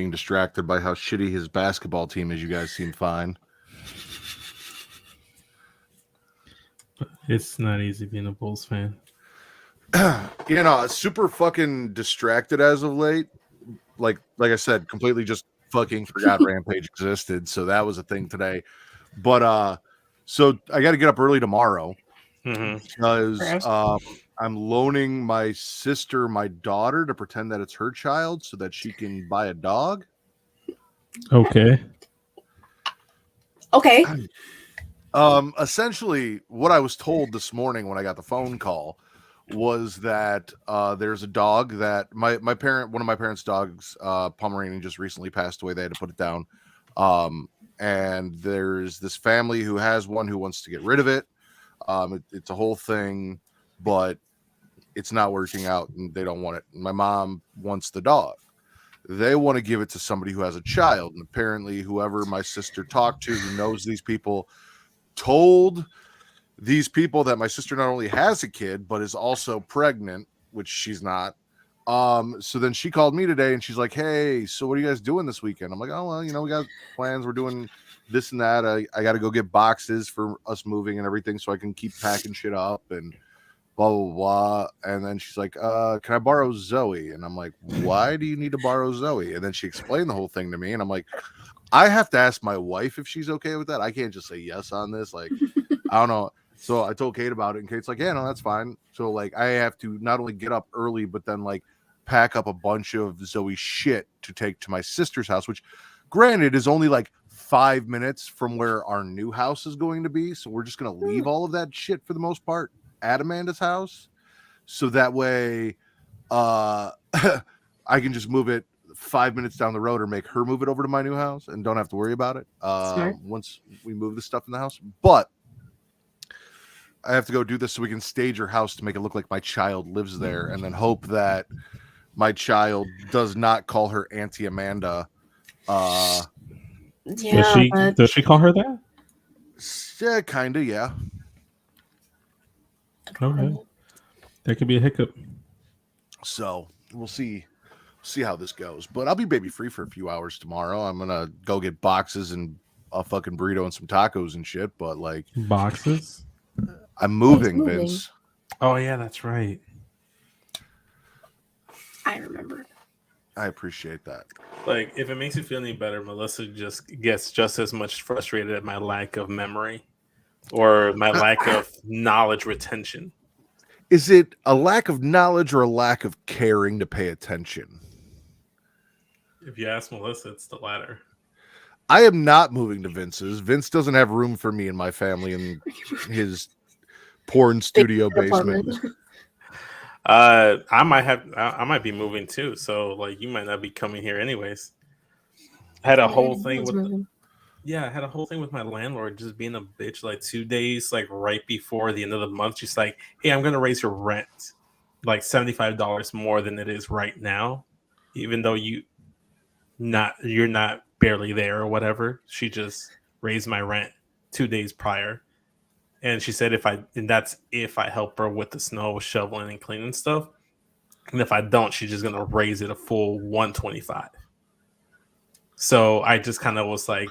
being distracted by how shitty his basketball team is. You guys seem fine. It's not easy being a Bulls fan. Super fucking distracted as of late. Like I said, completely just fucking forgot Rampage existed. So that was a thing today. But so I got to get up early tomorrow because I'm loaning my sister my daughter to pretend that it's her child so that she can buy a dog. Okay. Essentially, what I was told this morning when I got the phone call was that there's a dog that one of my parents' dogs, Pomeranian, just recently passed away. They had to put it down. And there's this family who has one who wants to get rid of it. It's a whole thing, but it's not working out and they don't want it. My mom wants the dog. They want to give it to somebody who has a child. And apparently whoever my sister talked to who knows these people told these people that my sister not only has a kid, but is also pregnant, which she's not. So then she called me today and she's like, hey, so what are you guys doing this weekend? I'm like, oh, well, we got plans. We're doing this and that. I got to go get boxes for us moving and everything so I can keep packing shit up and blah, blah, blah. And then she's like, can I borrow Zoe? And I'm like, why do you need to borrow Zoe? And then she explained the whole thing to me. And I'm like, I have to ask my wife if she's okay with that. I can't just say yes on this. Like, I don't know. So I told Kate about it, and Kate's like, yeah, no, that's fine. So, like, I have to not only get up early, but then, like, pack up a bunch of Zoe's shit to take to my sister's house, which, granted, is only, like, 5 minutes from where our new house is going to be. So we're just going to leave all of that shit, for the most part, at Amanda's house. So that way I can just move it 5 minutes down the road or make her move it over to my new house and don't have to worry about it once we move the stuff in the house. But I have to go do this so we can stage her house to make it look like my child lives there and then hope that my child does not call her Auntie Amanda. Does she call her that? Yeah, kind of, yeah. Okay. That could be a hiccup. So we'll see how this goes. But I'll be baby free for a few hours tomorrow. I'm gonna go get boxes and a fucking burrito and some tacos and shit. But like boxes, I'm moving, Vince. Oh yeah, that's right. I remember. I appreciate that. Like, if it makes you feel any better, Melissa just gets just as much frustrated at my lack of memory or my lack of knowledge retention. Is it a lack of knowledge or a lack of caring to pay attention? If you ask Melissa, it's the latter. I am not moving to Vince's. Vince doesn't have room for me and my family in his porn studio basement. I might be moving too, so like you might not be coming here anyways. I had a whole thing with my landlord just being a bitch like 2 days like right before the end of the month. She's like, hey, I'm gonna raise your rent like $75 more than it is right now, even though you're not barely there or whatever. She just raised my rent 2 days prior. And she said that's if I help her with the snow shoveling and cleaning stuff. And if I don't, she's just gonna raise it a full $125. So I just kind of was like,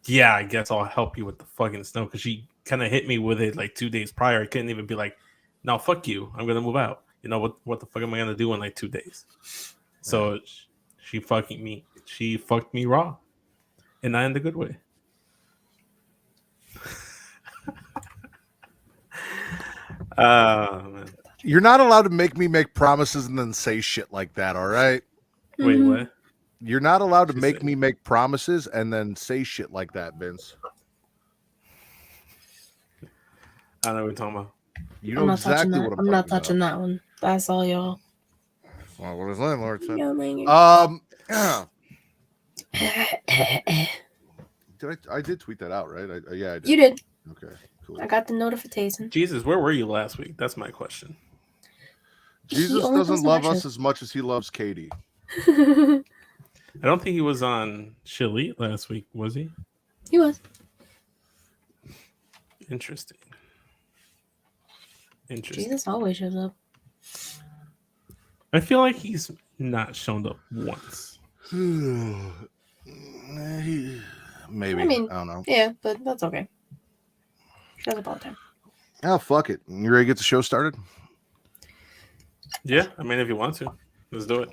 yeah, I guess I'll help you with the fucking snow, because she kind of hit me with it like 2 days prior. I couldn't even be like, no, fuck you, I'm gonna move out. You know what the fuck am I gonna do in like 2 days? So she fucked me raw, and not in the good way. Man. You're not allowed to make me make promises and then say shit like that, all right? Wait, what? You're not allowed to make me make promises and then say shit like that, Vince. I don't know what you're talking about. You know exactly what I'm not touching that one. That's all, y'all. Well, what his landlord said. I did tweet that out, right? Yeah, I did. You did. Okay, cool. I got the notification. Jesus, where were you last week? That's my question. Jesus doesn't love us as much as he loves Katie. I don't think he was on Chili last week, was he? He was. Interesting. Jesus always shows up. I feel like he's not shown up once. Maybe. I mean, I don't know. yeah, but that's okay. She has a ball time. Oh, fuck it. You ready to get the show started? Yeah, I mean, if you want to, let's do it.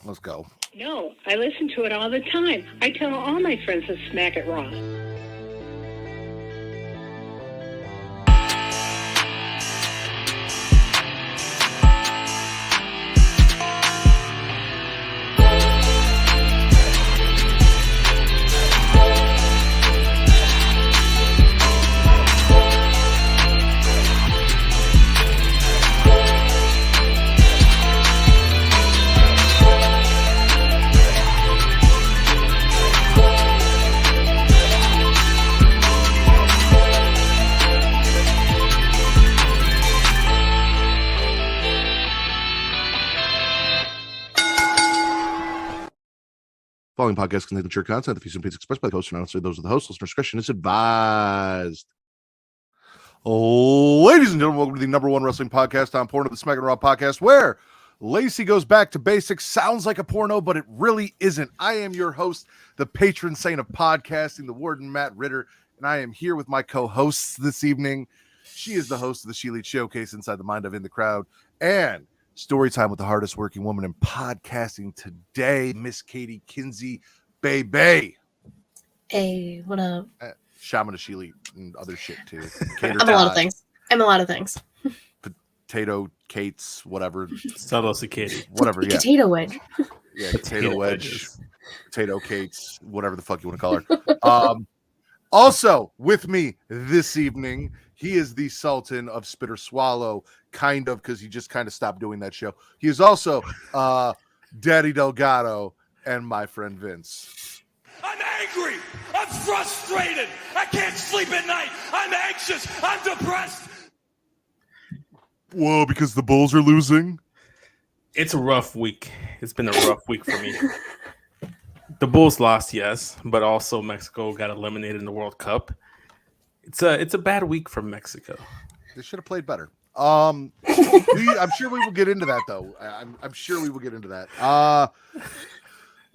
Let's go. No, I listen to it all the time. I tell all my friends to smack it raw. Following podcast contains mature content. The views and opinions expressed by the host are not necessarily those of the host. Listener discretion is advised. Ladies and gentlemen, welcome to the number one wrestling podcast on Porno, the Smackin It Raw podcast, where Lacey goes back to basics. Sounds like a porno, but it really isn't. I am your host, the patron saint of podcasting, the warden Matt Ritter, and I am here with my co-hosts this evening. She is the host of the She Leads Showcase Inside the Mind of In the Crowd, and story time with the hardest working woman in podcasting today, Miss Katie Kinsey, baby. Hey, what up? Shaman of Sheely and other shit too. I'm a lot of things. Potato Kates, whatever. Salos Katie. Whatever, yeah. Potato wedge. Yeah, potato wedge, wedges. potato Kates, whatever the fuck you want to call her. Also with me this evening, he is the Sultan of Spitter Swallow, kind of, because he just kind of stopped doing that show. He is also Daddy Delgado and my friend Vince. I'm angry. I'm frustrated. I can't sleep at night. I'm anxious. I'm depressed. Whoa, because the Bulls are losing? It's a rough week. It's been a rough week for me. The Bulls lost, yes, but also Mexico got eliminated in the World Cup. It's a bad week for Mexico. They should have played better. I'm sure we will get into that, though. I'm sure we will get into that.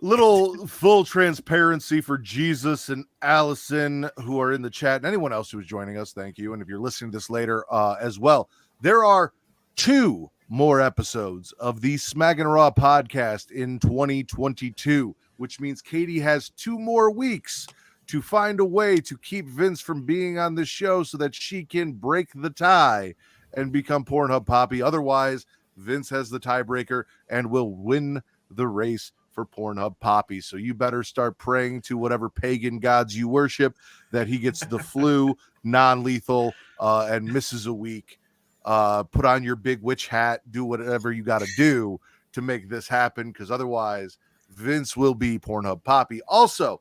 Little full transparency for Jesus and Allison, who are in the chat, and anyone else who is joining us, thank you. And if you're listening to this later as well, there are 2 more episodes of the Smackin It Raw podcast in 2022, which means Katie has 2 more weeks to find a way to keep Vince from being on the show so that she can break the tie and become Pornhub Poppy. Otherwise, Vince has the tiebreaker and will win the race for Pornhub Poppy. So you better start praying to whatever pagan gods you worship that he gets the flu, non-lethal, and misses a week. Put on your big witch hat, do whatever you got to do to make this happen, because otherwise Vince will be Pornhub Poppy. Also,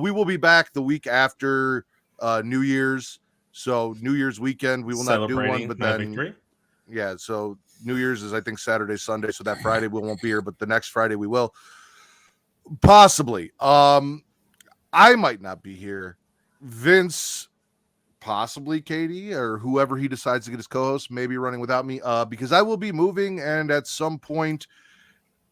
we will be back the week after New Year's. So New Year's weekend, we will not do one, but then victory. Yeah, so New Year's is, I think, Saturday, Sunday. So that Friday we won't be here, but the next Friday we will. Possibly. I might not be here. Vince, possibly Katie, or whoever he decides to get his co-host, maybe running without me, because I will be moving, and at some point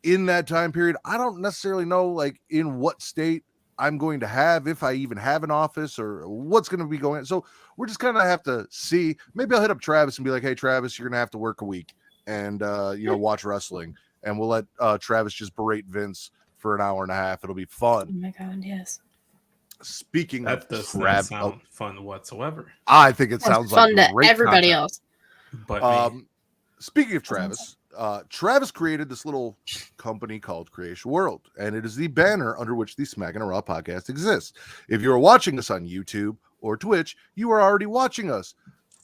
in that time period, I don't necessarily know, like, in what state I'm going to have, if I even have an office, or what's going to be going on. So we're just kind of have to see. Maybe I'll hit up Travis and be like, hey, Travis, you're going to have to work a week and, watch wrestling. And we'll let Travis just berate Vince for an hour and a half. It'll be fun. Oh my God, yes. Speaking That of does crap, not sound fun whatsoever. I think it sounds fun like to great everybody content. else. But me. Speaking of Travis, Travis created this little company called Creation World, and it is the banner under which the Smackin It Raw podcast exists. If you're watching us on YouTube or Twitch, you are already watching us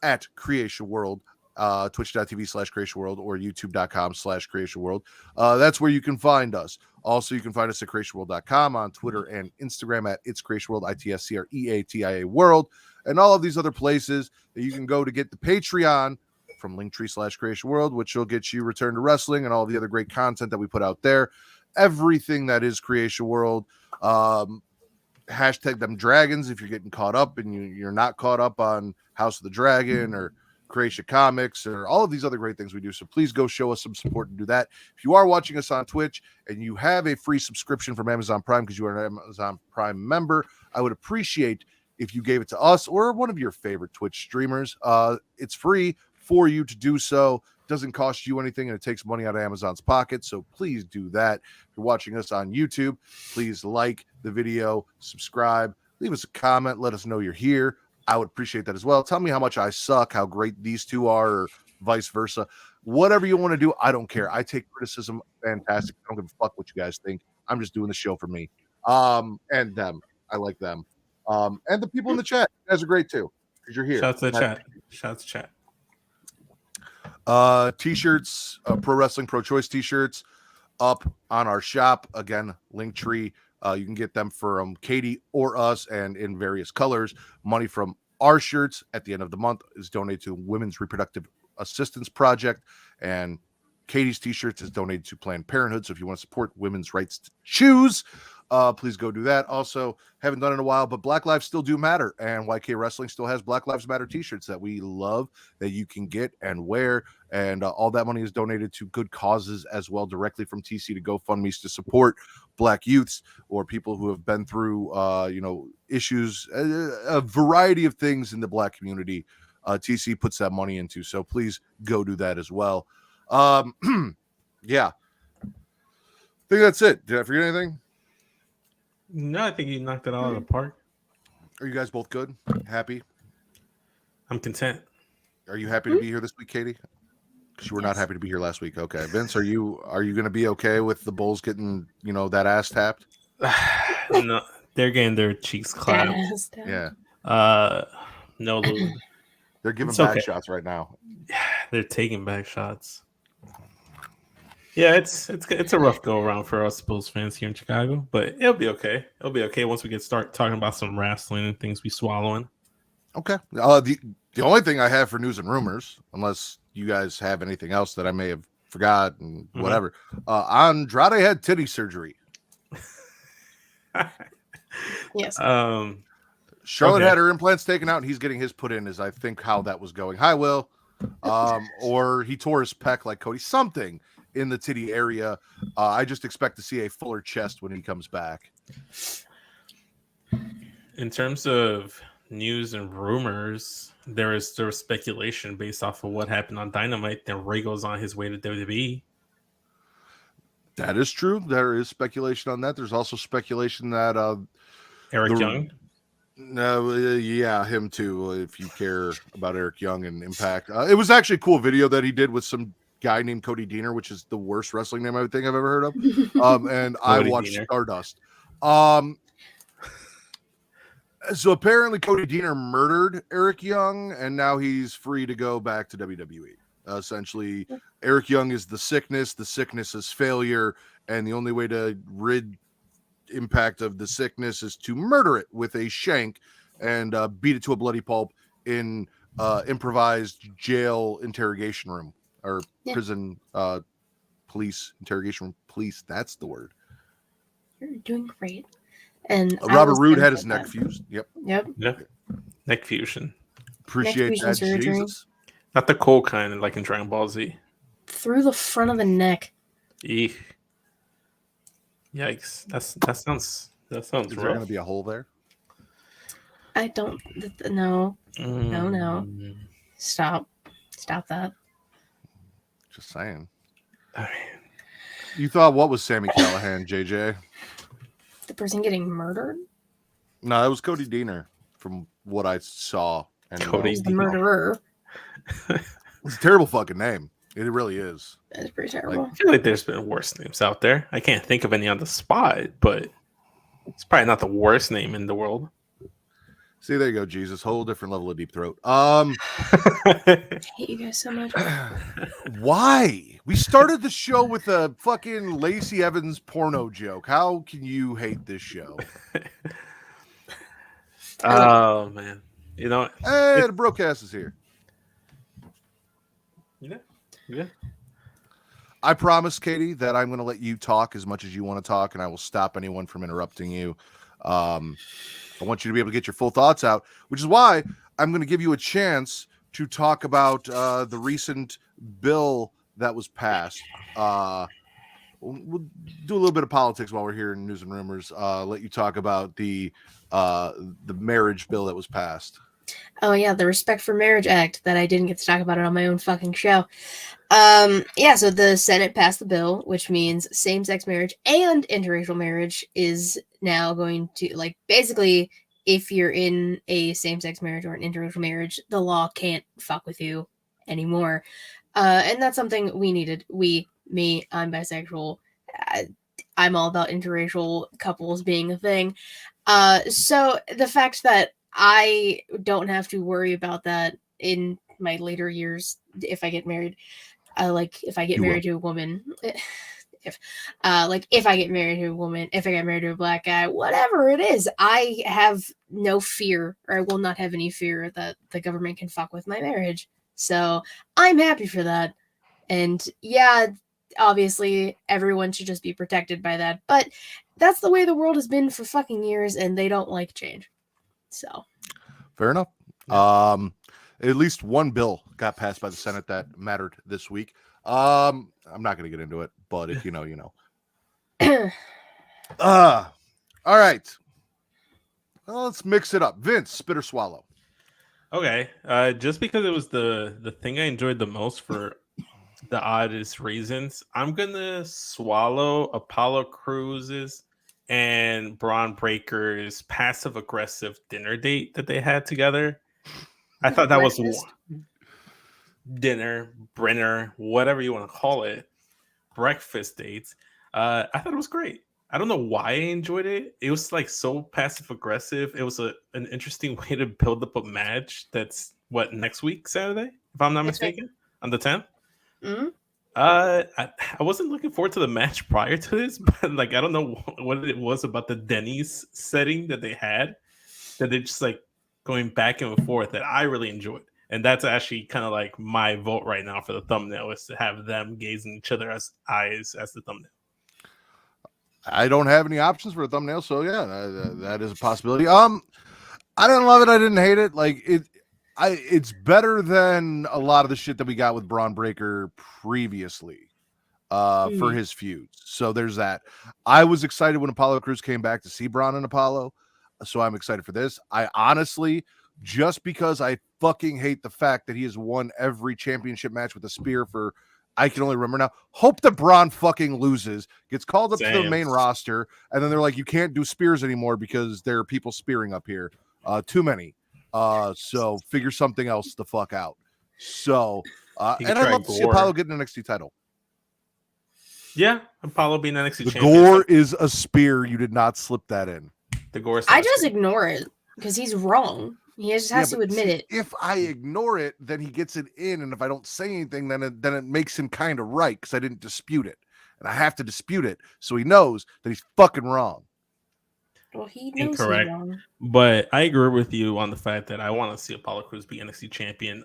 at Creation World, twitch.tv/Creation World or youtube.com/Creation World. That's where you can find us. Also, you can find us at creationworld.com, on Twitter and Instagram at It's Creation World, ITSCREATIA World, and all of these other places that you can go to get the Patreon from Linktree/Creation World, which will get you Return to Wrestling and all the other great content that we put out there. Everything that is Creation World. Hashtag them dragons if you're getting caught up and you're not caught up on House of the Dragon or Croatia Comics, or all of these other great things we do. So please go show us some support and do that. If you are watching us on Twitch and you have a free subscription from Amazon Prime because you are an Amazon Prime member, I would appreciate if you gave it to us or one of your favorite Twitch streamers. It's free for you to do so. Doesn't cost you anything, and it takes money out of Amazon's pocket. So please do that. If you're watching us on YouTube, please like the video, subscribe, leave us a comment, let us know you're here. I would appreciate that as well. Tell me how much I suck, how great these two are, or vice versa. Whatever you want to do, I don't care. I take criticism fantastic. I don't give a fuck what you guys think. I'm just doing the show for me. And them. I like them. And the people in the chat. You guys are great too, because you're here. Shout out to the chat. Shout out to chat. T-shirts, pro wrestling, pro choice t-shirts up on our shop. Again, Linktree. You can get them from Katie or us and in various colors. Money from our shirts at the end of the month is donated to Women's Reproductive Assistance Project, and Katie's t-shirts is donated to Planned Parenthood. So if you want to support women's rights to choose, please go do that. Also, haven't done it in a while, but Black Lives still do matter, and YK Wrestling still has Black Lives Matter t-shirts that we love that you can get and wear, and all that money is donated to good causes as well, directly from TC to GoFundMe's to support Black youths or people who have been through issues, a variety of things in the Black community. TC puts that money into, so please go do that as well. Yeah, I think that's it. Did I forget anything? No, I think you knocked it out of the park. Are you guys both good? Happy? I'm content. Are you happy to be here this week, Katie? Because you were not happy to be here last week. Okay, Vince, are you going to be okay with the Bulls getting that ass tapped? No, they're getting their cheeks clapped. Yeah. No, Lou. They're giving It's back okay. shots right now. They're taking back shots. Yeah, it's a rough go around for us Bulls fans here in Chicago, but it'll be okay. It'll be okay once we start talking about some wrestling and things we swallowing. Okay. The only thing I have for news and rumors, unless you guys have anything else that I may have forgotten, whatever. Andrade had titty surgery. Yes. Charlotte had her implants taken out, and he's getting his put in. Is I think how that was going. Hi, Will. Or he tore his pec like Cody. Something in the titty area. I just expect to see a fuller chest when he comes back. In terms of news and rumors, there was speculation based off of what happened on Dynamite that Ray goes on his way to WWE. That is true. There is speculation on that. There's also speculation that Eric Young. No, yeah, him too. If you care about Eric Young and Impact, it was actually a cool video that he did with some guy named Cody Deaner, which is the worst wrestling name I think I've ever heard of. And I watched Deaner. Stardust. So apparently Cody Deaner murdered Eric Young, and now he's free to go back to WWE. Essentially, Eric Young is the sickness is failure, and the only way to rid Impact of the sickness is to murder it with a shank and beat it to a bloody pulp in improvised jail interrogation room or prison police interrogation room. Police, that's the word. You're doing great. And Robert Roode had his neck fused. Yep. Neck fusion. Appreciate fusion that, surgery. Jesus. Not the cold kind, like in Dragon Ball Z. Through the front of the neck. Eek. Yikes! That sounds Is there rough. going to be a hole there? I don't. No. No. Stop that. Just saying. I mean, You thought what was Sammy Callahan, JJ? The person getting murdered? No, it was Cody Deaner from what I saw. And Cody The murderer. It's a terrible fucking name. It really is. That's pretty terrible. I feel like there's been worse names out there. I can't think of any on the spot, but it's probably not the worst name in the world. See, there you go, Jesus. Whole different level of deep throat. I hate you guys so much. Why? We started the show with a fucking Lacey Evans porno joke. How can you hate this show? Oh man, you know. Hey, the broadcast is here. Yeah. I promise, Katie, that I'm going to let you talk as much as you want to talk, and I will stop anyone from interrupting you. I want you to be able to get your full thoughts out, which is why I'm going to give you a chance to talk about the recent bill that was passed. We'll do a little bit of politics while we're here in news and rumors. Let you talk about the marriage bill that was passed. Oh yeah, the Respect for Marriage Act that I didn't get to talk about it on my own fucking show. So the Senate passed the bill, which means same-sex marriage and interracial marriage is now going to, like, basically, if you're in a same-sex marriage or an interracial marriage, the law can't fuck with you anymore. And that's something we needed. I'm bisexual. I'm all about interracial couples being a thing. So the fact that I don't have to worry about that in my later years if I get married, if I get married to a woman, if I get married to a woman, if I get married to a black guy, whatever it is, I have no fear, or I will not have any fear that the government can fuck with my marriage. So I'm happy for that. And yeah, obviously everyone should just be protected by that, but that's the way the world has been for fucking years, and they don't like change. So fair enough. At least one bill got passed by the Senate that mattered this week. I'm not going to get into it, but if you know, you know. All right. Well, let's mix it up. Vince, spit or swallow. Okay. Just because it was the thing I enjoyed the most for the oddest reasons, I'm gonna swallow Apollo Cruz's and Braun Breaker's passive aggressive dinner date that they had together. I thought that was dinner, Brenner, whatever you want to call it, breakfast dates. I thought it was great. I don't know why I enjoyed it. It was like so passive aggressive. It was an interesting way to build up a match. That's what, next week, Saturday, if I'm not mistaken, on the 10th. Mm-hmm. I wasn't looking forward to the match prior to this, but like I don't know what it was about the Denny's setting that they had that they're just like going back and forth that I really enjoyed. And that's actually kind of like my vote right now for the thumbnail, is to have them gazing each other as eyes as the thumbnail. I don't have any options for a thumbnail, so yeah, that is a possibility. I didn't love it. I didn't hate it. Like it's better than a lot of the shit that we got with Braun Breaker previously for his feuds. So there's that. I was excited when Apollo Crews came back to see Braun and Apollo, so I'm excited for this. I honestly, just because I fucking hate the fact that he has won every championship match with a spear for, I can only remember now, hope that Braun fucking loses, gets called up to the main roster, and then they're like, you can't do spears anymore because there are people spearing up here. Too many. So figure something else the fuck out. So, and I'd love to see Apollo get an NXT title. Yeah, Apollo being NXT the champion. Gore is a spear. You did not slip that in. The Gore. I just ignore it because he's wrong. He just has to admit it. If I ignore it, then he gets it in, and if I don't say anything, then it makes him kind of right because I didn't dispute it, and I have to dispute it so he knows that he's fucking wrong. Well, he knows incorrect, he's wrong. But I agree with you on the fact that I want to see Apollo Crews be NXT champion.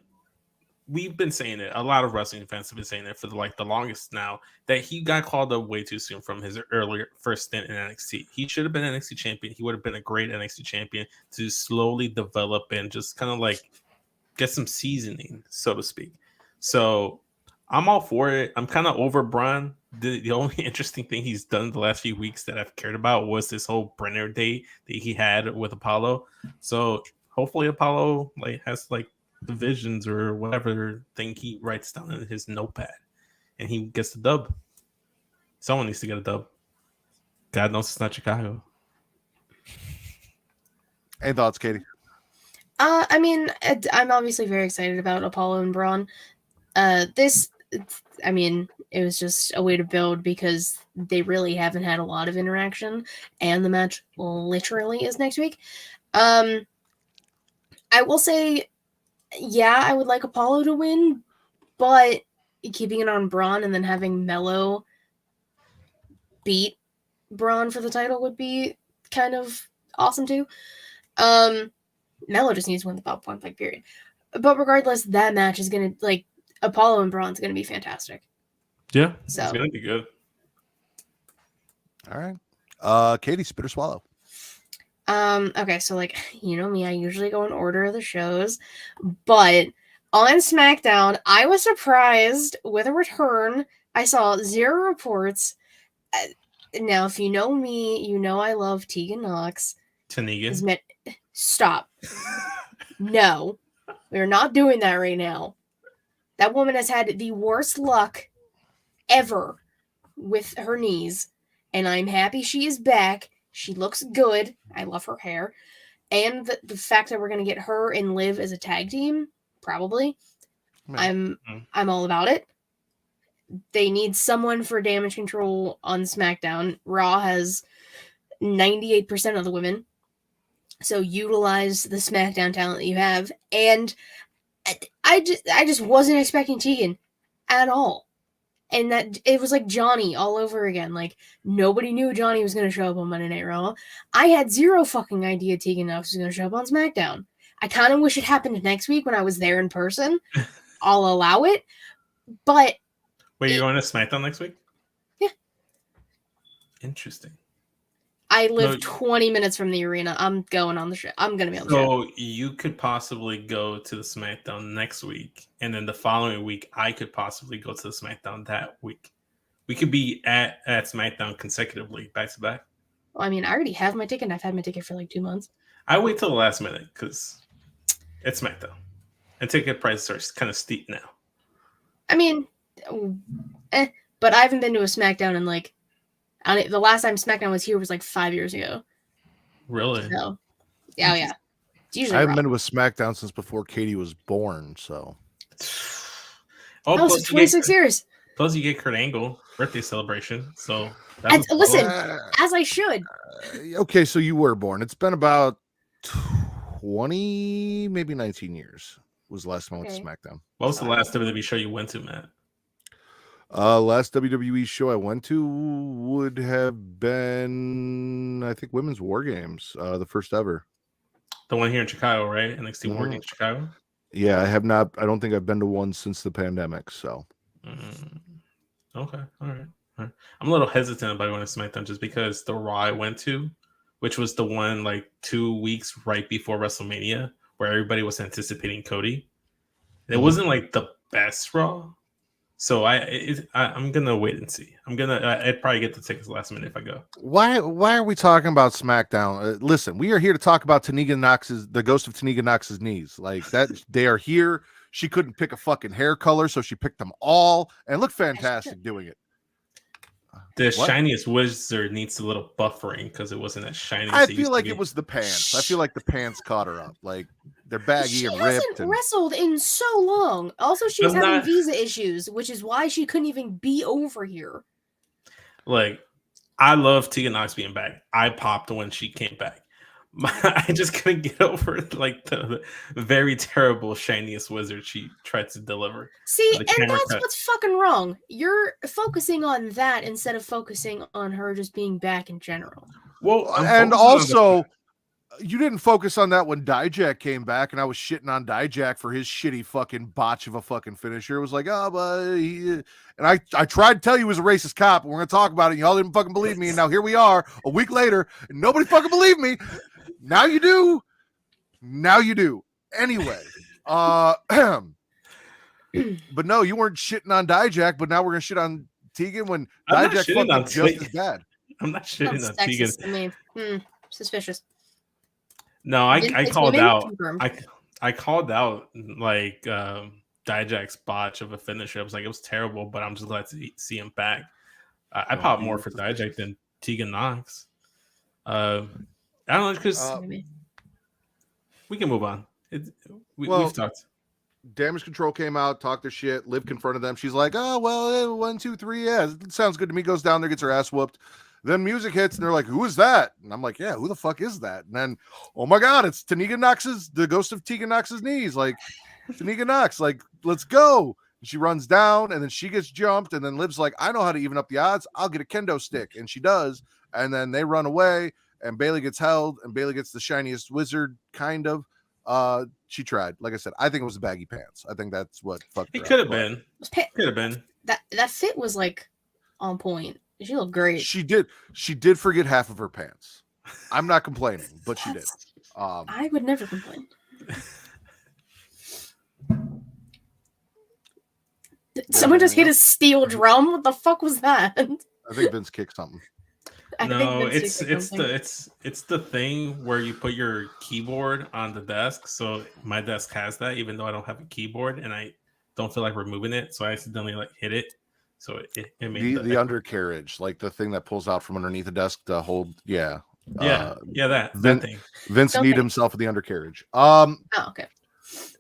We've been saying it. A lot of wrestling fans have been saying it for the longest now, that he got called up way too soon from his earlier first stint in NXT. He should have been NXT champion. He would have been a great NXT champion to slowly develop and just kind of like get some seasoning, so to speak. So I'm all for it. I'm kind of over Braun. The only interesting thing he's done the last few weeks that I've cared about was this whole Brenner date that he had with Apollo. So hopefully Apollo has divisions or whatever thing he writes down in his notepad, and he gets the dub. Someone needs to get a dub. God knows it's not Chicago. Any thoughts, Katie? I mean, I'm obviously very excited about Apollo and Braun. It was just a way to build because they really haven't had a lot of interaction, and the match literally is next week. I will say, yeah, I would like Apollo to win, but keeping it on Braun and then having Mello beat Braun for the title would be kind of awesome too. Mello just needs to win the belt, point blank period. But regardless, that match is gonna Apollo and Braun's gonna be fantastic. Yeah, so it's gonna be good. All right, Katie, spit or swallow. Okay, so you know me, I usually go in order of the shows, but On SmackDown, I was surprised with a return. I saw 0 reports. Now, if you know me, you know I love Tegan Knox. Tanegan. Stop. No, we're not doing that right now. That woman has had the worst luck ever with her knees, and I'm happy she is back. She looks good. I love her hair. And the fact that we're going to get her and Liv as a tag team, probably. I'm all about it. They need someone for damage control on SmackDown. Raw has 98% of the women. So utilize the SmackDown talent that you have. And I just wasn't expecting Tegan at all. And that it was like Johnny all over again. Like, nobody knew Johnny was going to show up on Monday Night Raw. I had 0 fucking idea Tegan Knox was going to show up on SmackDown. I kind of wish it happened next week when I was there in person. I'll allow it. But wait, you're going to SmackDown next week? Yeah. Interesting. I live 20 minutes from the arena. I'm going on the show. I'm going to be on the show. So you could possibly go to the SmackDown next week, and then the following week, I could possibly go to the SmackDown that week. We could be at SmackDown consecutively, back to back. Well, I mean, I already have my ticket. I've had my ticket for like 2 months. I wait till the last minute because it's SmackDown, and ticket prices are kind of steep now. I mean, but I haven't been to a SmackDown in like. The last time SmackDown was here was like 5 years ago. Really? So, yeah. It's usually I haven't been to a SmackDown since before Katie was born, so. Oh, plus 26 years. Plus, you get Kurt Angle birthday celebration. So, listen, as I should. Okay, so you were born. It's been about 20, maybe 19 years was the last time I went to SmackDown. What was the last WWE show you went to, Matt? Last WWE show I went to would have been, I think, Women's War Games, the first ever. The one here in Chicago, right? NXT War Games Chicago? Yeah, I have not. I don't think I've been to one since the pandemic, so. Okay, all right. I'm a little hesitant about going to SmackDown just because the Raw I went to, which was the one like 2 weeks right before WrestleMania, where everybody was anticipating Cody. It wasn't like the best Raw. So I'm gonna wait and see. I'd probably get the tickets last minute if I go. Why are we talking about SmackDown? Listen, we are here to talk about the ghost of Tanegan Knox's knees. Like that, they are here. She couldn't pick a fucking hair color, so she picked them all and looked fantastic doing it. The shiniest wizard needs a little buffering because it wasn't as shiny. I feel like it was the pants. I feel like the pants caught her up. Like they're baggy and ripped. She hasn't wrestled in so long. Also, she was having visa issues, which is why she couldn't even be over here. Like, I love Tegan Knox being back. I popped when she came back. I just couldn't get over like the very terrible shiniest wizard she tried to deliver. See, and that's what's fucking wrong. You're focusing on that instead of focusing on her just being back in general. Well, and also, you didn't focus on that when Dijak came back, and I was shitting on Dijak for his shitty fucking botch of a fucking finisher. It was like, oh, but and I tried to tell you he was a racist cop, and we're gonna talk about it. And y'all didn't fucking believe me, and now here we are a week later, and nobody fucking believed me. Now you do. Anyway, but no, you weren't shitting on Dijak, but now we're gonna shit on Tegan when Dijak fucking just as bad. I'm not shitting on Tegan. I mean, suspicious. No, I called out. I called out like Dijak's botch of a finisher. I was like, it was terrible, but I'm just glad to see him back. I popped more for Dijak than Tegan Knox. I don't know, because we can move on. We've talked. Damage Control came out, talked their shit. Liv confronted them. She's like, oh, well, 1, 2, 3, yeah, it sounds good to me. Goes down there, gets her ass whooped. Then music hits, and they're like, who is that? And I'm like, yeah, who the fuck is that? And then, oh my God, it's the ghost of Tegan Knox's knees. Like, Tanegan Knox, like, let's go. And she runs down, and then she gets jumped, and then Liv's like, I know how to even up the odds. I'll get a kendo stick. And she does. And then they run away. And Bayley gets held, and Bayley gets the shiniest wizard, kind of. She tried. Like I said, I think it was the baggy pants. I think that's what fucked her up. It could have been. Could have been. That fit was like on point. She looked great. She did forget half of her pants. I'm not complaining, but she did. I would never complain. Someone just hit a steel drum. What the fuck was that? I think Vince kicked something. No, it's the thing where you put your keyboard on the desk. So my desk has that, even though I don't have a keyboard, and I don't feel like removing it. So I accidentally like hit it. So it made the undercarriage, like the thing that pulls out from underneath the desk to hold. Yeah. That thing. Vince need himself with the undercarriage. Oh, okay.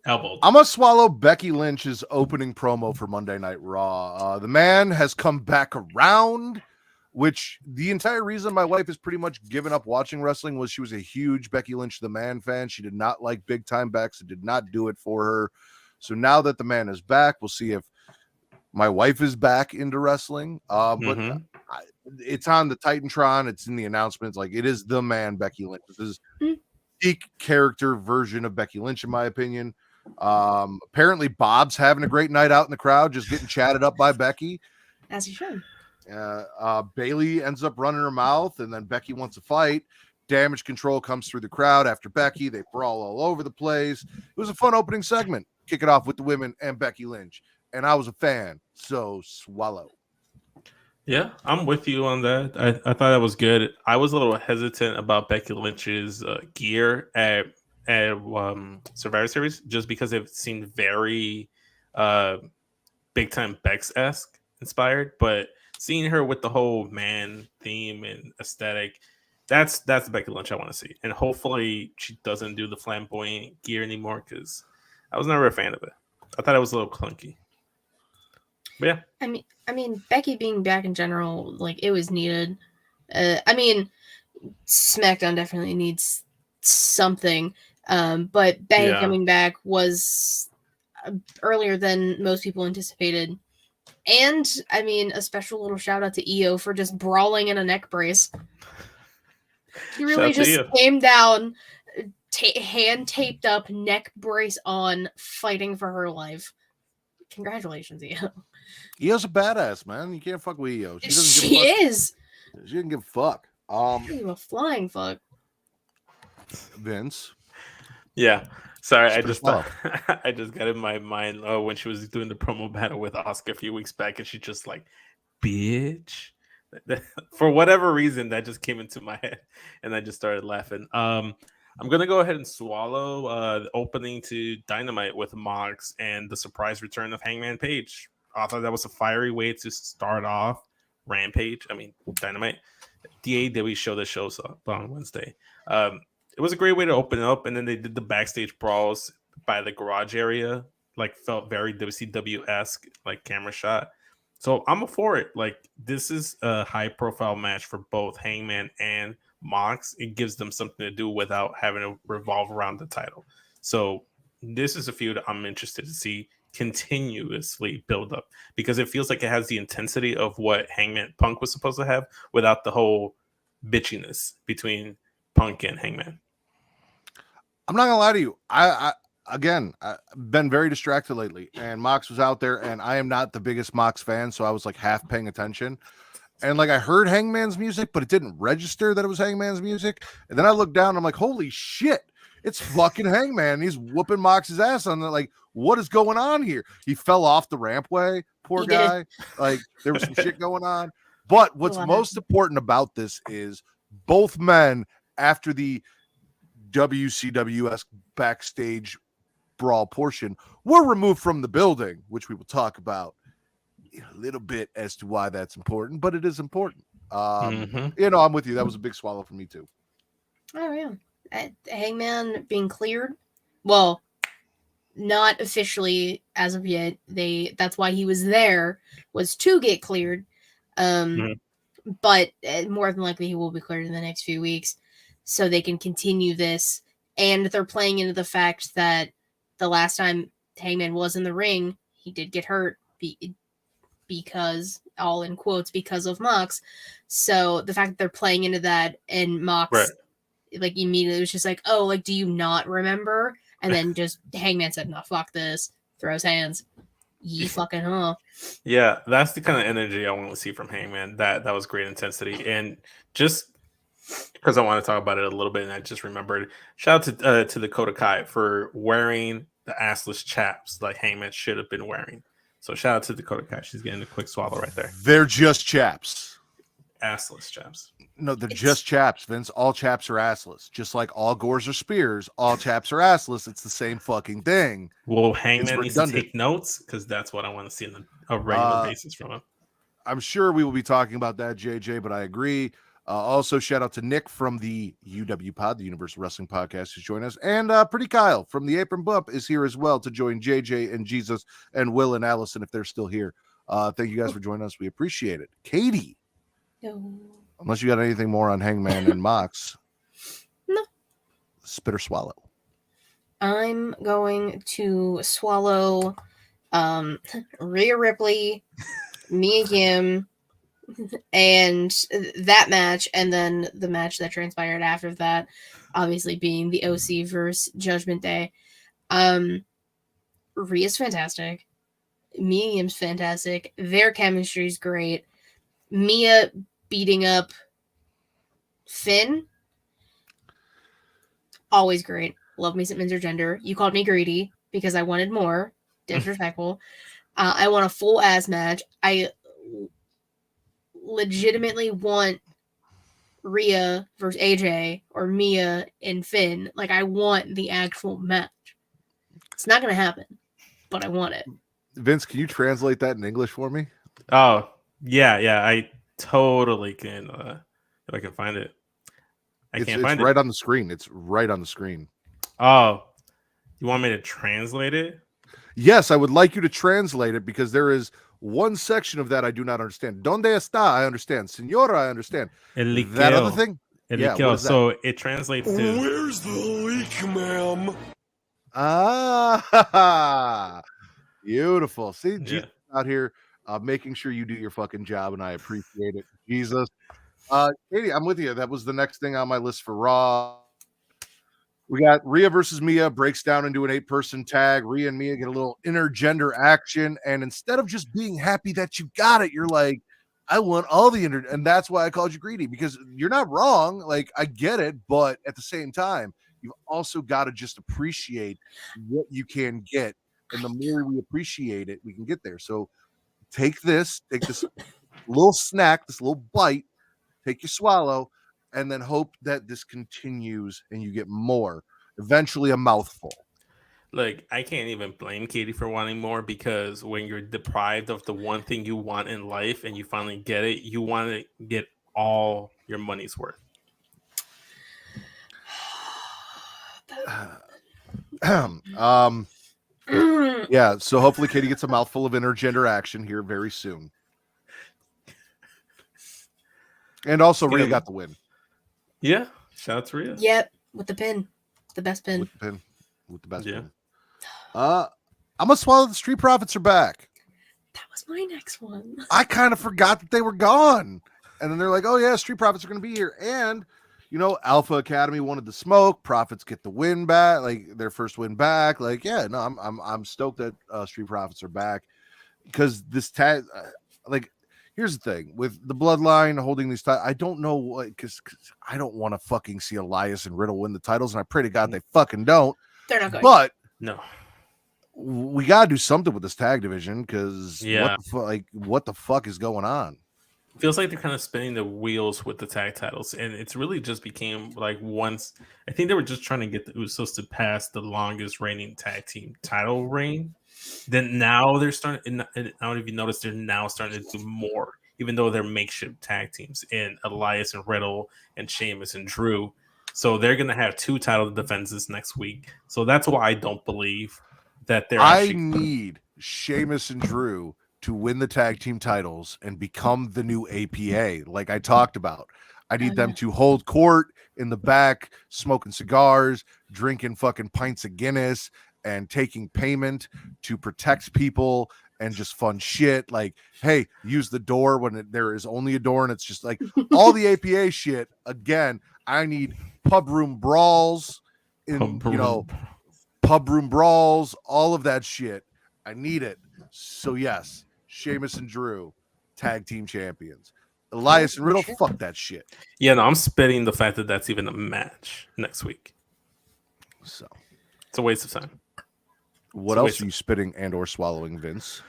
Elbowed. I'm gonna swallow Becky Lynch's opening promo for Monday Night Raw. The man has come back around, which the entire reason my wife has pretty much given up watching wrestling was she was a huge Becky Lynch the Man fan. She did not like big time Bex. It did not do it for her. So now that the man is back, we'll see if my wife is back into wrestling. But it's on the Titantron. It's in the announcements. Like, it is the man, Becky Lynch. This is peak character version of Becky Lynch, in my opinion. Apparently Bob's having a great night out in the crowd, just getting chatted up by Becky. As he should. Bailey ends up running her mouth, and then Becky wants to fight. Damage Control comes through the crowd after Becky. They brawl all over the place. It was a fun opening segment. Kick it off with the women and Becky Lynch. And I was a fan, so swallow. Yeah, I'm with you on that. I thought that was good. I was a little hesitant about Becky Lynch's gear at Survivor Series, just because it seemed very big time Bex-esque inspired. But seeing her with the whole man theme and aesthetic, that's the Becky Lynch I want to see. And hopefully she doesn't do the flamboyant gear anymore, because I was never a fan of it. I thought it was a little clunky. But yeah. I mean, Becky being back in general, like, it was needed. I mean, SmackDown definitely needs something. But Becky coming back was earlier than most people anticipated. And, I mean, a special little shout out to EO for just brawling in a neck brace. He really just came down, hand taped up, neck brace on, fighting for her life. Congratulations, EO. EO's a badass, man. You can't fuck with EO. She doesn't give a fuck. Give a flying fuck. Vince. Yeah. Sorry, I just got in my mind when she was doing the promo battle with Asuka a few weeks back, and she just like, bitch. For whatever reason, that just came into my head, and I just started laughing. I'm gonna go ahead and swallow the opening to Dynamite with Mox and the surprise return of Hangman Page. I thought that was a fiery way to start off Dynamite. The AEW show that shows up on Wednesday. It was a great way to open it up, and then they did the backstage brawls by the garage area, like felt very WCW-esque, like camera shot. So I'm for it. Like, this is a high profile match for both Hangman and Mox. It gives them something to do without having to revolve around the title. So this is a feud I'm interested to see continuously build up, because it feels like it has the intensity of what Hangman Punk was supposed to have without the whole bitchiness between Punk and Hangman. I'm not gonna lie to you. I've been very distracted lately, and Mox was out there, and I am not the biggest Mox fan, so I was like half paying attention. And like, I heard Hangman's music, but it didn't register that it was Hangman's music. And then I looked down, and I'm like, holy shit, it's fucking Hangman. He's whooping Mox's ass on the, like, what is going on here? He fell off the rampway, poor guy. Like, there was some shit going on. But what's most important about this is both men, after the WCWS backstage brawl portion, were removed from the building, which we will talk about a little bit as to why that's important, but it is important. I'm with you. That was a big swallow for me too. Oh yeah. Hangman being cleared, well, not officially as of yet. That's why he was there, was to get cleared. But more than likely he will be cleared in the next few weeks, so they can continue this. And they're playing into the fact that the last time Hangman was in the ring, he did get hurt because, all in quotes, because of Mox. So the fact that they're playing into that, and Mox like immediately was just like, oh, like, do you not remember? And then just Hangman said, no, fuck this, throws hands. You fucking Yeah, that's the kind of energy I want to see from Hangman. That was great intensity. And just because I want to talk about it a little bit, and I just remembered, shout out to Dakota Kai for wearing the assless chaps like Hangman should have been wearing. So shout out to Dakota Kai. She's getting a quick swallow right there. They're just chaps. Assless chaps. No, they're just chaps, Vince. All chaps are assless. Just like all gores are spears, all chaps are assless. It's the same fucking thing. Well, It's Hangman needs to redundant. take notes because that's what I want to see on a regular basis from him. I'm sure we will be talking about that, JJ, but I agree. Also, shout out to Nick from the UW Pod, the Universal Wrestling Podcast, who's joined us. And Pretty Kyle from the Apron Bump is here as well to join JJ and Jesus and Will and Allison if they're still here. Thank you guys for joining us. We appreciate it. Katie, unless you got anything more on Hangman and Mox. No. Spit or swallow. I'm going to swallow Rhea Ripley, Mia Yim, and that match, and then the match that transpired after that, obviously being the OC versus Judgment Day. Rhea's fantastic. Mia Yim's fantastic. Their chemistry is great. Mia beating up Finn, always great. Love me some intergender. You called me greedy because I wanted more. Disrespectful. I want a full ass match. I legitimately want Rhea versus AJ or Mia and Finn. Like, I want the actual match. It's not going to happen, but I want it. Vince, can you translate that in English for me? Oh, yeah. I totally can. If I can find it. It's right on the screen. It's right on the screen. Oh, you want me to translate it? Yes, I would like you to translate it because there is one section of that I do not understand. Donde está? I understand. Senora, I understand. That other thing? Yeah, what is that? So it translates to... Where's the leak, ma'am? Ah, beautiful. See, Jesus out here making sure you do your fucking job, and I appreciate it. Jesus. Katie, I'm with you. That was the next thing on my list for Raw. We got Rhea versus Mia, breaks down into an 8-person tag. Rhea and Mia get a little intergender action, and instead of just being happy that you got it, you're like, I want all the and that's why I called you greedy, because you're not wrong. Like, I get it, but at the same time, you've also got to just appreciate what you can get, and the more we appreciate it, we can get there. So take this little snack, this little bite, take your swallow, and then hope that this continues and you get more. Eventually a mouthful. Like, I can't even blame Katie for wanting more, because when you're deprived of the one thing you want in life and you finally get it, you want to get all your money's worth. Yeah, so hopefully Katie gets a mouthful of intergender action here very soon. And also Rhea got the win. Yeah, shout out to Rhea. Yep, with the pin. The best pin. With the best pin. Yeah. I'm gonna swallow the Street Profits are back. That was my next one. I kind of forgot that they were gone. And then they're like, oh yeah, Street Profits are gonna be here. And you know, Alpha Academy wanted the smoke. Profits get the win back, like their first win back. Like, yeah, no, I'm stoked that Street Profits are back, because this tag, like, here's the thing with the Bloodline holding these titles. I don't know what, because I don't want to fucking see Elias and Riddle win the titles, and I pray to God they fucking don't. They're not going. But no, we gotta do something with this tag division, because yeah, what the fuck is going on? Feels like they're kind of spinning the wheels with the tag titles, and it's really just became like once. I think they were just trying to get the Usos to pass the longest reigning tag team title reign. Then now they're starting. I don't know if you noticed, they're now starting to do more, even though they're makeshift tag teams in Elias and Riddle and Sheamus and Drew. So they're gonna have 2 title defenses next week. So that's why I don't believe that they're. I need Sheamus and Drew to win the tag team titles and become the new APA, like I talked about. I need them to hold court in the back, smoking cigars, drinking fucking pints of Guinness, and taking payment to protect people and just fun shit. Like, hey, use the door when there is only a door, and it's just like all the APA shit. Again, I need pub room brawls, pub room brawls, all of that shit. I need it. So yes, Sheamus and Drew, tag team champions. Elias and Riddle, fuck that shit. Yeah, no, I'm spitting the fact that that's even a match next week. So it's a waste of time. What else are you spitting and or swallowing, Vince?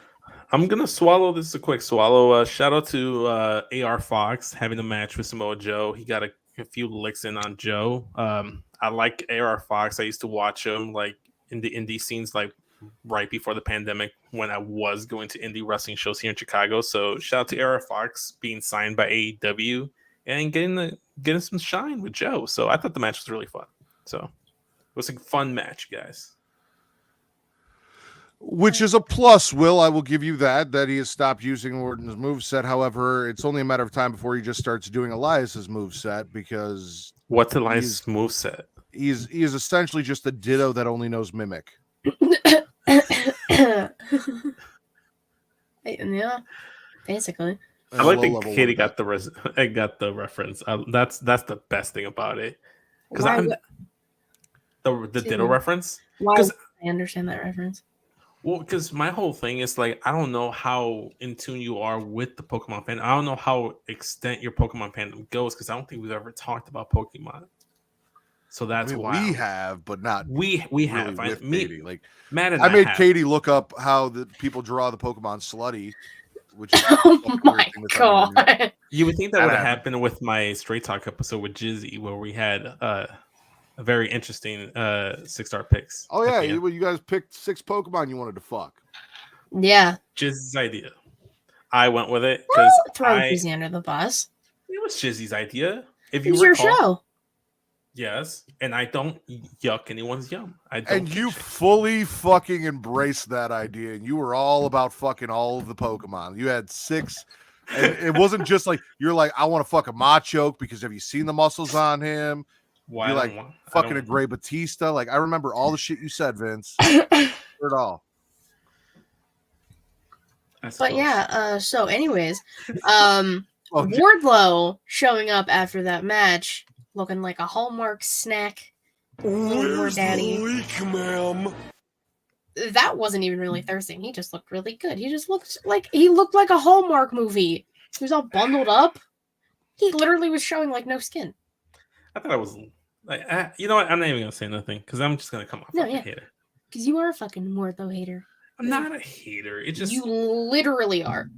I'm gonna swallow. This is a quick swallow. Shout out to AR Fox having a match with Samoa Joe. He got a few licks in on Joe. I like AR Fox. I used to watch him like in the indie scenes, like right before the pandemic when I was going to indie wrestling shows here in Chicago. So shout out to AR Fox being signed by AEW and getting some shine with Joe. So I thought the match was really fun. So it was a fun match, guys. Which is a plus, Will. I will give you that he has stopped using Orton's moveset. However, it's only a matter of time before he just starts doing Elias's moveset because what's Elias's moveset? He is essentially just a ditto that only knows mimic. Yeah, basically. I like that Katie got the reference. That's the best thing about it. Because the ditto reference. Why would I understand that reference? Well, because my whole thing is like I don't know how in tune you are with the Pokemon fandom. I don't know how extent your Pokemon fandom goes because I don't think we've ever talked about Pokemon. So that's why we have, but not we really have. with Katie. Like Matt and I made have. Katie look up how the people draw the Pokemon Slutty, which is oh my god! You would think that would have happened with my Straight Talk episode with Jizzy, where we had a very interesting 6-star picks. Oh yeah, you guys picked 6 Pokemon you wanted to fuck. Yeah, Jizzy's idea. I went with it because throw Jizzy under the bus. It was Jizzy's idea. If you recall, your show. Yes, and I don't yuck anyone's yum. And you fully fucking embraced that idea, and you were all about fucking all of the Pokemon. You had 6, and it wasn't just like you're like, I want to fuck a Machoke because have you seen the muscles on him? Why you're like fucking a Gray Batista. Like I remember all the shit you said, Vince. Heard it all. But yeah, so anyways, Wardlow showing up after that match. Looking like a Hallmark snack. Where's the leak, ma'am? That wasn't even really thirsting. He just looked really good. He looked like a Hallmark movie. He was all bundled up. He literally was showing like no skin. I thought I was like, you know what? I'm not even gonna say nothing because I'm just gonna come off like a hater. Because you are a fucking Wardlow hater. I'm not a hater. It just you literally are.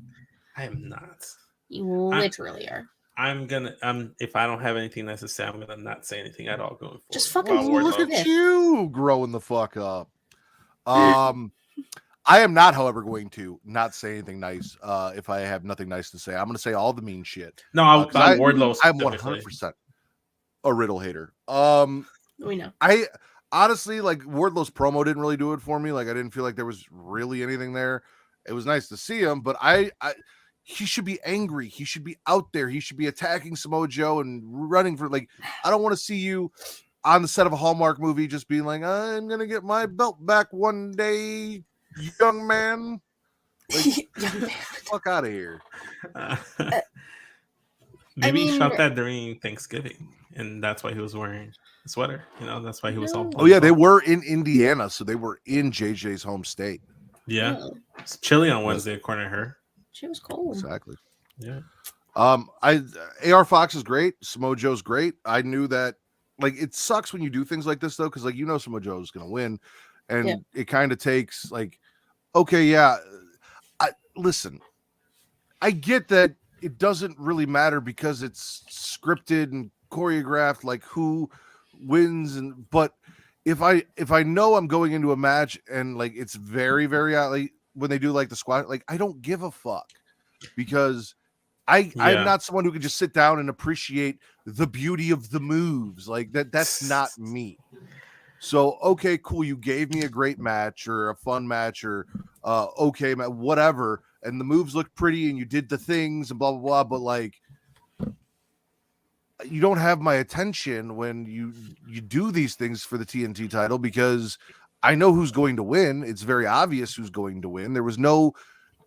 I am not. You literally are. If I don't have anything nice to say, I'm gonna not say anything at all going forward. Just fucking look at you growing the fuck up. I am not, however, going to not say anything nice. If I have nothing nice to say, I'm gonna say all the mean shit. No, I'm Wardlow. I'm 100% a Riddle hater. We know. I honestly like Wardlow's promo didn't really do it for me. Like I didn't feel like there was really anything there. It was nice to see him, but he should be angry. He should be out there. He should be attacking Samoa Joe and running for like. I don't want to see you on the set of a Hallmark movie just being like, I'm gonna get my belt back one day, young man. Like, young man. Fuck out of here. Maybe he shot that during Thanksgiving, and that's why he was wearing a sweater. You know, that's why he was all. Oh yeah, they were in Indiana, so they were in JJ's home state. Yeah, it's chilly on Wednesday, according to her. She was cold. Exactly. Yeah. AR Fox is great. Samoa Joe's great. I knew that. Like, it sucks when you do things like this though, because like Samoa Joe's gonna win, and it kind of takes like, okay, yeah. Listen, I get that it doesn't really matter because it's scripted and choreographed, like who wins, but if I know I'm going into a match and like it's very very like when they do like the squat, like I don't give a fuck because I'm not someone who can just sit down and appreciate the beauty of the moves. Like that's not me. So okay, cool, you gave me a great match or a fun match or okay, whatever, and the moves look pretty and you did the things and blah blah blah, but like you don't have my attention when you do these things for the TNT title because I know who's going to win. It's very obvious who's going to win. There was no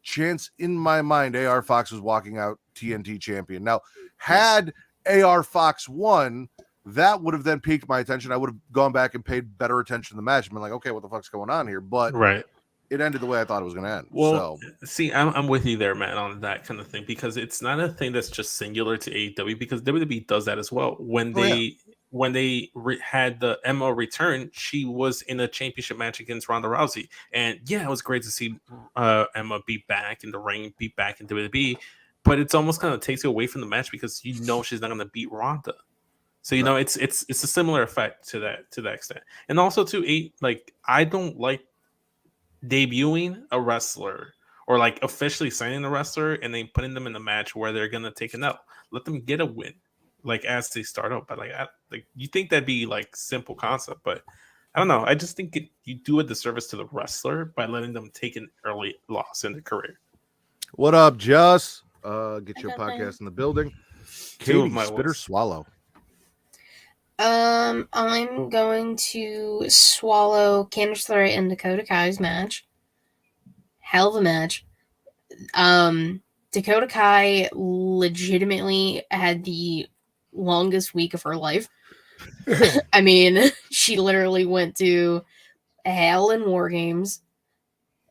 chance in my mind AR Fox was walking out TNT champion. Now, had AR Fox won, that would have then piqued my attention. I would have gone back and paid better attention to the match and been like, okay, what the fuck's going on here? But it ended the way I thought it was going to end. Well, see, I'm with you there, man, on that kind of thing because it's not a thing that's just singular to AEW because WWE does that as well. When they when they had the Emma return, she was in a championship match against Ronda Rousey, and yeah, it was great to see Emma be back in the ring, be back in WWE. But it's almost kind of takes you away from the match because you know she's not going to beat Ronda. So you know it's a similar effect to that extent. And also to like I don't like debuting a wrestler or like officially signing a wrestler and then putting them in a match where they're gonna take an L. Let them get a win, like as they start out. But like you think that'd be like simple concept, but I don't know. I just think you do a disservice to the wrestler by letting them take an early loss in their career. What up, Just? Get your podcast in the building. Two of Katie, my spit or ones. swallow? I'm going to swallow Candice LeRae and Dakota Kai's match. Hell of a match. Dakota Kai legitimately had the longest week of her life. I mean, she literally went to hell in War Games.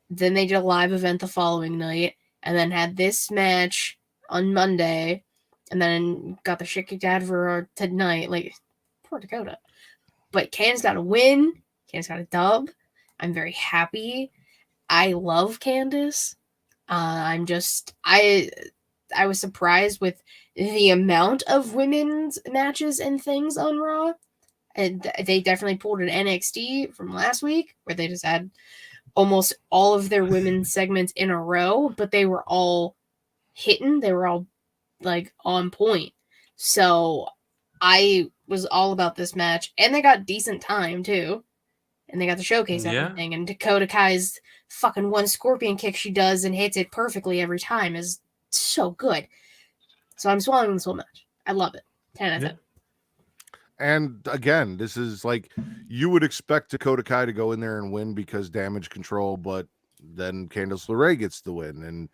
Then they did a live event the following night, and then had this match on Monday, and then got the shit kicked out of her tonight. Like, poor Dakota. But Candice got a win. Candice got a dub. I'm very happy. I love Candice. I was surprised with the amount of women's matches and things on Raw. And they definitely pulled an NXT from last week where they just had almost all of their women's segments in a row, but they were all hitting. They were all like on point. So I was all about this match, and they got decent time too. And they got to showcase everything. And Dakota Kai's fucking one scorpion kick she does and hits it perfectly every time is so good. So I'm swallowing this whole match. I love it. 10 out of 10. And again, this is like you would expect Dakota Kai to go in there and win because damage control, but then Candice LeRae gets the win. And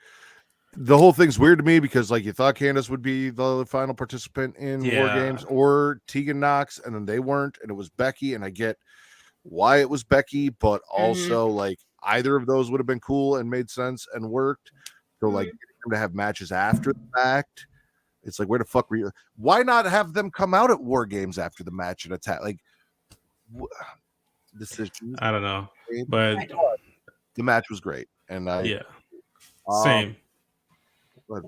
the whole thing's weird to me because like you thought Candice would be the final participant in War Games or Tegan Knox, and then they weren't, and it was Becky. And I get why it was Becky, but also like either of those would have been cool and made sense and worked. So like to have matches after the fact. It's like, where the fuck were you? Why not have them come out at War Games after the match and attack? Like, decisions. I don't know, but the match was great, and same. No,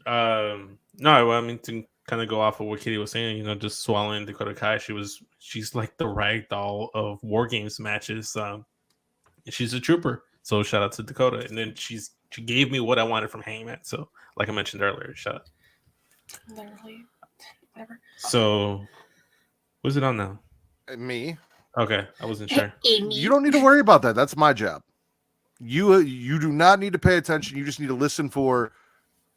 I mean to kind of go off of what Kitty was saying, you know, just swallowing Dakota Kai. She's like the rag doll of War Games matches. She's a trooper. So shout out to Dakota, and then she gave me what I wanted from Hangman. So like I mentioned earlier, shout out. Literally, whatever. So, who's it on now? Me. Okay, I wasn't sure. You don't need to worry about that. That's my job. You do not need to pay attention. You just need to listen for.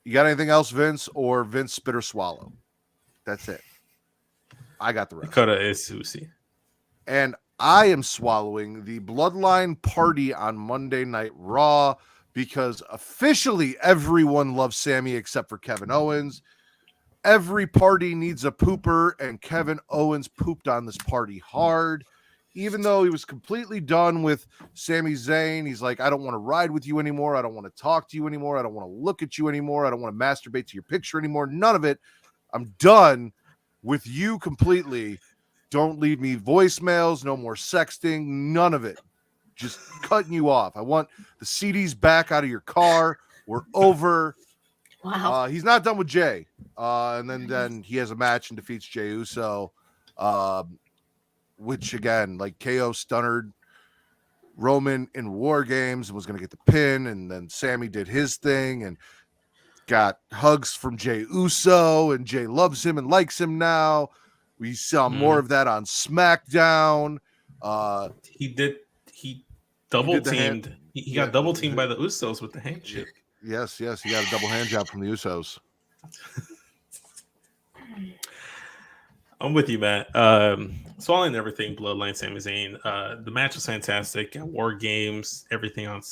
You got anything else, Vince, or Vince spit or swallow? That's it. I got the rest. Dakota is Susie, and I am swallowing the Bloodline party on Monday Night Raw because officially everyone loves Sammy except for Kevin Owens. Every party needs a pooper, and Kevin Owens pooped on this party hard. Even though he was completely done with Sami Zayn, he's like, I don't want to ride with you anymore. I don't want to talk to you anymore. I don't want to look at you anymore. I don't want to masturbate to your picture anymore. None of it. I'm done with you completely. Don't leave me voicemails. No more sexting. None of it. Just cutting you off. I want the CDs back out of your car. We're over. Wow. He's not done with Jay. And then he has a match and defeats Jey Uso. Which again, like KO stunnered Roman in War Games and was going to get the pin. And then Sammy did his thing and got hugs from Jey Uso, and Jay loves him and likes him now. We saw more of that on SmackDown. He double teamed. He got double teamed by the Usos with the handshake. Yes, he got a double hand job from the Usos. I'm with you, Matt. Swallowing everything, Bloodline, Sami Zayn. The match was fantastic. At War Games, everything on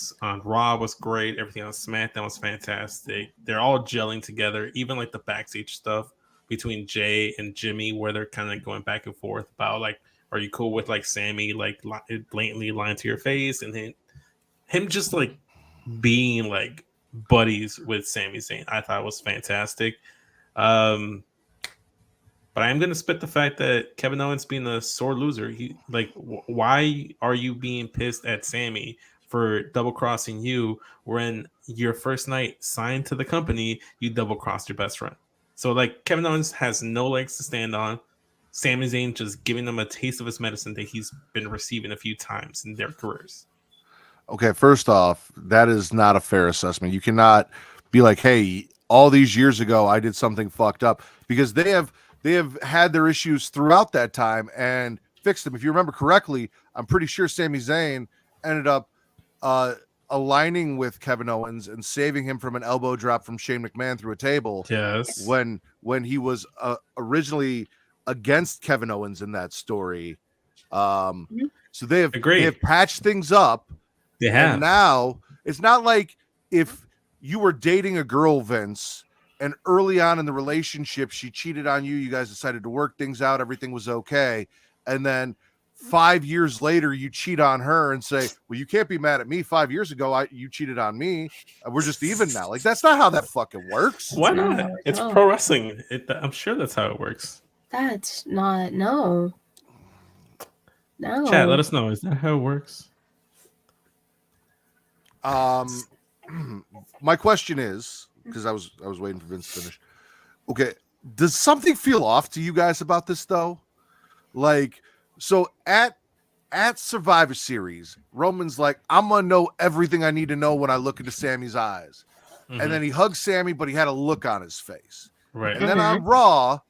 Raw was great. Everything on SmackDown was fantastic. They're all gelling together. Even like the backstage stuff between Jay and Jimmy, where they're kind of going back and forth about like, are you cool with like Sammy like blatantly lying to your face, and then him just like being like buddies with Sami Zayn. I thought was fantastic. But I am going to spit the fact that Kevin Owens being a sore loser. Why are you being pissed at Sammy for double crossing you when your first night signed to the company, you double crossed your best friend? So like Kevin Owens has no legs to stand on. Sami Zayn just giving them a taste of his medicine that he's been receiving a few times in their careers. Okay, first off, that is not a fair assessment. You cannot be like, "Hey, all these years ago, I did something fucked up," because they have had their issues throughout that time and fixed them. If you remember correctly, I'm pretty sure Sami Zayn ended up aligning with Kevin Owens and saving him from an elbow drop from Shane McMahon through a table. Yes, when he was originally against Kevin Owens in that story. So they have patched things up. They have. And now it's not like if you were dating a girl, Vince, and early on in the relationship she cheated on you, you guys decided to work things out, everything was okay, and then 5 years later you cheat on her and say, well, you can't be mad at me. 5 years ago you cheated on me, we're just even now. Like, that's not how that fucking works. Why not? It's pro wrestling. I'm sure that's how it works. That's not no. Chat, let us know. Is that how it works? My question is, because I was waiting for Vince to finish. Okay, does something feel off to you guys about this though? Like, so at Survivor Series, Roman's like, I'm gonna know everything I need to know when I look into Sammy's eyes. Mm-hmm. And then he hugs Sammy, but he had a look on his face. Right. And then on Raw,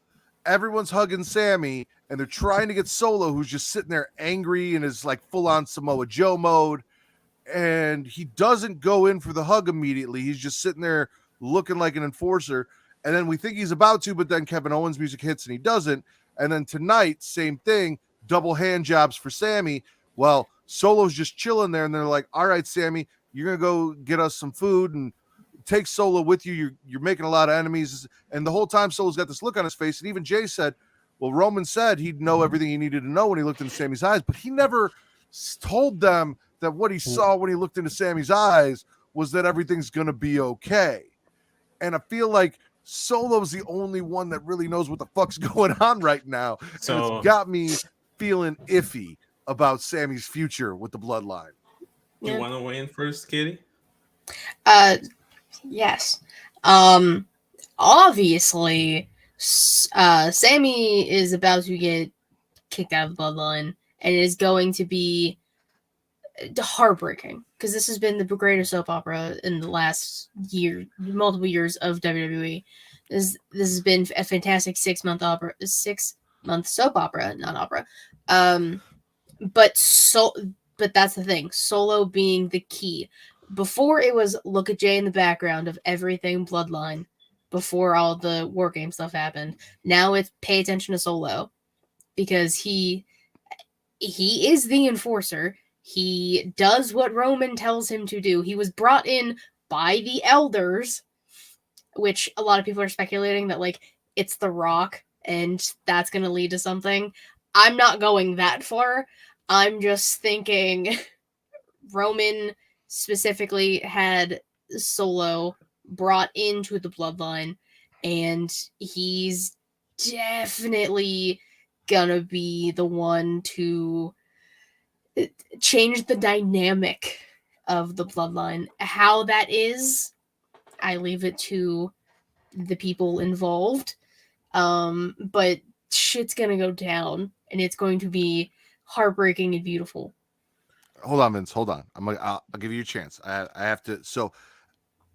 everyone's hugging Sammy, and they're trying to get Solo, who's just sitting there angry and is like full on Samoa Joe mode. And he doesn't go in for the hug immediately. He's just sitting there looking like an enforcer. And then we think he's about to, but then Kevin Owens' music hits and he doesn't. And then tonight, same thing, double hand jobs for Sammy. Well, Solo's just chilling there, and they're like, all right, Sammy, you're going to go get us some food and take Solo with you. You're making a lot of enemies. And the whole time Solo's got this look on his face. And even Jay said, well, Roman said he'd know everything he needed to know when he looked into Sammy's eyes, but he never told them that what he saw when he looked into Sammy's eyes was that everything's going to be okay. And I feel like Solo's the only one that really knows what the fuck's going on right now. So and it's got me feeling iffy about Sammy's future with the bloodline. Do you want to weigh in first, Katie? Yes. Obviously, Sammy is about to get kicked out of the bloodline, and it is going to be heartbreaking because this has been the greatest soap opera in the last multiple years of WWE. This has been a fantastic 6-month soap opera, not opera. But that's the thing. Solo being the key. Before it was look at Jay in the background of everything bloodline. Before all the war game stuff happened, now it's pay attention to Solo because he is the enforcer. He does what Roman tells him to do. He was brought in by the elders, which a lot of people are speculating that like it's The Rock and that's going to lead to something. I'm not going that far. I'm just thinking Roman specifically had Solo brought into the bloodline, and he's definitely gonna be the one to change the dynamic of the bloodline. How that is, I leave it to the people involved. But shit's gonna go down, and it's going to be heartbreaking and beautiful. Hold on, Vince. Hold on. I'll give you a chance. I have to. So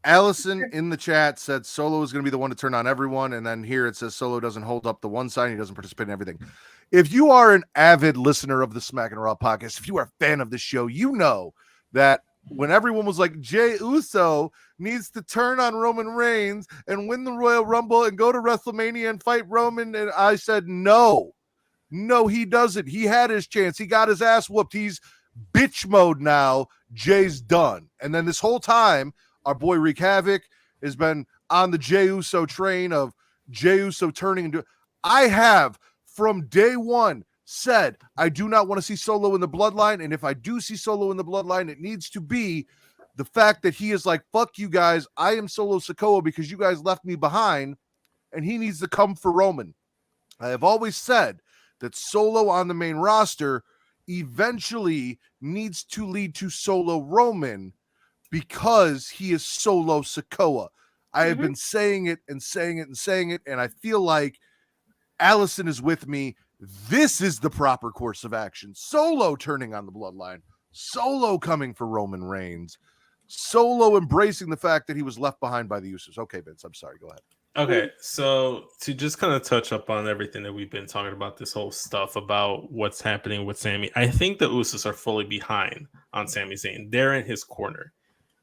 Allison in the chat said Solo is going to be the one to turn on everyone. And then here it says Solo doesn't hold up the one side. He doesn't participate in everything. If you are an avid listener of the Smackin' It Raw podcast, if you are a fan of the show, you know that when everyone was like, Jey Uso needs to turn on Roman Reigns and win the Royal Rumble and go to WrestleMania and fight Roman. And I said, no, he doesn't. He had his chance. He got his ass whooped. He's bitch mode now. Jay's done. And then this whole time, our boy Wreak Havoc has been on the Jey Uso train of Jey Uso turning into. I have from day one said I do not want to see Solo in the bloodline, and if I do see Solo in the bloodline, it needs to be the fact that he is like, fuck you guys, I am Solo Sikoa because you guys left me behind, and he needs to come for Roman. I have always said that Solo on the main roster eventually needs to lead to Solo Roman because he is Solo Sikoa. I have been saying it and saying it and saying it, and I feel like Allison is with me. This is the proper course of action. Solo turning on the bloodline, Solo coming for Roman Reigns, Solo embracing the fact that he was left behind by the Usos. Okay, Vince, I'm sorry. Go ahead. Okay, so to just kind of touch up on everything that we've been talking about, this whole stuff about what's happening with Sami, I think the Usos are fully behind on Sami Zayn. They're in his corner.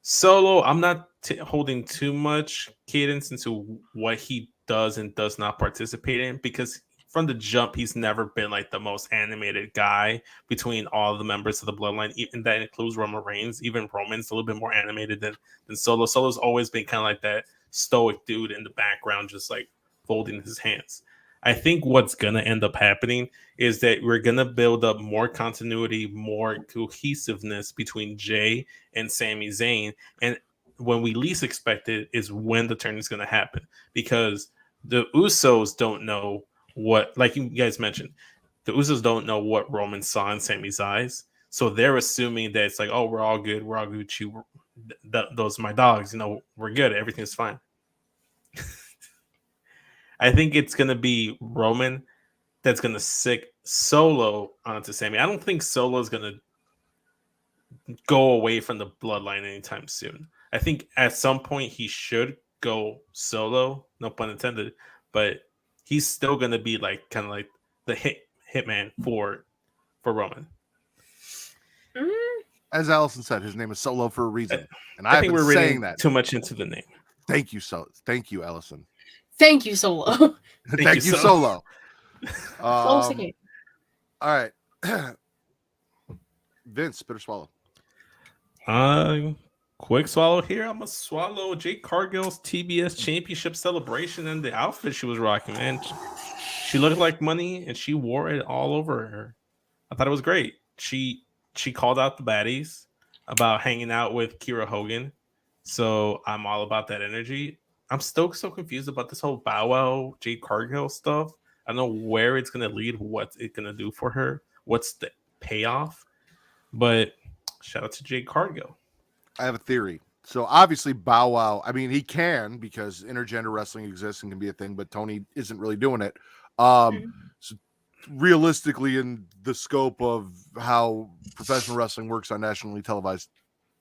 Solo, I'm not holding too much cadence into what he does and does not participate in, because from the jump, he's never been like the most animated guy between all the members of the bloodline. Even that includes Roman Reigns. Even Roman's a little bit more animated than Solo. Solo's always been kind of like that stoic dude in the background, just like folding his hands. I think what's gonna end up happening is that we're gonna build up more continuity, more cohesiveness between Jay and Sami Zayn, and when we least expect it is when the turn is gonna happen, because the Usos don't know what, like you guys mentioned, the Usos don't know what Roman saw in Sami's eyes, so they're assuming that it's like, oh, we're all good, we're all Gucci, those are my dogs, we're good, everything's fine. I think it's going to be Roman that's going to sick Solo onto Sami. I don't think Solo is going to go away from the bloodline anytime soon. I think at some point he should go solo, no pun intended, but he's still going to be like kind of like the hitman for Roman. As Allison said, his name is Solo for a reason, and I think we're saying reading that too much into the name. Thank you, Thank you, Allison. Thank you, Solo. Thank you, Solo. Close again. All right. Vince, spit or swallow? Quick swallow here. I'm gonna swallow Jade Cargill's TBS Championship celebration and the outfit she was rocking, man. She looked like money and she wore it all over her. I thought it was great. She called out the baddies about hanging out with Kira Hogan. So I'm all about that energy. I'm still so confused about this whole Bow Wow Jade Cargill stuff. I don't know where it's gonna lead, what it's gonna do for her, what's the payoff. But shout out to Jade Cargill. I have a theory. So obviously Bow Wow, I mean, he can, because intergender wrestling exists and can be a thing, but Tony isn't really doing it. So realistically, in the scope of how professional wrestling works on nationally televised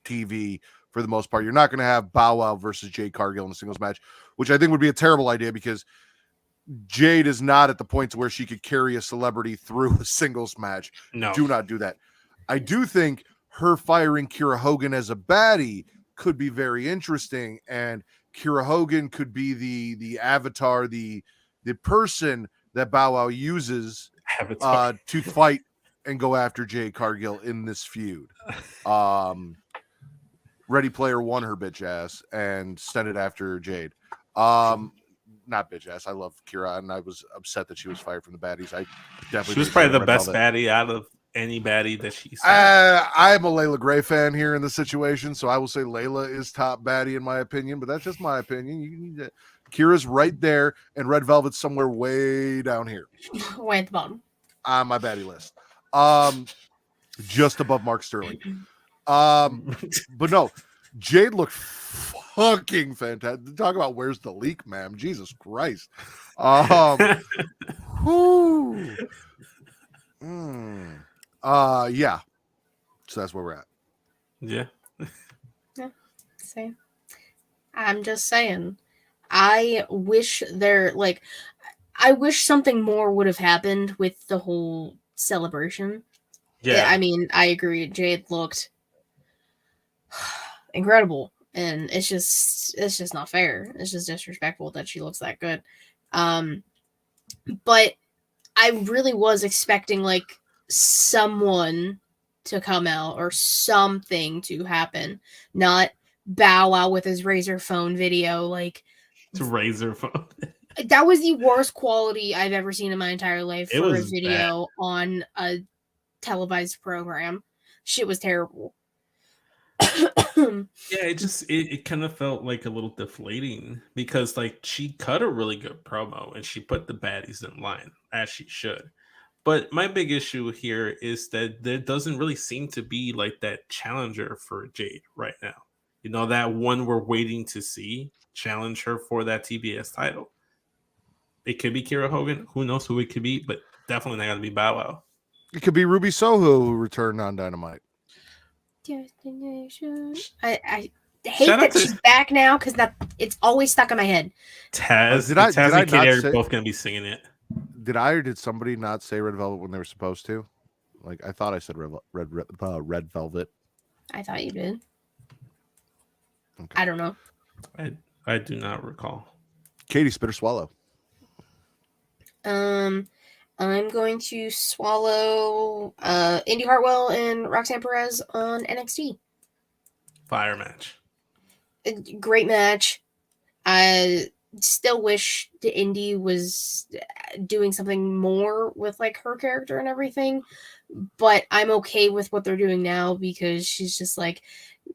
TV, for the most part, you're not going to have Bow Wow versus Jade Cargill in a singles match, which I think would be a terrible idea, because Jade is not at the point where she could carry a celebrity through a singles match. No. Do not do that. I do think her firing Kira Hogan as a baddie could be very interesting, and Kira Hogan could be the avatar, the person that Bow Wow uses to fight and go after Jade Cargill in this feud. Ready Player One her bitch ass and sent it after Jade. Not bitch ass. I love Kira, and I was upset that she was fired from the baddies. I definitely she was probably the best baddie out of any baddie that she's I'm a Layla Gray fan here in this situation, so I will say Layla is top baddie in my opinion, but that's just my opinion. You need to, Kira's right there, and Red Velvet's somewhere way down here. Way at the bottom. On my baddie list. Just above Mark Sterling. But no, Jade looked fucking fantastic. Talk about where's the leak, ma'am. Jesus Christ. Whoo. Yeah. So that's where we're at. Yeah. Yeah. Same. I'm just saying. I wish I wish something more would have happened with the whole celebration. Yeah. I mean, I agree. Jade looked incredible, and it's just not fair. It's just disrespectful that she looks that good. But I really was expecting like someone to come out or something to happen, not Bow Wow with his Razor phone video. Like, it's a Razor phone. That was the worst quality I've ever seen in my entire life It for a was video on a televised program. Shit was terrible. Yeah, it kind of felt like a little deflating, because like she cut a really good promo and she put the baddies in line. as she should. But my big issue here is that there doesn't really seem to be like that challenger for Jade right now. You know, that one we're waiting to see challenge her for that TBS title. It could be Kira Hogan. Who knows who it could be, but definitely not going to be Bow Wow. It could be Ruby Soho who returned on Dynamite. Destination. I hate Shout out that to- she's back now because it's always stuck in my head. Taz, did I and not Kid are say- both going to be singing it. Did I or did somebody not say Red Velvet when they were supposed to? Like, I thought I said Red Velvet. I thought you did. Okay. I don't know. I do not recall. Katie, spit or swallow? I'm going to swallow Indy Hartwell and Roxanne Perez on NXT. Fire match. A great match. I still wish the Indy was doing something more with like her character and everything, but I'm okay with what they're doing now because she's just like,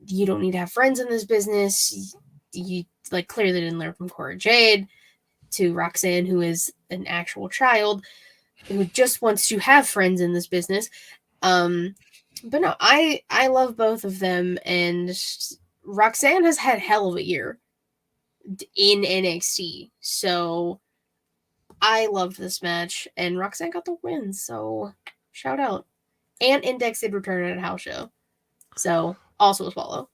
you don't need to have friends in this business. You like clearly didn't learn from Cora Jade, to Roxanne, who is an actual child who just wants to have friends in this business. But no, I love both of them, and Roxanne has had hell of a year in NXT, so I loved this match, and Roxanne got the win, so shout out. And Index did return at a house show, so also a swallow.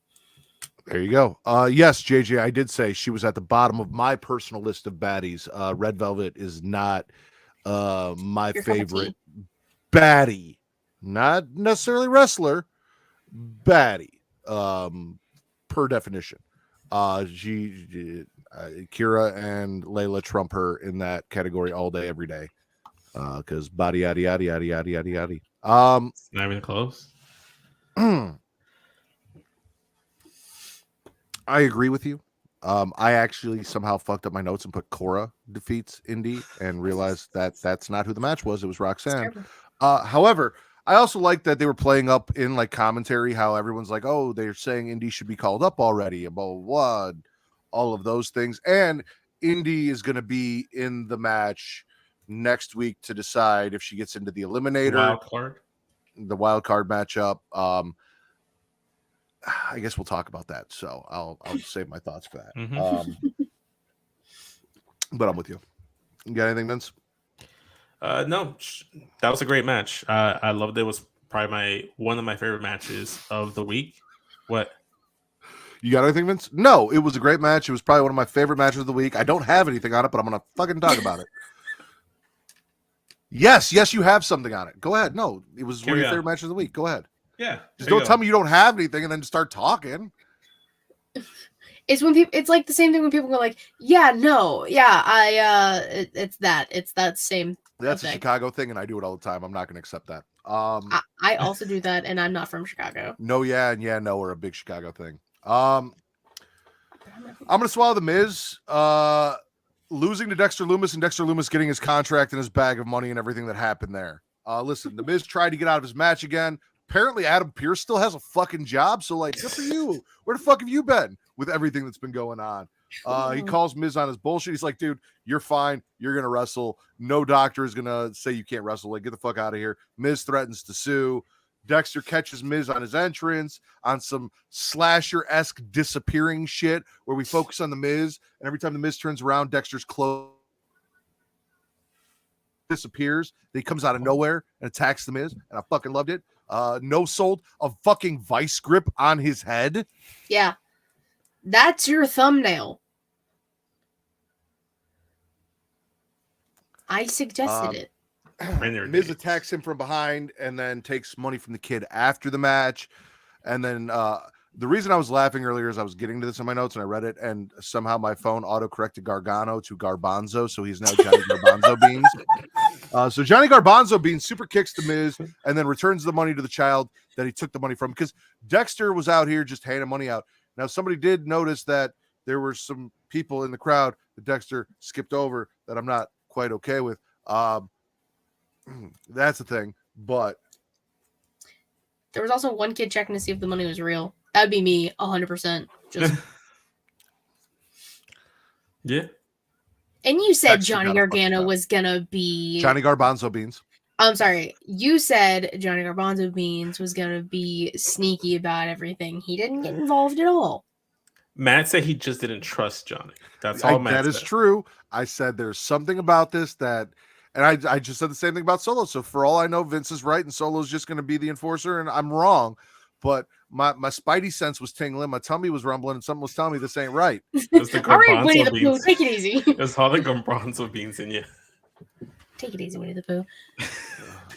There you go. Yes, JJ, I did say she was at the bottom of my personal list of baddies. Red Velvet is not my Your cup of favorite tea. baddie, not necessarily wrestler, baddie. Per definition, Kira and Layla trump her in that category all day, every day. Because body yaddy yaddy yaddy yaddy yaddy yaddy. It's not even close. I agree with you. I actually somehow fucked up my notes and put Cora defeats Indy and realized that that's not who the match was. It was Roxanne. However, I also like that they were playing up in like commentary how everyone's like, oh, they're saying Indy should be called up already, blah, blah, blah, all of those things. And Indy is going to be in the match next week to decide if she gets into the Eliminator, the wild card matchup. I guess we'll talk about that. So I'll save my thoughts for that. But I'm with you. You got anything, Vince? No, that was a great match. I loved it. It was probably one of my favorite matches of the week. What? You got anything, Vince? No, it was a great match. It was probably one of my favorite matches of the week. I don't have anything on it, but I'm gonna fucking talk about it. Yes, you have something on it. Go ahead. No, it was one of your favorite matches of the week. Go ahead. Yeah. Just don't tell me you don't have anything and then start talking. It's when people. It's like the same thing when people go like, "Yeah, no, yeah, it's that same." That's a thing. Chicago thing, and I do it all the time. I'm not going to accept that. I also do that, and I'm not from Chicago. No, yeah, and yeah, no, are a big Chicago thing. I'm going to swallow the Miz. Losing to Dexter Lumis and Dexter Lumis getting his contract and his bag of money and everything that happened there. Listen, the Miz tried to get out of his match again. Apparently, Adam Pearce still has a fucking job. So, like, good for you. Where the fuck have you been with everything that's been going on? He calls Miz on his bullshit. He's like, dude, you're fine. You're going to wrestle. No doctor is going to say you can't wrestle. Like, get the fuck out of here. Miz threatens to sue. Dexter catches Miz on his entrance on some slasher-esque disappearing shit where we focus on the Miz. And every time the Miz turns around, Dexter's clothes disappears. Then he comes out of nowhere and attacks the Miz. And I fucking loved it. No sold a fucking vice grip on his head. Yeah. That's your thumbnail. I suggested it. Miz attacks him from behind and then takes money from the kid after the match. And then the reason I was laughing earlier is I was getting to this in my notes and I read it, and somehow my phone auto-corrected Gargano to Garbanzo, so he's now Johnny Garbanzo Beans. So Johnny Garbanzo Beans super kicks the Miz and then returns the money to the child that he took the money from, because Dexter was out here just handing money out. Now, somebody did notice that there were some people in the crowd that Dexter skipped over that I'm not quite okay with. That's the thing, but there was also one kid checking to see if the money was real. That'd be me, 100%. Just yeah. And you said Texture Johnny got a fucking Gargano job. was gonna be Johnny Garbanzo beans. I'm sorry. You said Johnny Garbanzo Beans was gonna be sneaky about everything. He didn't get involved at all. Matt said he just didn't trust Johnny. That's all Matt That said. is true. I said there's something about this that, and I just said the same thing about Solo. So for all I know, Vince is right, and Solo's just going to be the enforcer, and I'm wrong. But my spidey sense was tingling, my tummy was rumbling, and something was telling me this ain't right. It's the All right, Winnie garbanzo the Pooh, beans. take it easy. It's all the garbanzo beans in you. Take it easy, Winnie the Pooh.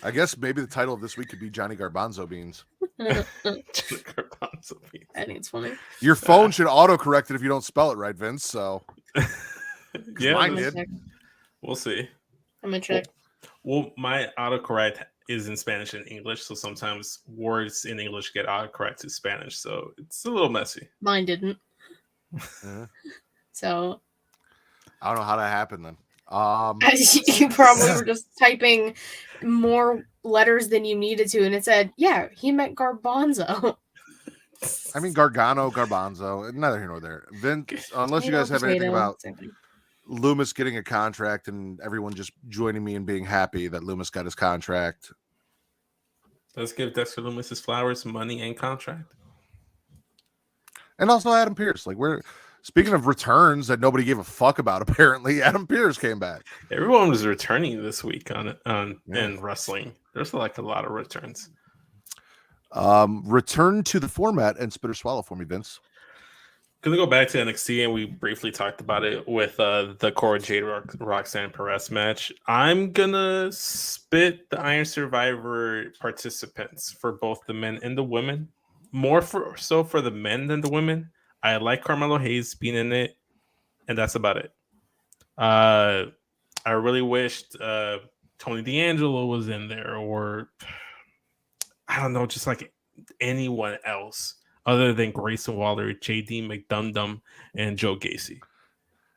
I guess maybe the title of this week could be Johnny Garbanzo Beans. Garbanzo beans. I think it's funny. Your phone should autocorrect it if you don't spell it right, Vince. So Yeah, mine I'm did. gonna check. we'll see. I'm gonna check. Well, my autocorrect is in Spanish and English, so sometimes words in English get autocorrect to Spanish, so it's a little messy. Mine didn't. Yeah. So I don't know how that happened then. you probably were just typing more letters than you needed to, and it said, "Yeah, he meant garbanzo." I mean, Garbanzo, neither here nor there. Vince, unless you guys have anything about Loomis getting a contract and everyone just joining me and being happy that Loomis got his contract. Let's give Dexter Loomis his flowers, money, and contract. And also Adam Pearce. Like, we're speaking of returns that nobody gave a fuck about, apparently, Adam Pearce came back. Everyone was returning this week in wrestling. There's like a lot of returns. Return to the format and spit or swallow for me, Vince. Gonna go back to NXT, and we briefly talked about it with the Cora Jade Roxanne Perez match. I'm gonna spit the Iron Survivor participants for both the men and the women. More for the men than the women. I like Carmelo Hayes being in it, and that's about it. I really wished Tony D'Angelo was in there, or I don't know, just like anyone else other than Grayson Waller, JD McDundum, and Joe Gacy.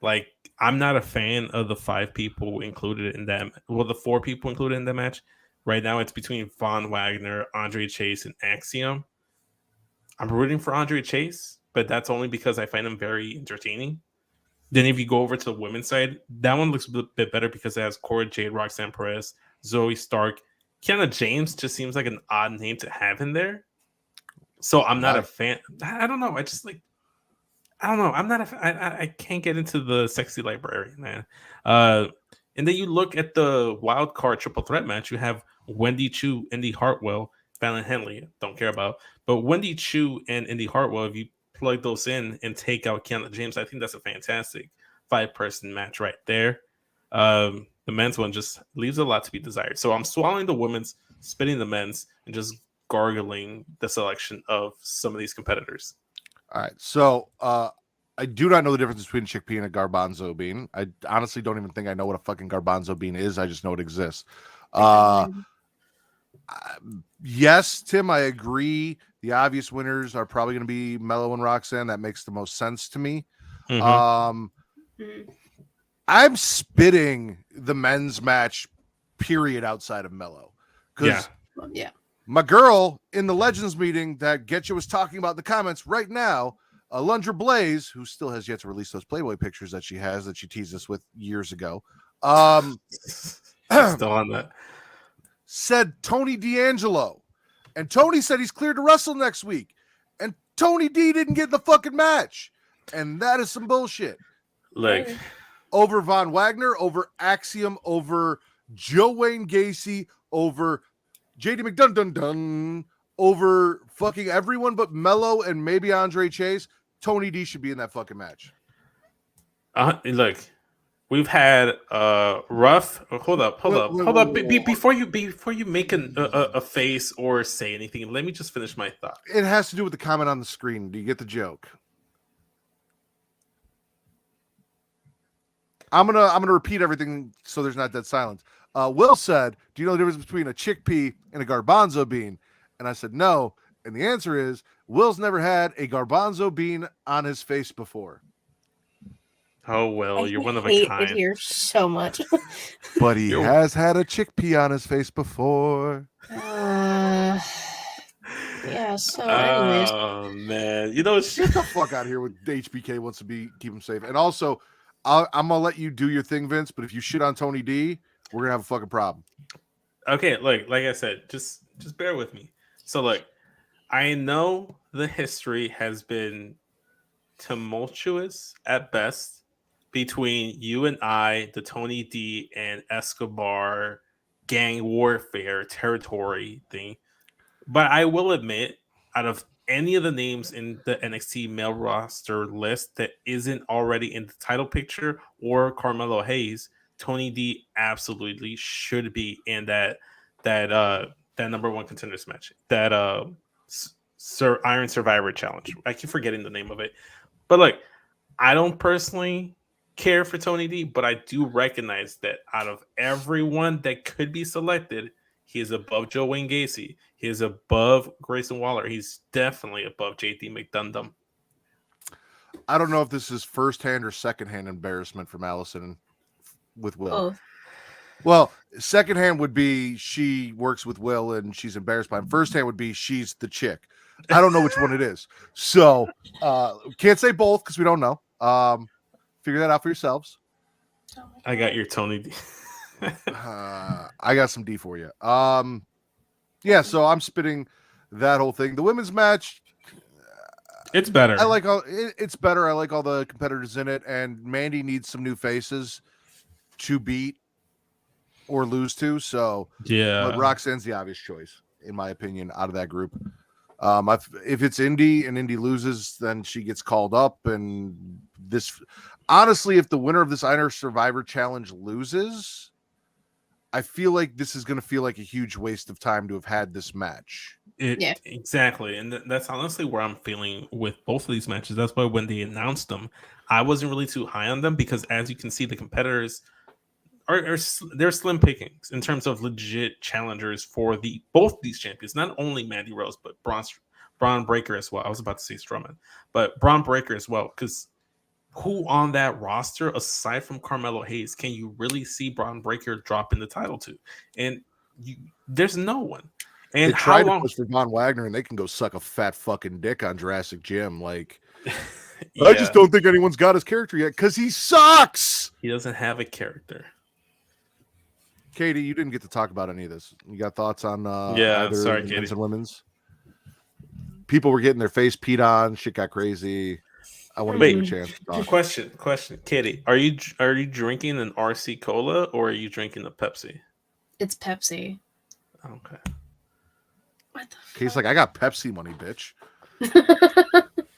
Like, I'm not a fan of the 5 people included in that. Well, the 4 people included in the match. Right now, it's between Von Wagner, Andre Chase, and Axiom. I'm rooting for Andre Chase, but that's only because I find him very entertaining. Then if you go over to the women's side, that one looks a bit better because it has Cora Jade, Roxanne Perez, Zoe Stark. Kiana James just seems like an odd name to have in there. So I'm not a fan. I don't know. I just like, I don't know. I'm not I can't get into the sexy librarian, man. And then you look at the wild card triple threat match. You have Wendy Chu, Indy Hartwell, Fallon Henley. Don't care about. But Wendy Chu and Indy Hartwell, if you plug those in and take out Kiana James, I think that's a fantastic 5-person match right there. The men's one just leaves a lot to be desired. So I'm swallowing the women's, spitting the men's, and just gargling the selection of some of these competitors. All right. So I do not know the difference between a chickpea and a garbanzo bean. I honestly don't even think I know what a fucking garbanzo bean is. I just know it exists. Yes, Tim, I agree. The obvious winners are probably going to be Mello and Roxanne. That makes the most sense to me. I'm spitting the men's match, period, outside of Mello. Because my girl in the Legends meeting that Getcha was talking about in the comments right now, Alundra Blaze, who still has yet to release those Playboy pictures that she has that she teased us with years ago. Still on that. Said Tony D'Angelo. And Tony said he's cleared to wrestle next week. And Tony D didn't get the fucking match. And that is some bullshit. Like, over Von Wagner, over Axiom, over Joe Wayne Gacy, over JD McDundun, over fucking everyone but Mello and maybe Andre Chase. Tony D should be in that fucking match. Look, we've had rough. Hold up. Before you make a face or say anything, let me just finish my thought. It has to do with the comment on the screen. Do you get the joke? I'm gonna repeat everything so there's not dead silence. Will said, "Do you know the difference between a chickpea and a garbanzo bean?" And I said, "No." And the answer is, Will's never had a garbanzo bean on his face before. Oh well, you're one of a kind. kind. I hate it here so much. But he has had a chickpea on his face before. Yeah. So, anyways, Oh man, Get the fuck out of here with HBK wants to keep him safe. And also, I'm gonna let you do your thing, Vince. But if you shit on Tony D, we're gonna have a fucking problem. Okay, like I said, just bear with me. So look, I know the history has been tumultuous at best between you and I, the Tony D and Escobar gang warfare territory thing. But I will admit, out of any of the names in the NXT male roster list that isn't already in the title picture or Carmelo Hayes, Tony D absolutely should be in that number one contenders match. That Sir Iron Survivor Challenge. I keep forgetting the name of it. But like, I don't personally care for Tony D, but I do recognize that out of everyone that could be selected, he is above Joe Wayne Gacy. He is above Grayson Waller. He's definitely above JD McDundum. I don't know if this is firsthand or secondhand embarrassment from Allison with Will. Oh. Well, secondhand would be she works with Will and she's embarrassed by him. Firsthand would be she's the chick. I don't know which one it is. So can't say both because we don't know. Figure that out for yourselves. I got your Tony D. I got some D for you. Yeah, so I'm spitting that whole thing. The women's match, it's better. I like it's better. I like all the competitors in it, and Mandy needs some new faces to beat or lose to. So yeah, but Roxanne's the obvious choice, in my opinion, out of that group. If it's Indy and Indy loses, then she gets called up. And this, honestly, if the winner of this Iron Survivor Challenge loses, I feel like this is going to feel like a huge waste of time to have had this match. Exactly. And that's honestly where I'm feeling with both of these matches. That's why when they announced them, I wasn't really too high on them because, as you can see, the competitors they're slim pickings in terms of legit challengers for both these champions. Not only Mandy Rose, but Braun Breaker as well. I was about to say Strowman, but Braun Breaker as well. Because who on that roster, aside from Carmelo Hayes, can you really see Braun Breaker dropping the title to? And there's no one. And they tried to push for Von Wagner, and they can go suck a fat fucking dick on Jurassic Gym. Like, yeah. I just don't think anyone's got his character yet because he sucks. He doesn't have a character. Katie, you didn't get to talk about any of this. You got thoughts on either men's and women's? People were getting their face peed on. Shit got crazy. I want to give you a chance to talk. Question, Katie, are you drinking an RC Cola or are you drinking a Pepsi? It's Pepsi. Okay. What the fuck? Katie's like, I got Pepsi money, bitch.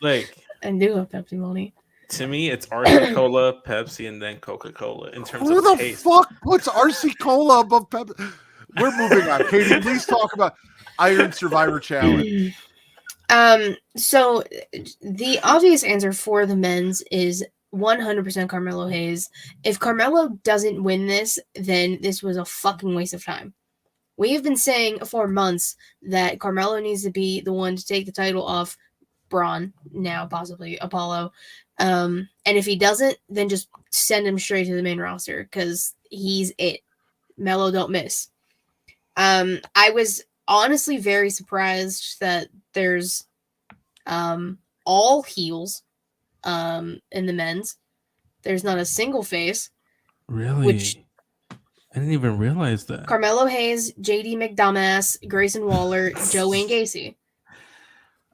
Like, I do have Pepsi money. To me, it's RC Cola, Pepsi, and then Coca-Cola in terms of taste. Who the fuck puts RC Cola above Pepsi? We're moving on. Katie, please talk about Iron Survivor Challenge. So the obvious answer for the men's is 100% Carmelo Hayes. If Carmelo doesn't win this, then this was a fucking waste of time. We have been saying for months that Carmelo needs to be the one to take the title off Braun, now possibly Apollo. And if he doesn't, then just send him straight to the main roster because he's it. Melo don't miss. I was honestly very surprised that there's all heels in the men's. There's not a single face. Really? Which I didn't even realize that. Carmelo Hayes, JD McDumbass, Grayson Waller, Joe Wayne Gacy.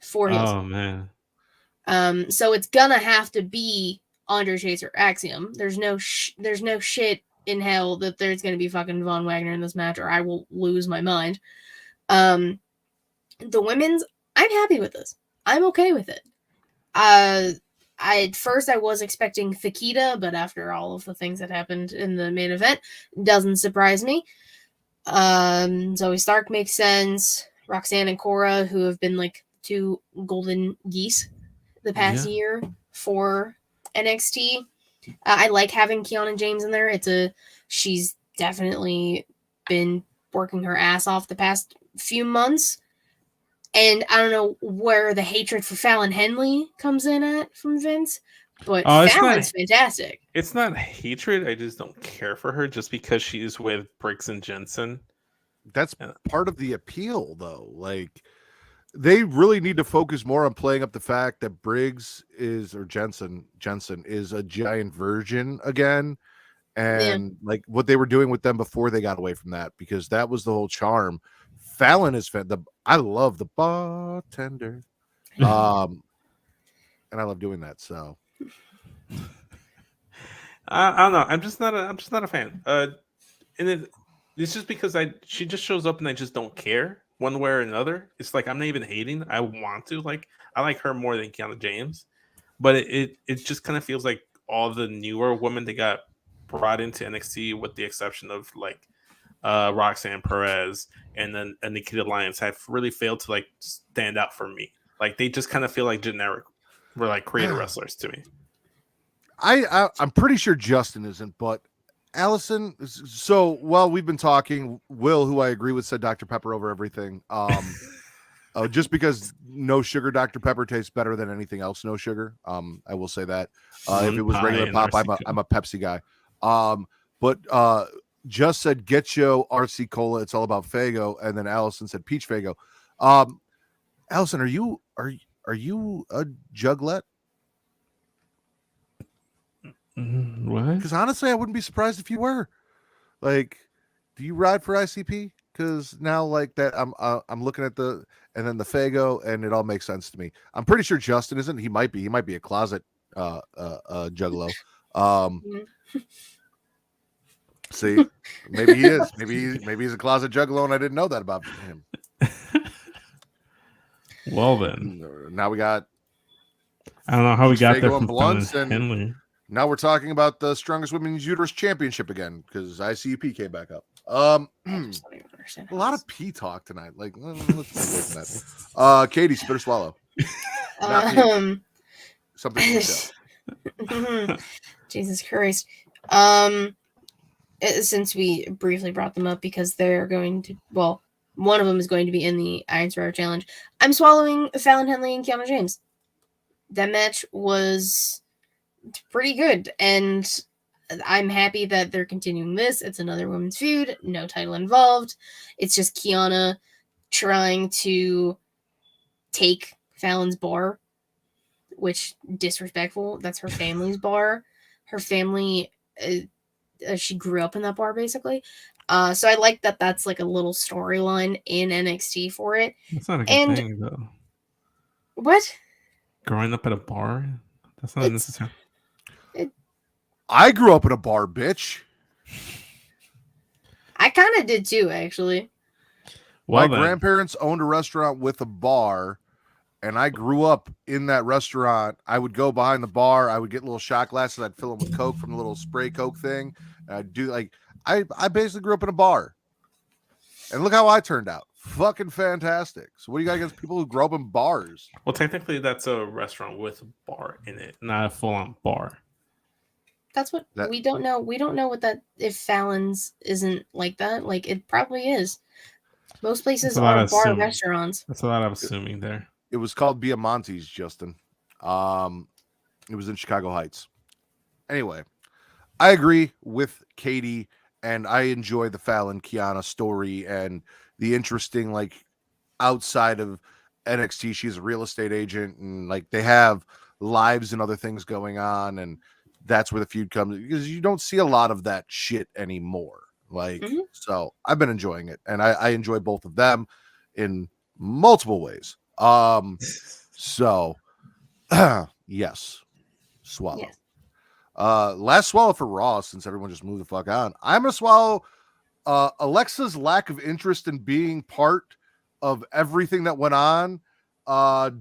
4 heels. Oh man. So it's gonna have to be Andre Chase or Axiom. There's no shit in hell that there's gonna be fucking Von Wagner in this match, or I will lose my mind. The women's, I'm happy with this. I'm okay with it. At first I was expecting Fakita, but after all of the things that happened in the main event, doesn't surprise me. Zoe Stark makes sense. Roxanne and Cora, who have been like 2 golden geese the past year for NXT. I like having Kiana James in there. She's definitely been working her ass off the past few months. And I don't know where the hatred for Fallon Henley comes in at from Vince, but Fallon's fantastic. It's not hatred. I just don't care for her just because she's with Briggs and Jensen. That's part of the appeal, though. Like, They really need to focus more on playing up the fact that Briggs Jensen is a giant virgin again, and like what they were doing with them before they got away from that, because that was the whole charm. Fallon is I love the bartender, and I love doing that. So I don't know. I'm just not a fan. And it's just because she just shows up and I just don't care one way or another. It's like I'm not even hating. I want to I like her more than Kiana James, but it just kind of feels like all the newer women that got brought into NXT, with the exception of like Roxanne Perez and then Nikita Lyons, have really failed to like stand out for me. Like they just kind of feel like generic, were like creator wrestlers to me. I'm pretty sure Justin isn't, but Allison. So while we've been talking, Will, who I agree with, said Dr. Pepper over everything. Just because no sugar Dr. Pepper tastes better than anything else, no sugar. I will say that. If it was regular pop, I'm a Pepsi guy. But just said get your RC Cola. It's all about Fago, and then Allison said peach Fago. Allison, are you a juglet? What? Because honestly, I wouldn't be surprised if you were. Like, do you ride for ICP? Because now, like that, I'm looking at the Fago, and it all makes sense to me. I'm pretty sure Justin isn't. He might be a closet juggalo. See, maybe he is. Maybe he's a closet juggalo, and I didn't know that about him. Well then, now we got. I don't know how we got Fago there and from blunts, and Henley. Now we're talking about the strongest women's uterus championship again, because ICP came back up. A lot of P talk tonight. Like, let's get away from that. Katie, spit or swallow. Something. Jesus Christ. Since we briefly brought them up, because they're going to, well, one of them is going to be in the Iron Survivor Challenge. I'm swallowing Fallon Henley and Kiana James. That match was pretty good, and I'm happy that they're continuing this. It's another women's feud, no title involved. It's just Kiana trying to take Fallon's bar, which disrespectful. That's her family's bar. Her family, she grew up in that bar basically. So I like that. That's like a little storyline in NXT for it. That's not a good thing though. What? Growing up at a bar? That's not necessary. I grew up in a bar, bitch. I kind of did too, actually. Well, my grandparents owned a restaurant with a bar, and I grew up in that restaurant. I would go behind the bar. I would get little shot glasses. I'd fill them with Coke from the little spray Coke thing. And I'd do I basically grew up in a bar. And look how I turned out. Fucking fantastic. So what do you got against people who grow up in bars? Well, technically that's a restaurant with a bar in it, not a full-on bar. That's what we don't know. We don't know what that, if Fallon's isn't like that. Like, it probably is. Most places are bar restaurants. That's a lot I'm assuming there. It was called Biamonte's, Justin. It was in Chicago Heights. Anyway, I agree with Katie, and I enjoy the Fallon Kiana story and the interesting, like, outside of NXT, she's a real estate agent, and like they have lives and other things going on, and that's where the feud comes, because you don't see a lot of that shit anymore. Like, so I've been enjoying it, and I enjoy both of them in multiple ways. So yes, swallow. Yes. Last swallow for Raw, since everyone just moved the fuck on. I'm gonna swallow Alexa's lack of interest in being part of everything that went on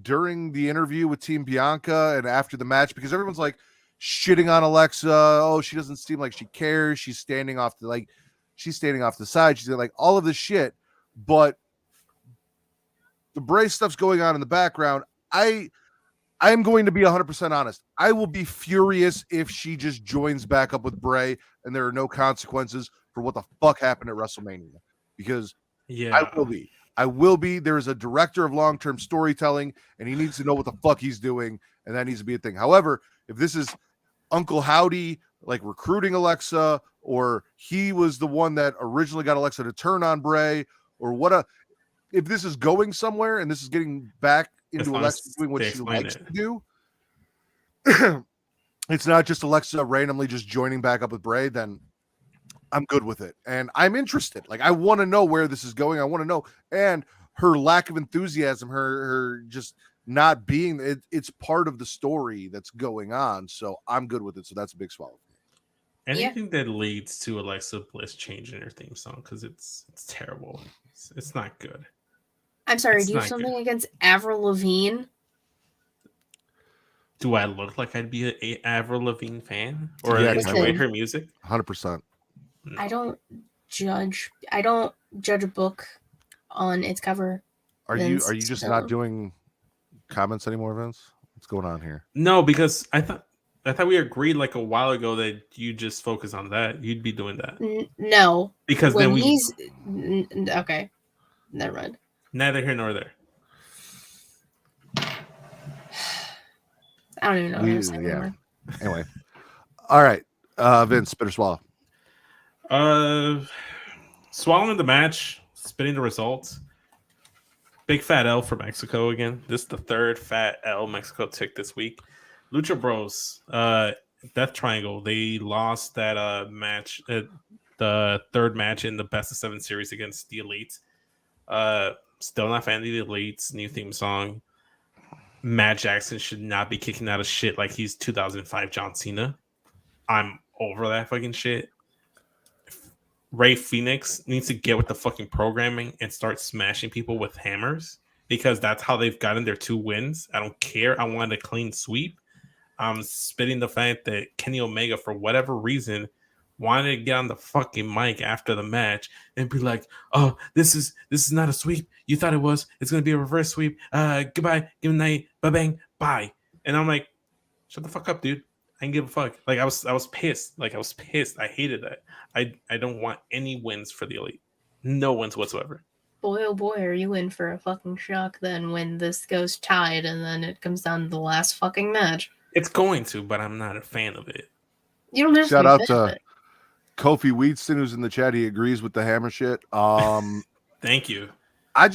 during the interview with Team Bianca and after the match, because everyone's like shitting on Alexa. Oh, she doesn't seem like she cares. She's standing off the side. She's like all of this shit, but the Bray stuff's going on in the background. I am going to be 100% honest. I will be furious if she just joins back up with Bray and there are no consequences for what the fuck happened at WrestleMania, because I will be. There is a director of long-term storytelling, and he needs to know what the fuck he's doing, and that needs to be a thing. However, if this is Uncle Howdy, like, recruiting Alexa, or he was the one that originally got Alexa to turn on Bray, or if this is going somewhere and this is getting back into Alexa doing what she likes to do, it's not just Alexa randomly just joining back up with Bray, then I'm good with it. And I'm interested. Like, I want to know where this is going. I want to know. And her lack of enthusiasm, her just not being, it's part of the story that's going on. So I'm good with it. So that's a big swallow. Anything that leads to Alexa Bliss changing her theme song, because it's terrible. It's not good. I'm sorry, do you have something against Avril Lavigne? Do I look like I'd be a Avril Lavigne fan or enjoy her music? 100%. I don't judge a book on its cover. Are you just not doing comments anymore, Vince? What's going on here? No, because I thought we agreed like a while ago that you just focus on that. You'd be doing that. No, because when okay, never mind. Neither here nor there. I don't even know what I'm saying anymore. Anyway, all right, Vince, spit or swallow. Swallowing the match, spitting the results. Big fat L for Mexico again. This is the third fat L Mexico took this week. Lucha Bros, Death Triangle. They lost that match, the third match in the best of 7 series against the Elite. Still not fan of the Elite's new theme song. Matt Jackson should not be kicking out of shit like he's 2005 John Cena. I'm over that fucking shit. Ray Phoenix needs to get with the fucking programming and start smashing people with hammers, because that's how they've gotten their 2 wins. I don't care. I wanted a clean sweep. I'm spitting the fact that Kenny Omega, for whatever reason, wanted to get on the fucking mic after the match and be like, "Oh, this is not a sweep. You thought it was. It's gonna be a reverse sweep. Goodbye, good night, bye bang, bye." And I'm like, "Shut the fuck up, dude. I didn't give a fuck." Like I was pissed. Like I was pissed. I hated that. I don't want any wins for the Elite. No wins whatsoever. Boy, oh boy, are you in for a fucking shock then when this goes tied and then it comes down to the last fucking match. It's going to, but I'm not a fan of it. You don't have Shout out to Kofi Wheatston, who's in the chat. He agrees with the hammer shit. Thank you. I'm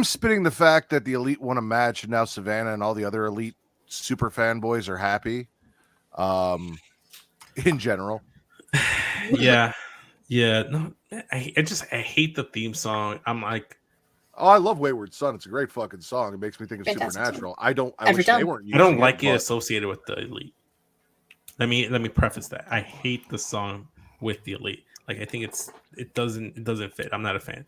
spitting the fact that the Elite won a match and now Savannah and all the other Elite super fanboys are happy. In general. Yeah. No, I hate the theme song. I'm like, oh, I love Wayward Son. It's a great fucking song. It makes me think of Supernatural. I wish they weren't using I don't like it associated with the Elite. Let me preface that. I hate the song with the Elite. Like I think it doesn't fit. I'm not a fan.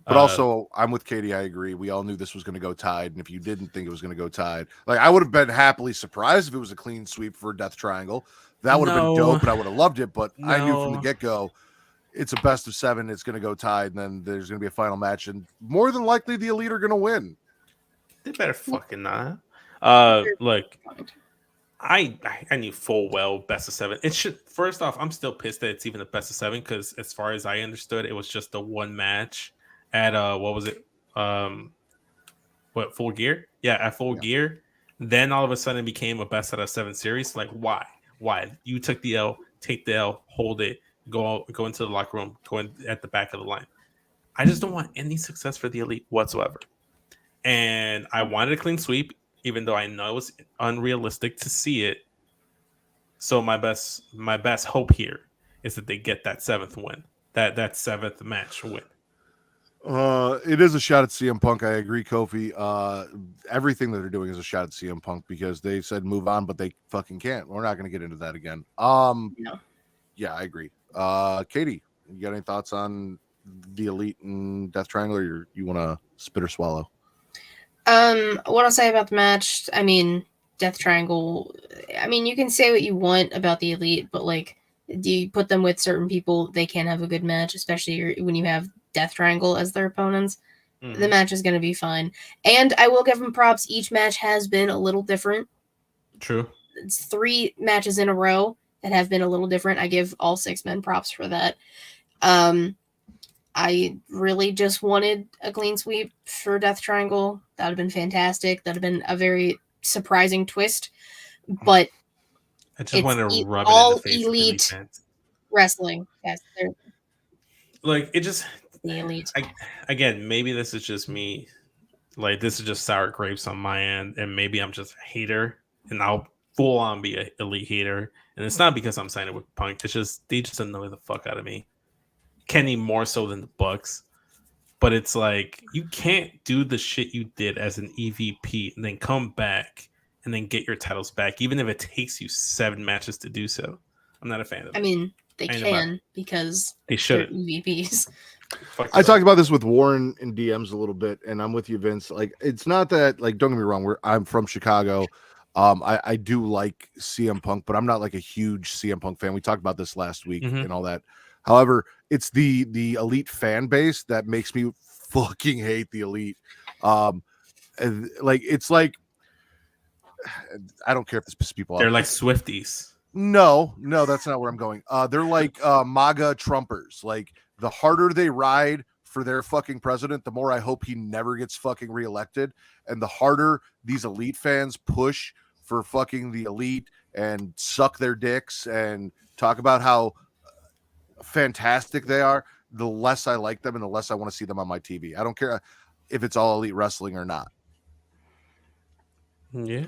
But also, I'm with Katie. I agree. We all knew this was going to go tied, and if you didn't think it was going to go tied, like I would have been happily surprised if it was a clean sweep for Death Triangle. That would have been dope, and I would have loved it. But I knew from the get-go, it's a best of 7. It's going to go tied, and then there's going to be a final match, and more than likely, the Elite are going to win. They better fucking not. Look, I knew full well best of 7. It should. First off, I'm still pissed that it's even a best of 7 because, as far as I understood, it was just the one match at what was it? Full Gear? Yeah, at Full Gear. Then all of a sudden it became a best out of 7 series. Like, why? Why? You took the L, take the L, hold it, go into the locker room, go in at the back of the line. I just don't want any success for the Elite whatsoever. And I wanted a clean sweep, even though I know it's unrealistic to see it. So my best hope here is that they get that 7th win, that 7th match win. It is a shot at CM Punk. I agree, Kofi. Everything that they're doing is a shot at CM Punk because they said move on, but they fucking can't. We're not going to get into that again. No. Yeah, I agree. Katie, you got any thoughts on the Elite and Death Triangle, or you want to spit or swallow? What I'll say about the match, I mean, Death Triangle, I mean, you can say what you want about the Elite, but like, do you put them with certain people, they can't have a good match, especially when you have Death Triangle as their opponents. The match is going to be fine. And I will give them props. Each match has been a little different. True. It's 3 matches in a row that have been a little different. I give all 6 men props for that. I really just wanted a clean sweep for Death Triangle. That would have been fantastic. That would have been a very surprising twist. But I just want to rub it all in the face Elite wrestling. Yes, like it just the elite. Again, maybe this is just me. Like, this is just sour grapes on my end, and maybe I'm just a hater, and I'll full on be an elite hater. And it's not because I'm signing with Punk. It's just they just annoy the fuck out of me. Kenny more so than the Bucks. But it's like, you can't do the shit you did as an EVP and then come back and then get your titles back, even if it takes you 7 matches to do so. I'm not a fan of it. I mean, they can because they they're shouldn't. EVPs. I talked about this with Warren in DMs a little bit, and I'm with you, Vince. Like, it's not that, like, don't get me wrong, I'm from Chicago. I do like CM Punk, but I'm not like a huge CM Punk fan. We talked about this last week and all that. However, it's the elite fan base that makes me fucking hate the elite. Like, it's like, I don't care if this pisses people off. They're like Swifties. No, that's not where I'm going. They're like MAGA Trumpers. Like, the harder they ride for their fucking president, the more I hope he never gets fucking reelected. And the harder these elite fans push for fucking the elite and suck their dicks and talk about how fantastic they are, the less I like them and the less I want to see them on my TV. I don't care if it's all elite wrestling or not. Yeah,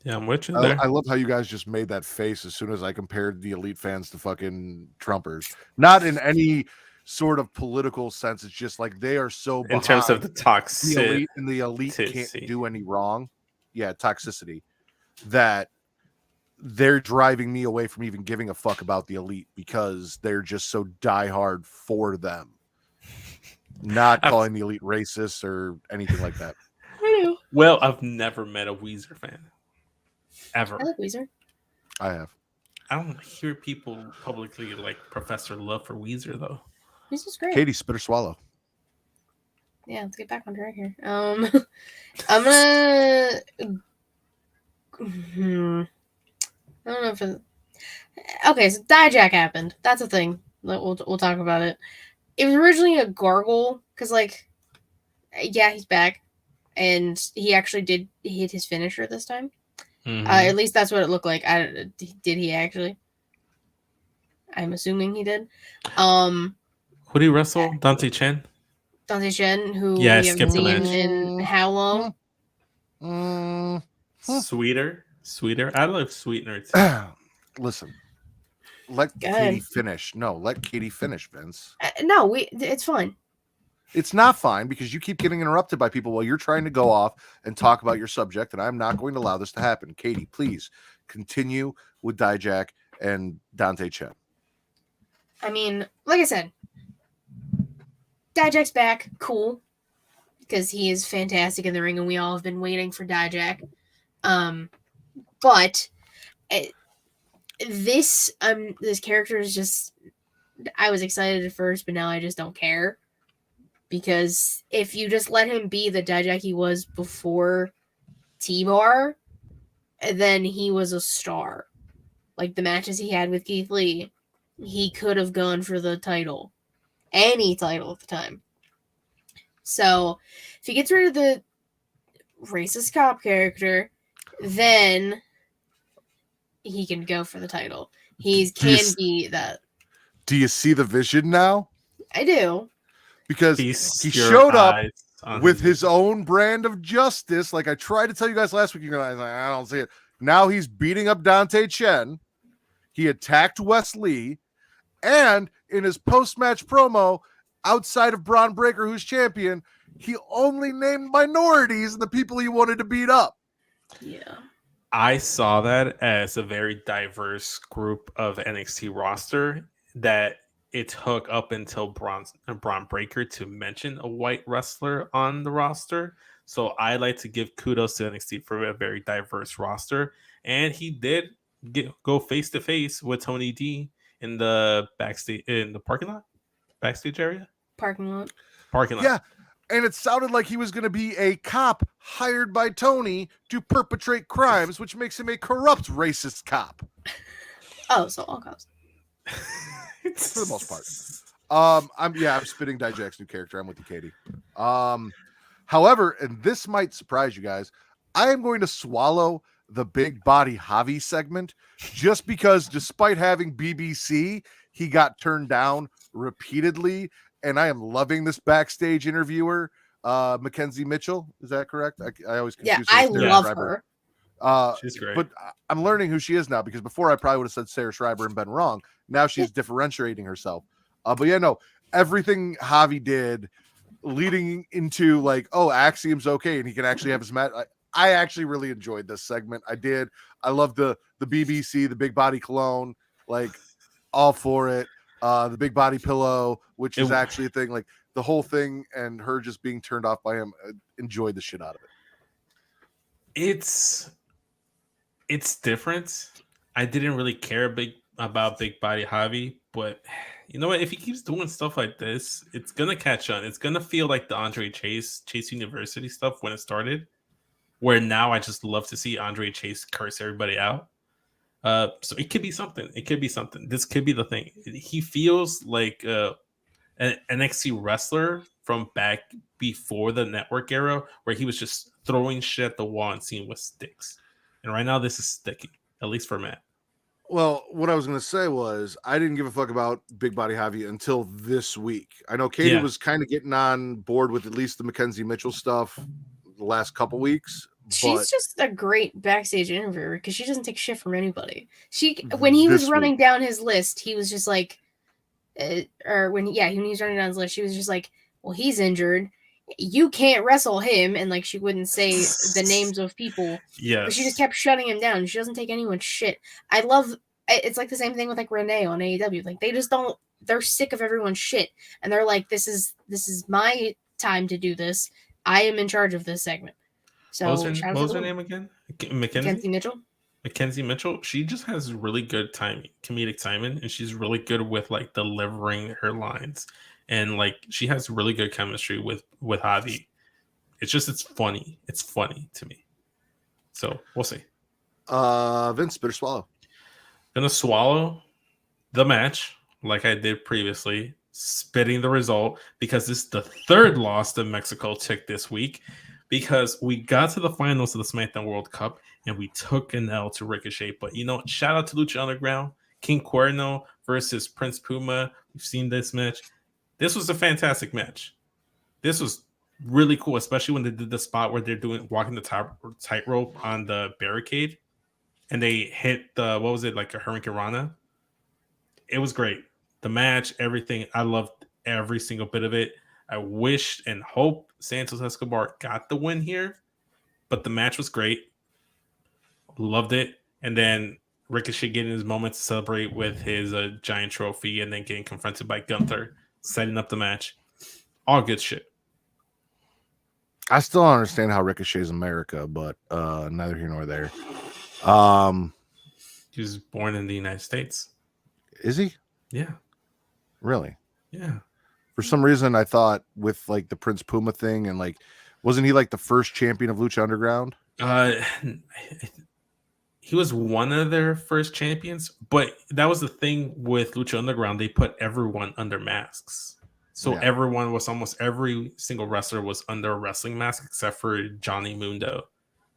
I'm with you there. I love how you guys just made that face as soon as I compared the elite fans to fucking Trumpers. Not in any sort of political sense. It's just like they are so in terms of the toxicity, the elite can't do any wrong. Yeah, toxicity. That they're driving me away from even giving a fuck about the elite because they're just so diehard for them. Not calling the elite racist or anything like that. I know. Well, I've never met a Weezer fan. Ever. I like Weezer. I have. I don't hear people publicly like profess their love for Weezer though. Weezer's great. Katie, spit or swallow. Yeah, let's get back on track here. I'm gonna. I don't know if it... Okay, so Dijak happened. That's a thing. We'll talk about it. It was originally a gargle because, like, yeah, he's back, and he actually did hit his finisher this time. At least that's what it looked like. Did he actually? I'm assuming he did. Who did he wrestle? Dante Chen. Dante Chen, who we haven't seen in how long? Sweeter. I love Sweetener too. Listen, let Katie finish. No, let Katie finish, Vince. No, it's fine. It's not fine because you keep getting interrupted by people while you're trying to go off and talk about your subject, and I'm not going to allow this to happen. Katie, please continue with Dijak and Dante Chen. I mean, like I said, Dijak's back. Cool. Because he is fantastic in the ring, and we all have been waiting for Dijak. But this character is just... I was excited at first, but now I just don't care. Because if you just let him be the Dijak he was before T-Bar, then he was a star. Like the matches he had with Keith Lee, he could have gone for the title. Any title at the time. So, if he gets rid of the racist cop character, then he can go for the title. He can be that. Do you see the vision now? I do. Because he showed up with his own brand of justice. Like I tried to tell you guys last week, you're like, I don't see it. Now he's beating up Dante Chen. He attacked Wes Lee. And in his post-match promo, outside of Braun Breaker, who's champion, he only named minorities and the people he wanted to beat up. Yeah. I saw that as a very diverse group of NXT roster that it took up until Braun Breaker to mention a white wrestler on the roster. So I like to give kudos to NXT for a very diverse roster. And he did go face to face with Tony D in the backstage area. Parking lot. Yeah. And it sounded like he was going to be a cop hired by Tony to perpetrate crimes, which makes him a corrupt racist cop. Oh, so all cops. For the most part. I'm spitting Dijak's new character. I'm with you, Katie. However, and this might surprise you guys, I am going to swallow the big body Javi segment just because despite having BBC, he got turned down repeatedly and I am loving this backstage interviewer, Mackenzie Mitchell. Is that correct? I always confuse her I with Sarah love Schreiber. her. She's great. But I'm learning who she is now, because before I probably would have said Sarah Schreiber and been wrong. Now she's differentiating herself. But yeah, no, everything Javi did leading into like, oh, Axiom's okay and he can actually have his match. I actually really enjoyed this segment. I did. I love the BBC, the big body cologne, like all for it. The big body pillow, which is actually a thing. Like the whole thing, and her just being turned off by him. Enjoyed the shit out of it. It's different. I didn't really care about Big Body Javi, but you know what? If he keeps doing stuff like this, it's gonna catch on. It's gonna feel like the Andre Chase University stuff when it started, where now I just love to see Andre Chase curse everybody out. So it could be something. It could be something. This could be the thing. He feels like an NXT wrestler from back before the network era, where he was just throwing shit at the wall and seeing what sticks. And right now, this is sticky, at least for Matt. Well, what I was going to say was I didn't give a fuck about Big Body Javi until this week. I know Katie was kind of getting on board with at least the Mackenzie Mitchell stuff the last couple weeks. She's just a great backstage interviewer because she doesn't take shit from anybody. When he was running down his list, he was just like, when he was running down his list, she was just like, well, he's injured. You can't wrestle him. And like, she wouldn't say the names of people. Yeah. But she just kept shutting him down. She doesn't take anyone's shit. It's like the same thing with like Renee on AEW. Like they're sick of everyone's shit. And they're like, this is my time to do this. I am in charge of this segment. So what was her name again? Mackenzie Mitchell. Mackenzie Mitchell. She just has really good comedic timing, and she's really good with like delivering her lines, and like she has really good chemistry with Javi. It's funny. It's funny to me. So we'll see. Vince, better swallow. Gonna swallow the match like I did previously, spitting the result, because this is the third loss that Mexico took this week. Because we got to the finals of the SmackDown World Cup and we took an L to Ricochet. But you know, shout out to Lucha Underground, King Cuerno versus Prince Puma. We've seen this match. This was a fantastic match. This was really cool, especially when they did the spot where they're walking the tightrope on the barricade and they hit the, what was it, like a Hurricane Rana? It was great. The match, everything. I loved every single bit of it. I wished and hoped Santos Escobar got the win here, but the match was great. Loved it. And then Ricochet getting his moment to celebrate with his giant trophy and then getting confronted by Gunther, setting up the match. All good shit. I still don't understand how Ricochet's America, but neither here nor there. He was born in the United States. Is he? Yeah. Really? Yeah. For some reason, I thought with like the Prince Puma thing and like, wasn't he like the first champion of Lucha Underground? He was one of their first champions, but that was the thing with Lucha Underground. They put everyone under masks. So everyone was, almost every single wrestler was under a wrestling mask except for Johnny Mundo.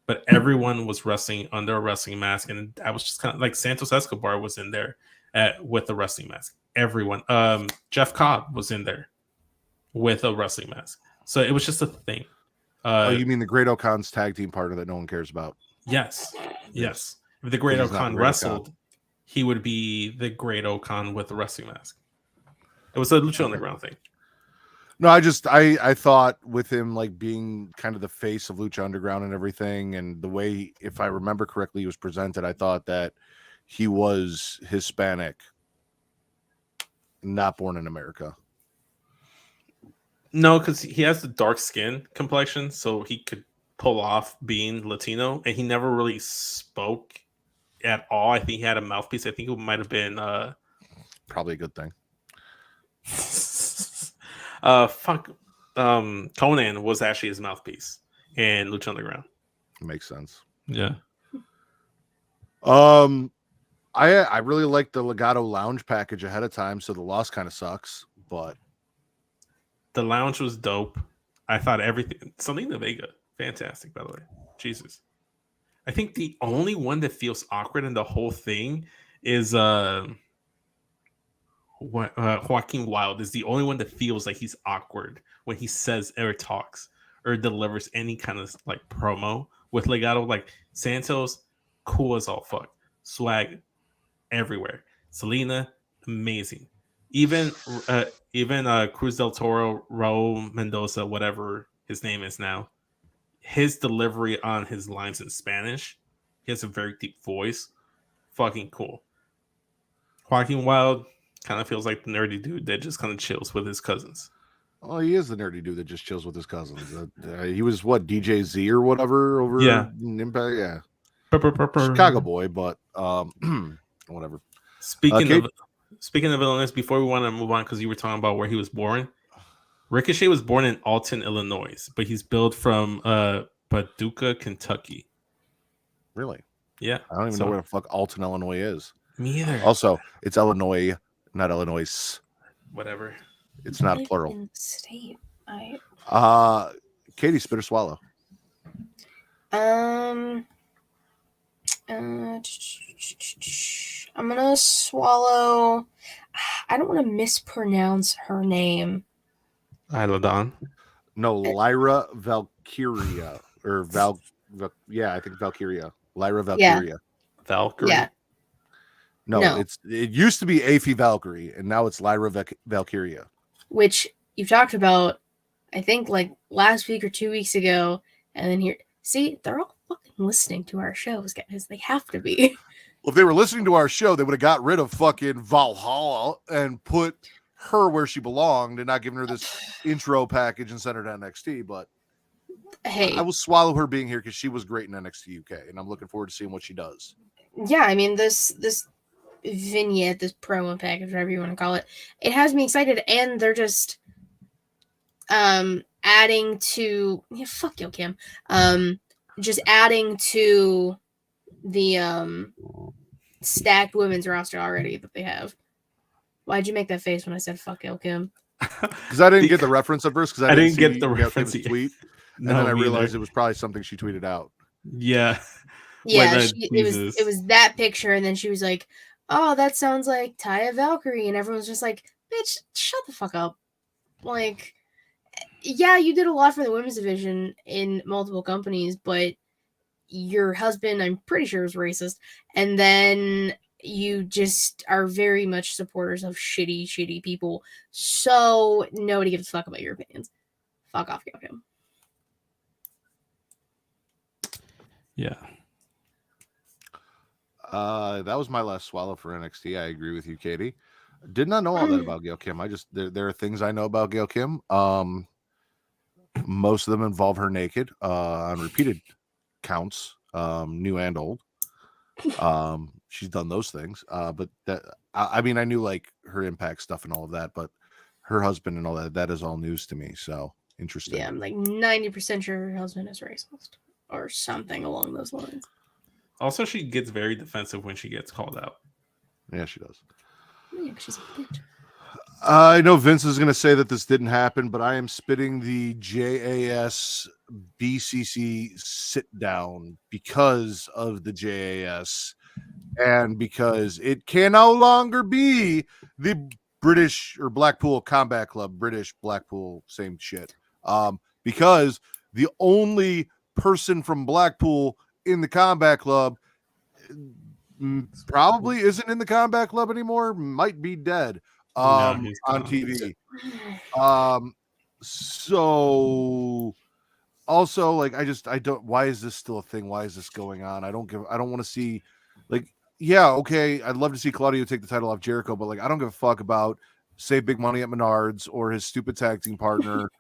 But everyone was wrestling under a wrestling mask. And I was just kind of like Santos Escobar was in there with a wrestling mask. Everyone. Jeff Cobb was in there with a wrestling mask. So it was just a thing. You mean the Great Okan's tag team partner that no one cares about? Yes. Yes. If the Great Okan wrestled, he would be the Great Okan with the wrestling mask. It was a Lucha Underground thing. No, I thought with him like being kind of the face of Lucha Underground and everything, and the way, if I remember correctly, he was presented, I thought that he was Hispanic, not born in America. No, because he has the dark skin complexion, so he could pull off being Latino, and he never really spoke at all. I think he had a mouthpiece. I think it might have been probably a good thing. Conan was actually his mouthpiece in Lucha Underground. Makes sense. Yeah. I really like the Legato Lounge package ahead of time, so the loss kind of sucks, but the lounge was dope. I thought everything. Selena Vega, fantastic, by the way. Jesus. I think the only one that feels awkward in the whole thing is who Joaquin Wild is the only one that feels like he's awkward when he says or talks or delivers any kind of like promo with Legado. Like Santos, cool as all fuck, swag everywhere. Selena, amazing. Even Cruz del Toro, Raul Mendoza, whatever his name is now, his delivery on his lines in Spanish, he has a very deep voice. Fucking cool. Joaquin Wild kind of feels like the nerdy dude that just kind of chills with his cousins. Oh, he is the nerdy dude that just chills with his cousins. He was what, DJ Z or whatever over in Impact. Yeah, Chicago boy, but whatever. Speaking of Illinois, before we want to move on, because you were talking about where he was born, Ricochet was born in Alton, Illinois, but he's billed from Paducah, Kentucky. Really? Yeah. I don't even know where the fuck Alton, Illinois is. Me either. Also, it's Illinois, not Illinois. Whatever. It's not a plural. State. Katie, spit or swallow? I'm gonna swallow. I don't want to mispronounce her name. Isla Dawn. No, Lyra Valkyria or yeah, I think Valkyria. Lyra Valkyria. Yeah. Valkyrie. Yeah. No, it used to be Aphie Valkyrie, and now it's Lyra Valkyria. Which you've talked about, I think, like last week or 2 weeks ago, and then here. See, they're all fucking listening to our shows, guys. They have to be. Well, if they were listening to our show, they would have got rid of fucking Valhalla and put her where she belonged and not giving her this intro package and sent her to NXT. But Hey, I will swallow her being here because she was great in NXT UK, and I'm looking forward to seeing what she does. yeah, I mean this vignette, this promo package, whatever you want to call it, it has me excited, and they're just adding to fuck you, Kim. Just adding to the stacked women's roster already that they have. Why'd you make that face when I said fuck you, Kim? Because I didn't get the reference at first. Because I didn't get the reference tweet, and then I realized it was probably something she tweeted out. Yeah. Yeah, it was that picture, and then she was like, "Oh, that sounds like Taya Valkyrie," and everyone's just like, "Bitch, shut the fuck up!" Like, yeah, you did a lot for the women's division in multiple companies, but your husband, I'm pretty sure, is racist, and then you just are very much supporters of shitty people. So nobody gives a fuck about your opinions. Fuck off, Kim. Yeah. That was my last swallow for NXT. I agree with you, Katie. Did not know all that about Gail Kim. There are things I know about Gail Kim. Most of them involve her naked on repeated counts, new and old. She's done those things. But I mean, I knew like her Impact stuff and all of that, but her husband and all that is all news to me. So interesting. Yeah, I'm like 90% sure her husband is racist or something along those lines. Also, she gets very defensive when she gets called out. Yeah, she does. Yeah, she's a bitch. I know Vince is going to say that this didn't happen, but I am spitting the JAS BCC sit down because of the JAS and because it can no longer be the British or Blackpool Combat Club, British Blackpool, same shit. Because the only person from Blackpool in the Combat Club probably isn't in the Combat Club anymore, might be dead on TV. So also like I don't, why is this still a thing? Why is this going on? I don't want to see, like, yeah, okay, I'd love to see Claudio take the title off Jericho, but like I don't give a fuck about Save Big Money at Menards or his stupid tag team partner.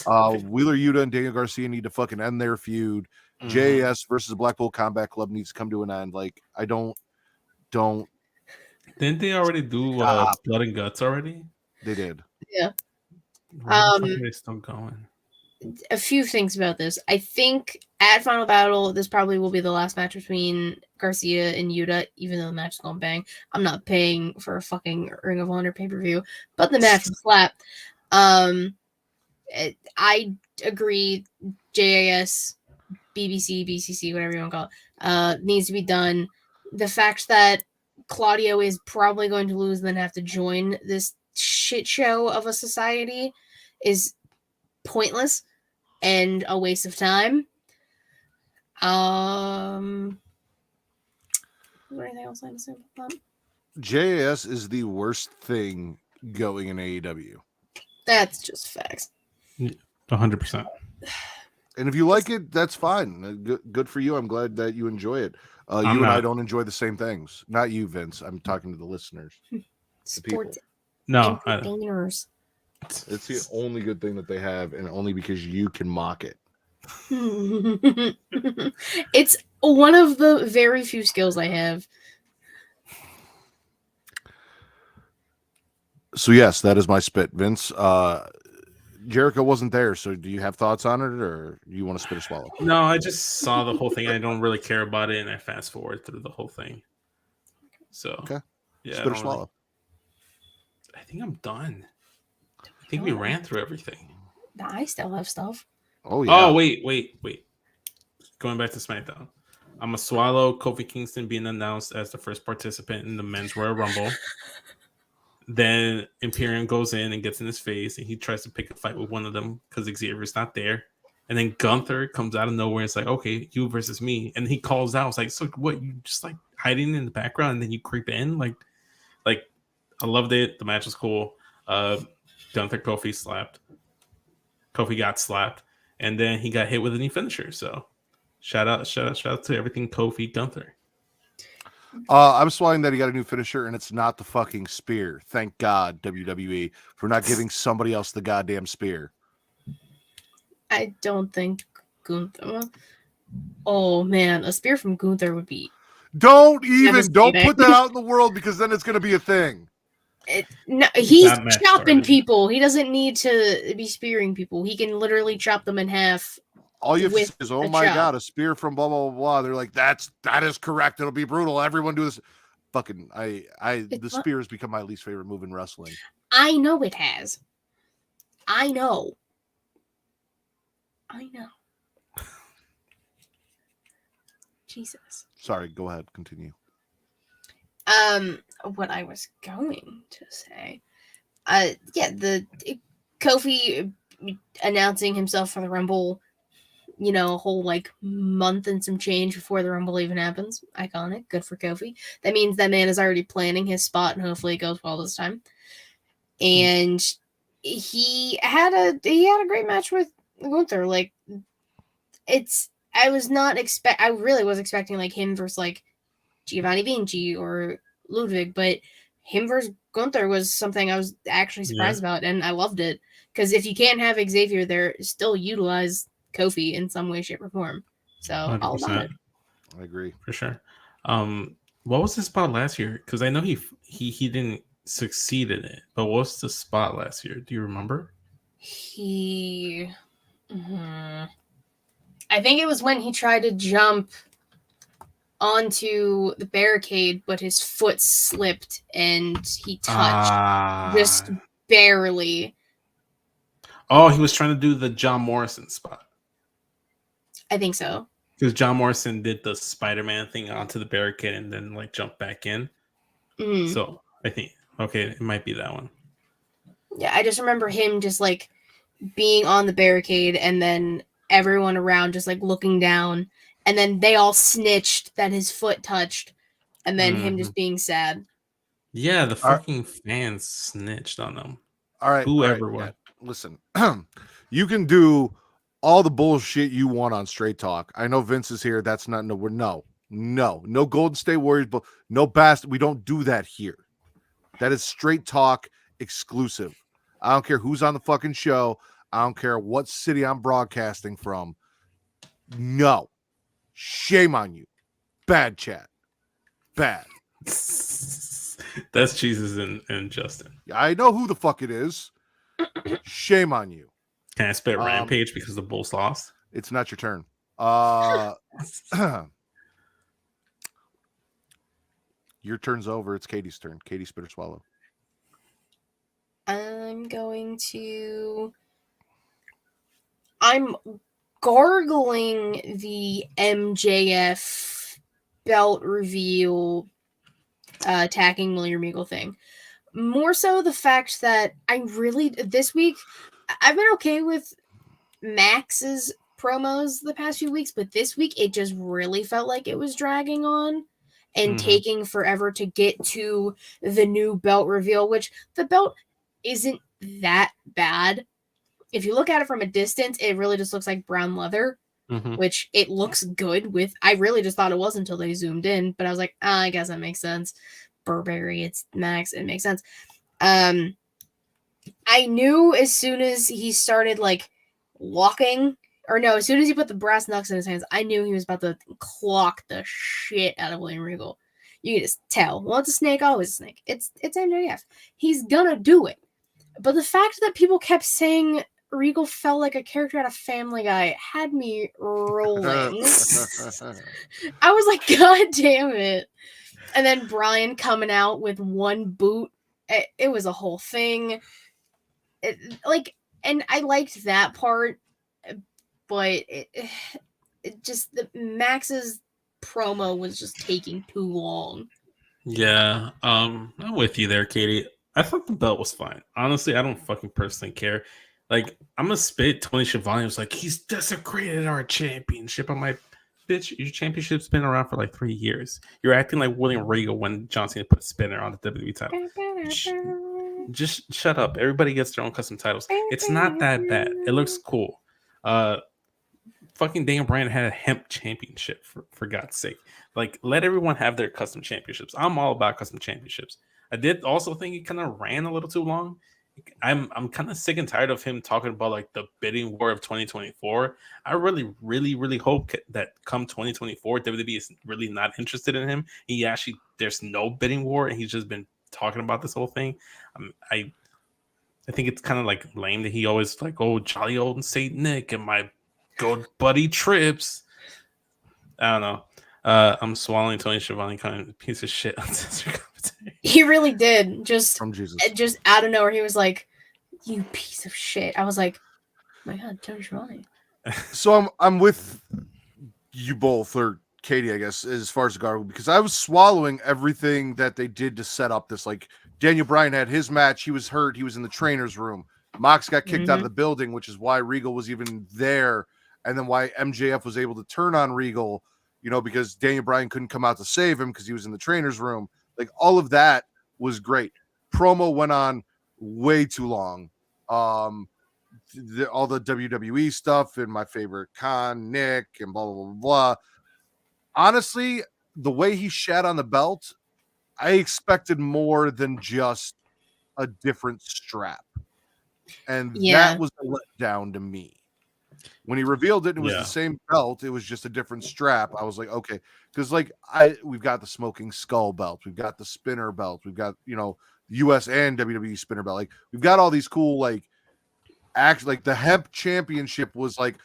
Wheeler Yuta and Daniel Garcia need to fucking end their feud. JAS versus the Blackpool Combat Club needs to come to an end. Like, I don't. Didn't they already do Blood and Guts already? They did. Yeah. Why the fuck are they still going? A few things about this. I think at Final Battle, this probably will be the last match between Garcia and Yuta, even though the match is going bang. I'm not paying for a fucking Ring of Honor pay-per-view, but the match is slap. I agree. JAS, BBC, BCC, whatever you want to call it, needs to be done. The fact that Claudio is probably going to lose and then have to join this shit show of a society is pointless and a waste of time. Is there anything else I have to say about that? JAS is the worst thing going in AEW. That's just facts. 100%. And if you like it, that's fine. Good for you. I'm glad that you enjoy it. You and I don't enjoy the same things. Not you, Vince. I'm talking to the listeners. Sports No, entertainers. It's the only good thing that they have, and only because you can mock it. It's one of the very few skills I have. So yes, that is my spit, Vince. Jericho wasn't there, so do you have thoughts on it, or you want to spit or swallow? No, I just saw the whole thing. I don't really care about it, and I fast forward through the whole thing. So, okay, yeah, spit or swallow. Really... I think I'm done. I think we ran through everything. I still have stuff. Oh yeah. Oh wait. Going back to SmackDown, I'm gonna swallow Kofi Kingston being announced as the first participant in the Men's Royal Rumble. Then Imperium goes in and gets in his face, and he tries to pick a fight with one of them because Xavier's not there. And then Gunther comes out of nowhere and it's like, okay, you versus me. And he calls out, it's like, so what? You just like hiding in the background and then you creep in? Like I loved it. The match was cool. Gunther Kofi slapped. Kofi got slapped. And then he got hit with a knee finisher. So shout out to everything Kofi Gunther. I'm swallowing that he got a new finisher, and it's not the fucking spear. Thank God, WWE, for not giving somebody else the goddamn spear. I don't think Gunther. Oh man, a spear from Gunther would be. Don't put that out in the world, because then it's going to be a thing. No, he's chopping people. He doesn't need to be spearing people. He can literally chop them in half. All you have to say is, oh my God, a spear from blah, blah, blah, blah. They're like, that is correct. It'll be brutal. Everyone do this. Fucking, the spear has become my least favorite move in wrestling. I know it has. I know. Jesus. Sorry, go ahead. Continue. What I was going to say. The Kofi announcing himself for the Rumble, a whole like month and some change before the Rumble even happens. Iconic. Good for Kofi. That means that man is already planning his spot, and hopefully it goes well this time. And he had a great match with Gunther. Like, I really was expecting like him versus like Giovanni Vinci or Ludwig, but him versus Gunther was something I was actually surprised about, and I loved it. Because if you can't have Xavier there, still utilize Kofi in some way, shape, or form. So 100%. All about it. I agree for sure. What was his spot last year? Because I know he didn't succeed in it, but what was the spot last year? Do you remember? I think it was when he tried to jump onto the barricade, but his foot slipped and he touched just barely. Oh, he was trying to do the John Morrison spot. I think so. Because John Morrison did the Spider-Man thing onto the barricade and then like jumped back in. Mm-hmm. So I think, okay, it might be that one. Yeah, I just remember him just like being on the barricade and then everyone around just like looking down, and then they all snitched that his foot touched, and then him just being sad. Yeah, the fucking fans snitched on them. All right, whoever was. Yeah. Listen, you can do all the bullshit you want on Straight Talk. I know Vince is here. That's not no Golden State Warriors, but no bastard. We don't do that here. That is Straight Talk exclusive. I don't care who's on the fucking show. I don't care what city I'm broadcasting from. No. Shame on you. Bad chat. Bad. That's Jesus and Justin. I know who the fuck it is. Shame on you. Can I spit Rampage because the Bulls lost? It's not your turn. Your turn's over. It's Katie's turn. Katie, spit or swallow. I'm gargling the MJF belt reveal attacking William Regal thing. More so the fact that this week, I've been okay with Max's promos the past few weeks, but this week it just really felt like it was dragging on and taking forever to get to the new belt reveal, which the belt isn't that bad. If you look at it from a distance, it really just looks like brown leather, which it looks good with. I really just thought it was until they zoomed in, but I was like, I guess that makes sense. Burberry, it's Max, it makes sense. I knew as soon as he started like walking, or no, as soon as he put the brass knucks in his hands, I knew he was about to clock the shit out of William Regal. You can just tell. Well, it's a snake, always a snake. It's MJF. He's gonna do it. But the fact that people kept saying Regal felt like a character out of Family Guy had me rolling. I was like, God damn it. And then Brian coming out with one boot. It was a whole thing. And I liked that part, but it just, the Max's promo was just taking too long. Yeah, I'm with you there, Katie. I thought the belt was fine. Honestly, I don't fucking personally care. Like, I'm gonna spit. Tony Schiavone was like, he's desecrated our championship. I'm like, bitch, your championship's been around for like 3 years. You're acting like William Regal when John Cena put a spinner on the WWE title. Just shut up. Everybody gets their own custom titles. It's not that bad. It looks cool. Fucking Daniel Bryan had a hemp championship for God's sake. Like, let everyone have their custom championships. I'm all about custom championships. I did also think it kind of ran a little too long. I'm kind of sick and tired of him talking about like the bidding war of 2024. I really hope that come 2024, WWE is really not interested in him. There's no bidding war, and he's just been talking about this whole thing. I think it's kind of like lame that he always like, oh, jolly old Saint Nick and my good buddy Trips. I don't know. I'm swallowing Tony Schiavone, kind of piece of shit. He really did. Just from Jesus. Just out of nowhere, he was like, "You piece of shit." I was like, "My God, Tony Schiavone." So I'm with you both, or Katie, I guess, as far as the gargle, because I was swallowing everything that they did to set up this. Like, Daniel Bryan had his match. He was hurt. He was in the trainer's room. Mox got kicked out of the building, which is why Regal was even there. And then why MJF was able to turn on Regal, because Daniel Bryan couldn't come out to save him because he was in the trainer's room. Like, all of that was great. Promo went on way too long. All the WWE stuff and my favorite Khan, Nick, and blah, blah, blah, blah. Honestly, the way he shat on the belt, I expected more than just a different strap. And that was a letdown to me. When he revealed it, it was the same belt. It was just a different strap. I was like, okay, because we've got the smoking skull belt, we've got the spinner belt, we've got US and WWE spinner belt. Like, we've got all these cool the hemp championship was like,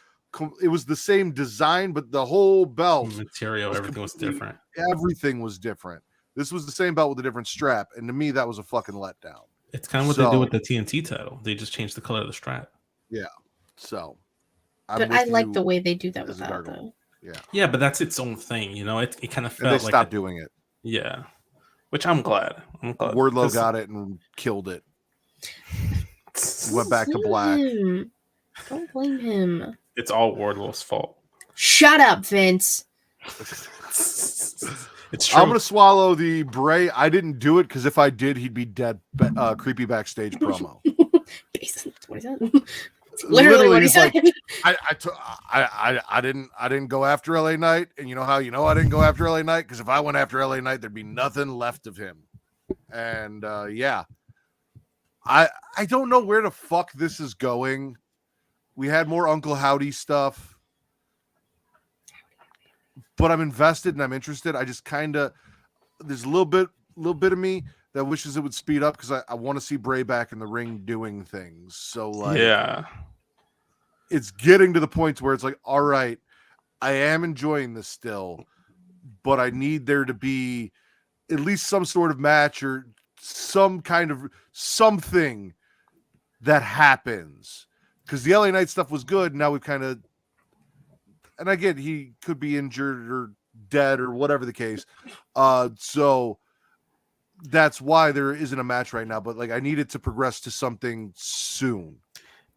it was the same design, but the whole belt material, everything was different. Everything was different. This was the same belt with a different strap, and to me, that was a fucking letdown. It's kind of what they do with the TNT title. They just changed the color of the strap. Yeah. So. But I like the way they do that with that, though. Yeah, but that's its own thing, It kind of felt like they stopped doing it. Yeah, which I'm glad. Wardlow got it and killed it. Went back to black. Don't blame him. It's all Wardlow's fault. Shut up, Vince. It's true. I'm gonna swallow the Bray. I didn't do it because if I did, he'd be dead. Creepy backstage promo. Basically, that's what he said. Literally what he said. Like, I didn't go after LA Knight, and you know how I didn't go after LA Knight, because if I went after LA Knight, there'd be nothing left of him. And I don't know where the fuck this is going. We had more Uncle Howdy stuff, but I'm invested and I'm interested. I just there's a little bit of me that wishes it would speed up, because I want to see Bray back in the ring doing things. So it's getting to the point where it's like, all right, I am enjoying this still, but I need there to be at least some sort of match or some kind of something that happens, because the LA Knight stuff was good. Now we've kind of, and again, he could be injured or dead or whatever the case. So that's why there isn't a match right now. But like, I need it to progress to something soon.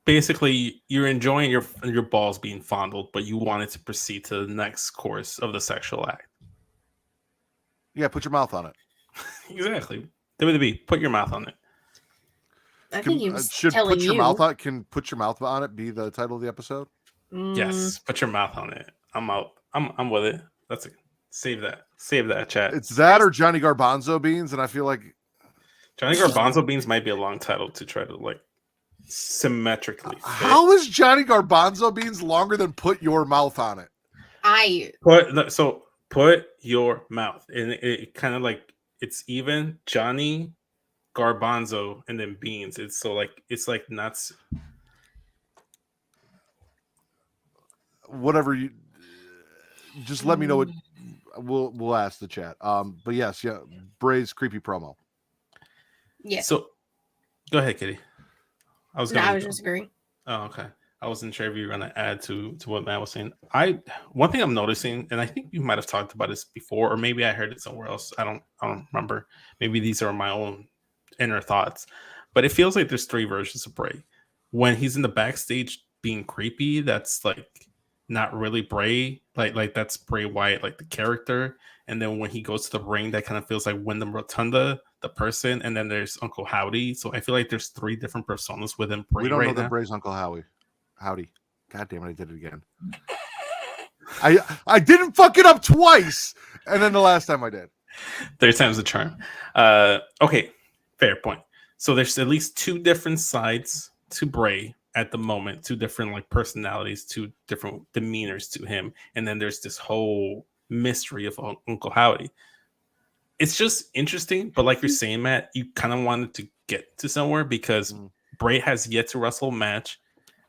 Basically, you're enjoying your balls being fondled, but you want it to proceed to the next course of the sexual act. Yeah, put your mouth on it. Exactly. WWE, put your mouth on it. I think he was Should telling put your you. mouth on. Can put your mouth on it be the title of the episode? Yes, put your mouth on it. I'm out. I'm with it. That's it. Save that chat. It's that or Johnny Garbanzo beans, and I feel like Johnny Garbanzo beans might be a long title to try to like symmetrically fit. How is Johnny Garbanzo beans longer than put your mouth on it? Put your mouth, and it kind of like it's even Johnny Garbanzo and then beans. It's like nuts. Whatever you just let me know what we'll ask the chat. But yes, yeah, Bray's creepy promo. Yeah. So go ahead, Kitty. I was just agreeing. Oh, okay. I wasn't sure if you were going to add to what Matt was saying. One thing I'm noticing, and I think you might have talked about this before, or maybe I heard it somewhere else. I don't remember. Maybe these are my own inner thoughts, but it feels like there's three versions of Bray. When he's in the backstage being creepy, that's like not really Bray. Like that's Bray Wyatt, like the character. And then when he goes to the ring, that kind of feels like Wyndham Rotunda, the person. And then there's Uncle Howdy. So I feel like there's three different personas within Bray. We don't right know that now. Bray's Uncle Howdy. God damn it, I did it again. I didn't fuck it up twice, and then the last time I did. Third time's the charm. Okay, fair point. So there's at least two different sides to Bray at the moment, two different like personalities, two different demeanors to him, and then there's this whole mystery of Uncle Howdy. It's just interesting, but like you're saying, Matt, you kind of wanted to get to somewhere because Bray has yet to wrestle a match.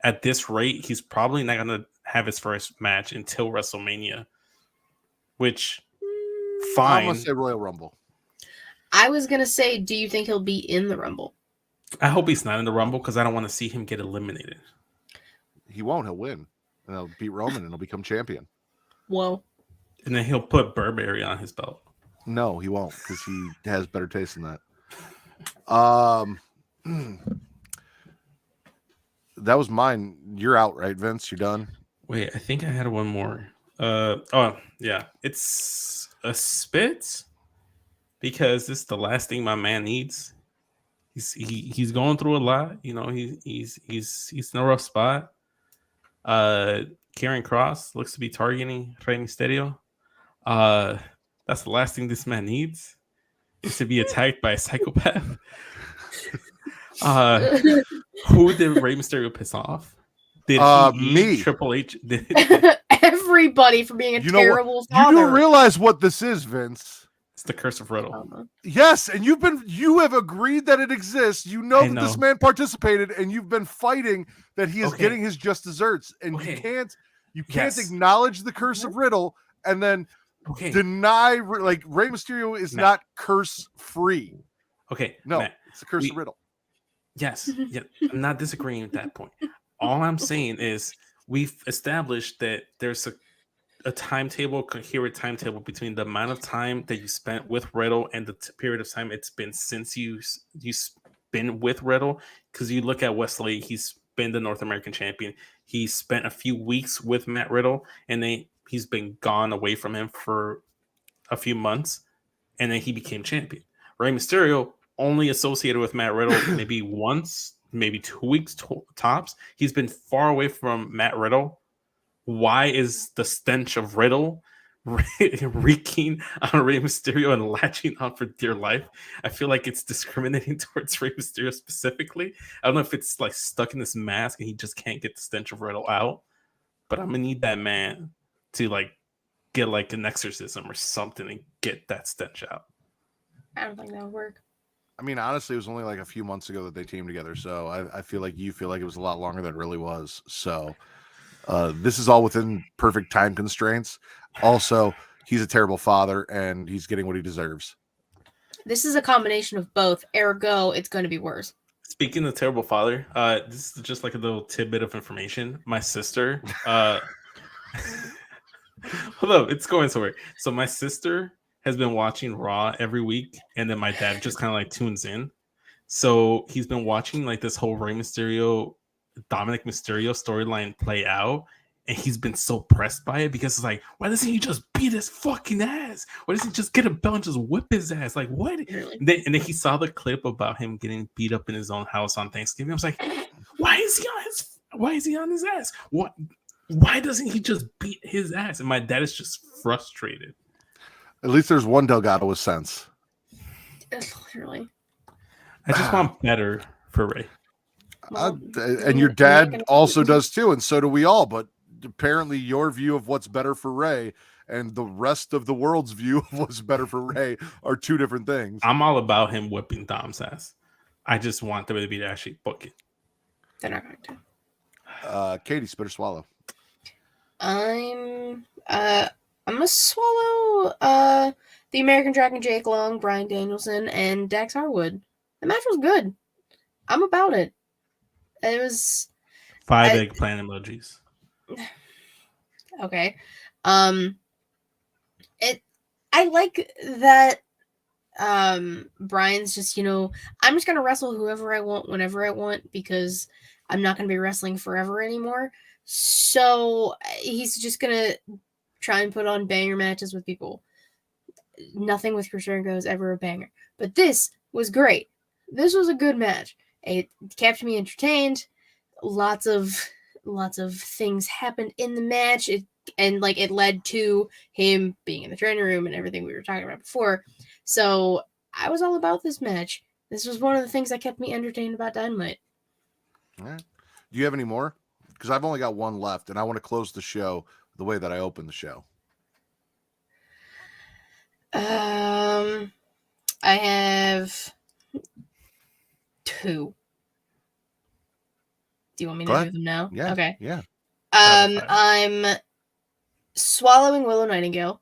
At this rate, he's probably not going to have his first match until WrestleMania, which fine. I'm going to say Royal Rumble. I was going to say, do you think he'll be in the Rumble? I hope he's not in the Rumble because I don't want to see him get eliminated. He won't. He'll win. And he'll beat Roman and he'll become champion. Whoa. And then he'll put Burberry on his belt. No, he won't because he has better taste than that. That was mine. You're out, right, Vince? You're done? Wait, I think I had one more. Oh, yeah. It's a spit because this is the last thing my man needs. He's going through a lot. You know, he's in a rough spot. Karen Cross looks to be targeting Rey Mysterio. That's the last thing this man needs is to be attacked by a psychopath. Who did Rey Mysterio piss off? Did he me? Triple H? Everybody for being a terrible father. You do realize what this is, Vince. It's the curse of Riddle. Yes, and you have agreed that it exists. You know that this man participated, and you've been fighting that he is getting his just desserts, and you can't acknowledge the curse of Riddle and then deny like Rey Mysterio is not curse free. Okay, no, Matt, it's the curse of Riddle. Yes, yeah, I'm not disagreeing with that point. All I'm saying is we've established that there's a timetable, coherent timetable between the amount of time that you spent with Riddle and the period of time it's been since you've been with Riddle. Because you look at Wesley, he's been the North American champion. He spent a few weeks with Matt Riddle, and then he's been gone away from him for a few months, and then he became champion. Rey Mysterio only associated with Matt Riddle maybe once, maybe 2 weeks tops. He's been far away from Matt Riddle. Why is the stench of Riddle reeking on Rey Mysterio and latching on for dear life? I feel like it's discriminating towards Rey Mysterio specifically. I don't know if it's like stuck in this mask and he just can't get the stench of Riddle out. But I'm gonna need that man to like get like an exorcism or something and get that stench out. I don't think that would work. I mean, honestly, it was only like a few months ago that they teamed together. So I feel like you feel like it was a lot longer than it really was. So this is all within perfect time constraints. Also, he's a terrible father and he's getting what he deserves. This is a combination of both. Ergo, it's going to be worse. Speaking of terrible father, this is just like a little tidbit of information. My sister, hold up, it's going somewhere. So my sister has been watching Raw every week, and then my dad just kind of like tunes in. So he's been watching like this whole Rey Mysterio, Dominic Mysterio storyline play out, and he's been so pressed by it because it's like, why doesn't he just beat his fucking ass? Why doesn't he just get a belt and just whip his ass? Like, what? And then he saw the clip about him getting beat up in his own house on Thanksgiving. I was like, why is he on his ass? Why doesn't he just beat his ass? And my dad is just frustrated. At least there's one Delgado with sense. Literally. I just want better for Rey. And your dad also does too, and so do we all. But apparently, your view of what's better for Rey and the rest of the world's view of what's better for Rey are two different things. I'm all about him whipping Dom's ass. I just want WWE to actually book it. They're not going to. Katie, spit or swallow? I'm gonna swallow the American Dragon Jake Long, Bryan Danielson, and Dax Harwood. The match was good. I'm about it. It was 5 eggplant emojis. Okay. I like that Brian's just, I'm just gonna wrestle whoever I want whenever I want because I'm not gonna be wrestling forever anymore. So he's just gonna try and put on banger matches with people. Nothing with Chris Jericho is ever a banger. But this was great. This was a good match. It kept me entertained. Lots of things happened in the match. It led to him being in the training room and everything we were talking about before. So I was all about this match. This was one of the things that kept me entertained about Dynamite. All right. Do you have any more? Because I've only got one left, and I want to close the show the way that I opened the show. I have 2. Do you want me to do them now? Yeah. Okay. Yeah. I'm swallowing Willow Nightingale.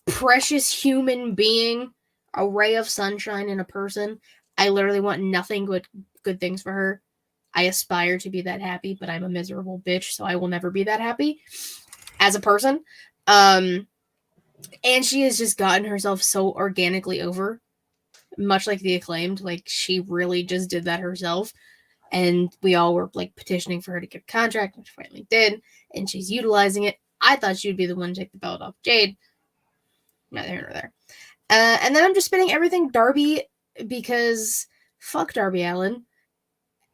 Precious human being, a ray of sunshine in a person. I literally want nothing but good things for her. I aspire to be that happy, but I'm a miserable bitch, so I will never be that happy as a person. And she has just gotten herself so organically over, much like the Acclaimed. Like, she really just did that herself. And we all were, petitioning for her to get a contract, which finally did. And she's utilizing it. I thought she would be the one to take the belt off Jade. Neither here nor there. And then I'm just spinning everything Darby because fuck Darby Allin.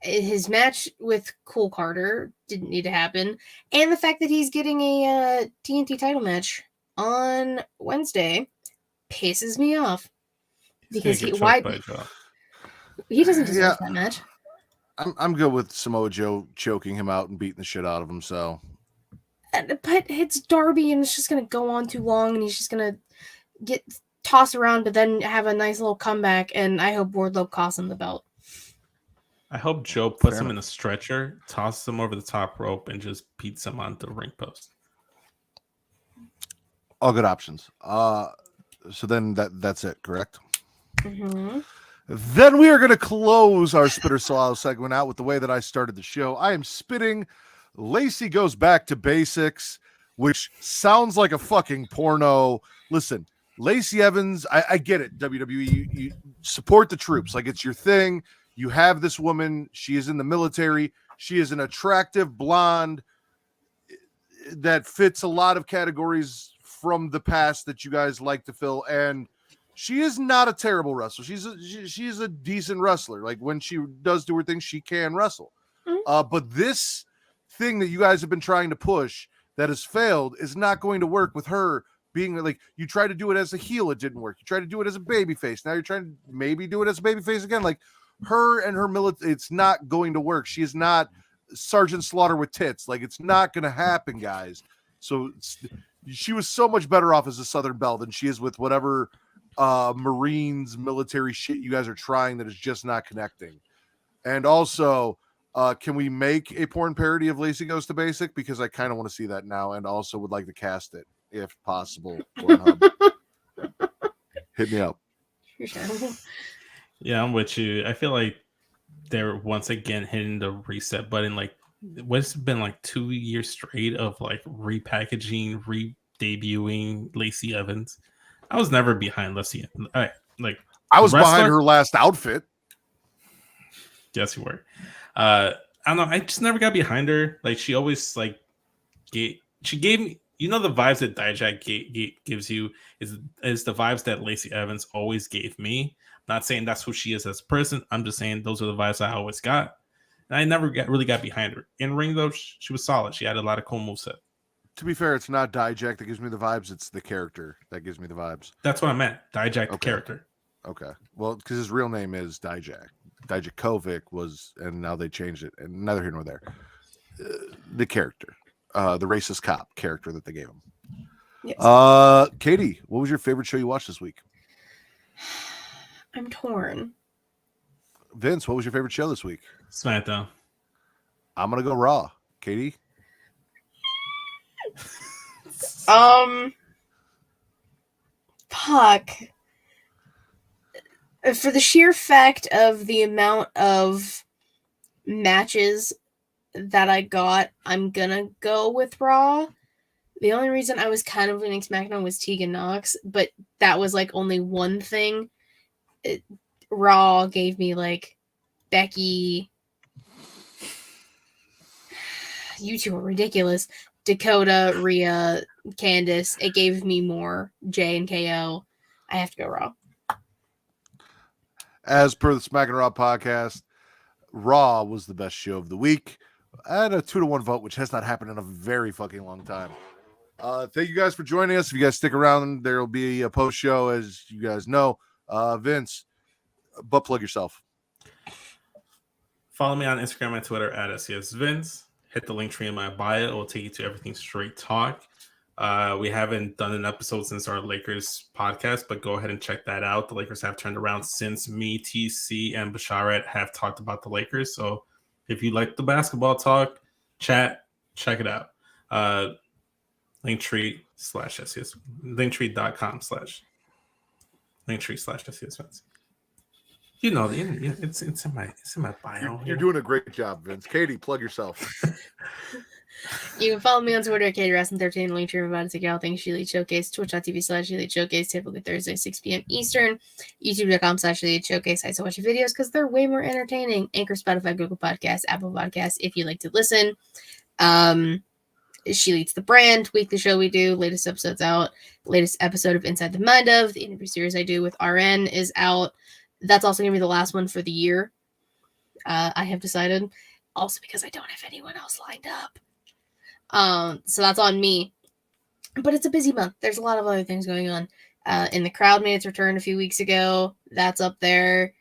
His match with Cole Carter didn't need to happen. And the fact that he's getting a TNT title match on Wednesday pisses me off. Because he doesn't deserve that match. I'm good with Samoa Joe choking him out and beating the shit out of him. So, but it's Darby, and it's just gonna go on too long, and he's just gonna get tossed around, but then have a nice little comeback. And I hope Wardlow costs him the belt. I hope Joe puts him in a stretcher, tosses him over the top rope, and just beats him onto the ring post. All good options. So then that's it, correct? Mm-hmm. Then we are going to close our Spitter Swallow segment out with the way that I started the show. I am spitting Lacey Goes Back to Basics, which sounds like a fucking porno. Listen, Lacey Evans, I get it, WWE, you support the troops. Like, it's your thing. You have this woman. She is in the military. She is an attractive blonde that fits a lot of categories from the past that you guys like to fill. And she is not a terrible wrestler. She's a decent wrestler. Like, when she does do her thing, she can wrestle. But this thing that you guys have been trying to push that has failed is not going to work with her being like, you tried to do it as a heel, it didn't work. You tried to do it as a babyface. Now you're trying to maybe do it as a babyface again. Like, her and her military, it's not going to work. She is not Sergeant Slaughter with tits. Like, it's not going to happen, guys. So she was so much better off as a Southern Belle than she is with whatever Marines military shit you guys are trying that is just not connecting. And also, can we make a porn parody of Lacey Goes to Basic? Because I kind of want to see that now, and also would like to cast it if possible. Hit me up. Yeah, I'm with you. I feel like they're once again hitting the reset button. Like, what's been like 2 years straight of like repackaging, debuting Lacey Evans. I was never behind Lacey. I was behind wrestler? her last outfit. Yes, you were. I don't know. I just never got behind her. Like she always she gave me, the vibes that Dijak gives you is the vibes that Lacey Evans always gave me. I'm not saying that's who she is as a person. I'm just saying those are the vibes I always got. And I never really got behind her. In ring though, she was solid. She had a lot of cool moveset. To be fair, it's not Dijak that gives me the vibes. It's the character that gives me the vibes. That's what I meant. Dijak, the character. Okay. Well, because his real name is Dijak. Dijakovic was, and now they changed it. And neither here nor there. The character. The racist cop character that they gave him. Yes. Katie, what was your favorite show you watched this week? I'm torn. Vince, what was your favorite show this week? SmackDown. I'm gonna go Raw. Katie? Fuck. For the sheer fact of the amount of matches that I got, I'm gonna go with Raw. The only reason I was kind of leaning SmackDown was Tegan Nox, but that was like only one thing. Raw gave me like Becky. You two are ridiculous. Dakota, Rhea, Candice. It gave me more. Jay and KO. I have to go Raw. As per the Smackin It Raw podcast, Raw was the best show of the week. I had a 2-1 vote, which has not happened in a very fucking long time. Thank you guys for joining us. If you guys stick around, there will be a post show, as you guys know. Vince, butt plug yourself. Follow me on Instagram and Twitter at SCSVince. Hit the link tree in my bio. It will take you to Everything Straight Talk. We haven't done an episode since our Lakers podcast, but go ahead and check that out. The Lakers have turned around since me, TC, and Basharat have talked about the Lakers. So if you like the basketball talk, check it out. Linktree/SCS, linktree.com/SCSVince. You know, it's in my bio. You're doing a great job, Vince. Katie, plug yourself. You can follow me on Twitter at KatieRasson13, link to about to all things She Leads Showcase, twitch.tv/She Leads Showcase, typically Thursday, 6 p.m. Eastern, youtube.com/She Leads Showcase. I still watch your videos because they're way more entertaining. Anchor, Spotify, Google Podcasts, Apple Podcasts, if you like to listen. She Leads the Brand, weekly show we do, latest episodes out. Latest episode of Inside the Mind of, the interview series I do with RN is out. That's also going to be the last one for the year. I have decided. Also because I don't have anyone else lined up. So that's on me. But it's a busy month. There's a lot of other things going on. In the Crowd made its return a few weeks ago. That's up there.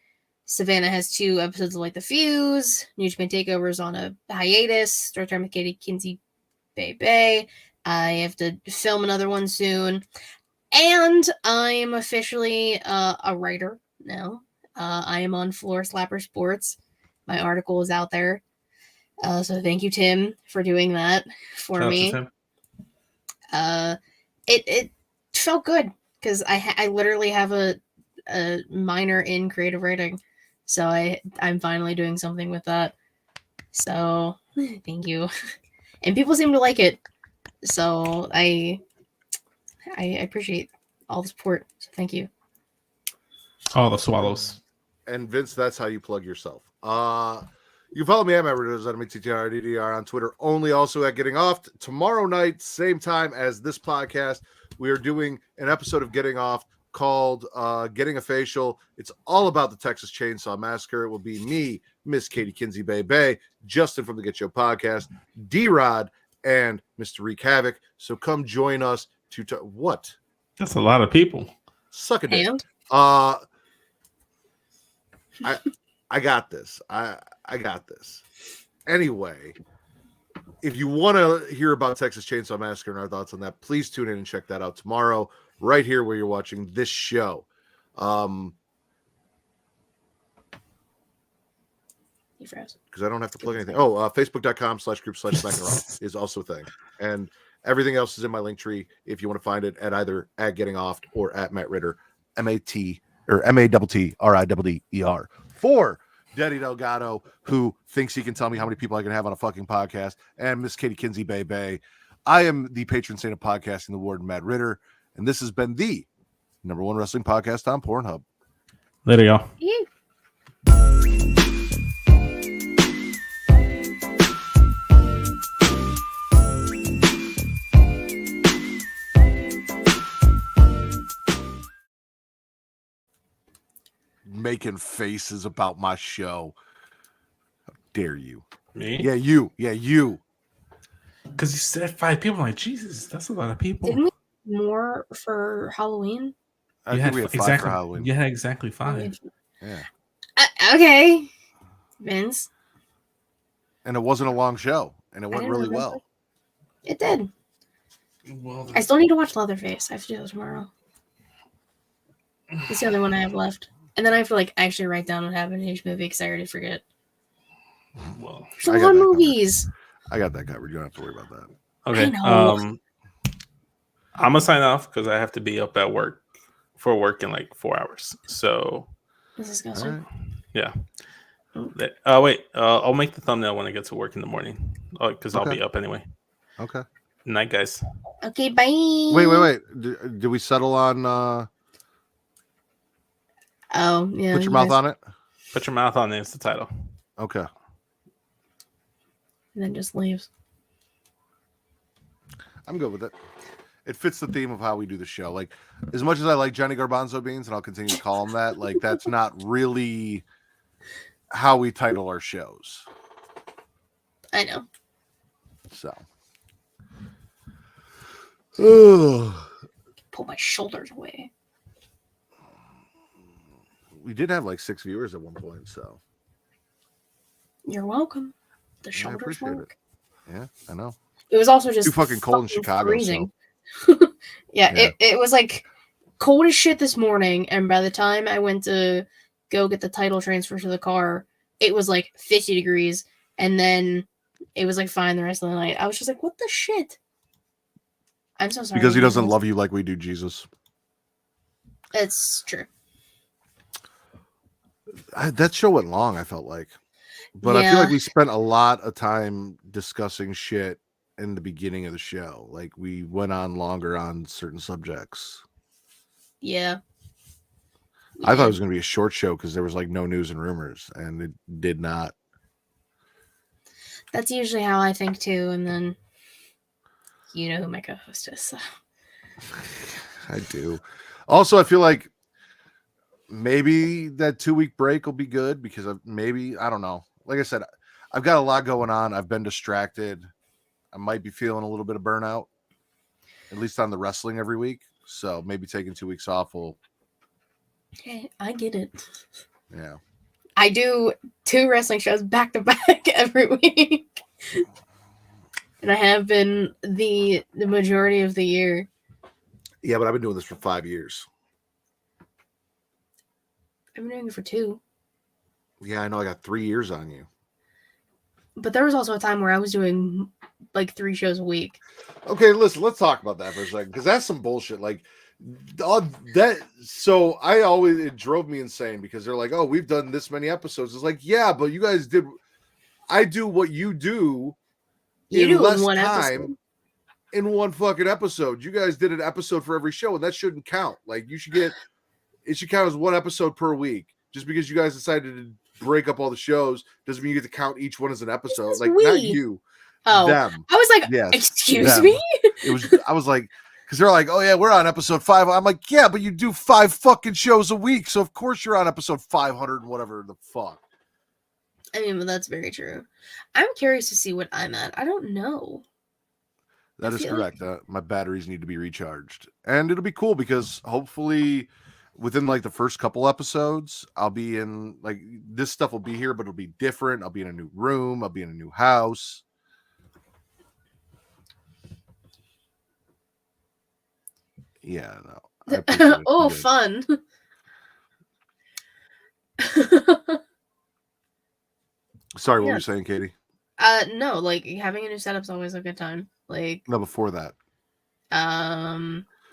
Savannah has 2 episodes of Like the Fuse. New Japan Takeover is on a hiatus. Story time with Katie Kinsey Bay. I have to film another one soon. And I'm officially a writer now. I am on Floor Slapper Sports. My article is out there. So thank you, Tim, for doing that for me. It felt good because I literally have a minor in creative writing. So I'm finally doing something with that. So thank you. And people seem to like it. So I appreciate all the support. So thank you. All the swallows. And Vince, that's how you plug yourself. You can follow me at MattRidders on Twitter only, also at Getting Off. Tomorrow night, same time as this podcast, we are doing an episode of Getting Off called Getting a Facial. It's all about the Texas Chainsaw Massacre. It will be me, Miss Katie Kinsey Bay, Justin from the Get Show podcast, D-Rod, and Mr. Wreak Havoc. So come join us to what? That's a lot of people. Suck a dick. I got this. I got this. Anyway, if you want to hear about Texas Chainsaw Massacre and our thoughts on that, please tune in and check that out tomorrow, right here where you're watching this show. You froze. Because I don't have to plug anything. Facebook.com/group/SmackIt Raw is also a thing. And everything else is in my link tree if you want to find it at either at Getting Off or at Matt Ritter, MATTRIDDER. For Daddy Delgado, who thinks he can tell me how many people I can have on a fucking podcast, and Miss Katie Kinsey Bay. I am the patron saint of podcasting, the Warden Matt Ritter, and this has been the #1 wrestling podcast on Pornhub. Later, y'all. Making faces about my show. How dare you? Me? Yeah, you. Yeah, you. Because you said 5 people. I'm like, Jesus, that's a lot of people. Didn't we have more for Halloween? I think we had 5 exactly, for Halloween. You had exactly 5. Yeah. Okay. Vince. And it wasn't a long show. And it went didn't really remember. well. It did. Well, I still need to watch Leatherface. I have to do that tomorrow. It's the only one I have left. And then I have to like actually write down what happened in each movie because I already forget. well, There's a lot of movies. I got that covered. You don't have to worry about that. okay. I know. I'm gonna sign off because I have to be up at work for work in like 4 hours. So This is All disgusting. right. yeah. Wait. I'll make the thumbnail when I get to work in the morning because I'll Okay. be up anyway. Okay. Night, guys. Okay, bye. Wait. Did we settle on Oh, yeah. put your mouth on it? Put your mouth on it. It's the title. Okay. And then just leaves. I'm good with it. It fits the theme of how we do the show. Like, as much as I like Johnny Garbanzo Beans, and I'll continue to call him that, like, that's not really how we title our shows. I know. So. Ugh. Pull my shoulders away. We did have like 6 viewers at one point, so. You're welcome. The I shoulders appreciate work. Yeah, I know. It was also just Too fucking cold in Chicago, freezing. so. yeah, Yeah. It was like cold as shit this morning, and by the time I went to go get the title transfer to the car, it was like 50 degrees, and then it was like fine the rest of the night. I was just like, what the shit? I'm so sorry. Because he doesn't guys. love you like we do, Jesus. It's true. That show went long, I felt like. But I feel Yeah. like we spent a lot of time discussing shit in the beginning of the show. Like, we went on longer on certain subjects. Yeah. I thought it was going to be a short show because there was like no news and rumors, and it did not. That's usually how I think too, and then you know who my co-host is. So. I do. Also, I feel like maybe that 2-week break will be good because I don't know. Like I said, I've got a lot going on. I've been distracted. I might be feeling a little bit of burnout, at least on the wrestling every week. So maybe taking 2 weeks off will. Okay, I get it. Yeah. I do 2 wrestling shows back to back every week. And I have been the majority of the year. Yeah, but I've been doing this for 5 years. I've been doing it for 2. Yeah, I know. I got 3 years on you. But there was also a time where I was doing like 3 shows a week. Okay, listen, let's talk about that for a second because that's some bullshit. Like that. So it drove me insane because they're like, "Oh, we've done this many episodes." It's like, yeah, but you guys did. I do what you do in less one time episode. in one fucking episode. You guys did an episode for every show, and that shouldn't count. Like, it should count as 1 episode per week. Just because you guys decided to break up all the shows doesn't mean you get to count each one as an episode. Like, not you. Oh, Them. I was like, Yes, excuse them. me? I was like, because they're like, oh yeah, we're on episode 5. I'm like, yeah, but you do 5 fucking shows a week, so of course you're on episode 500 and whatever the fuck. I mean, but that's very true. I'm curious to see what I'm at. I don't know. That I is feel correct. My batteries need to be recharged, and it'll be cool because hopefully within like the first couple episodes, I'll be in like this stuff will be here, but it'll be different. I'll be in a new room. I'll be in a new house. Yeah, no. I appreciate it. Oh, Good. fun. Sorry, what Yeah. were you saying, Katie? No, like having a new setup's always a good time. Like, No, before that. I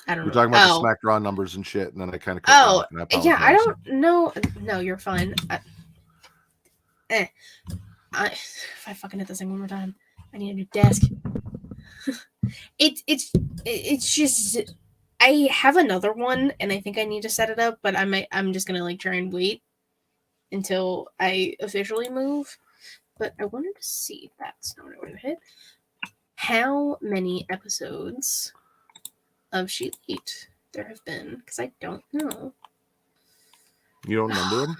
don't We're know. talking about the Smack Raw numbers and shit, and then I kind of Yeah, I don't know. No, you're fine. If I fucking hit this thing one more time, I need a new desk. It's just I have another one, and I think I need to set it up, but I'm just gonna like try and wait until I officially move. But I wanted to see if that's not what I would have hit. How many episodes of She Elite there have been? Because I don't know. You don't number them?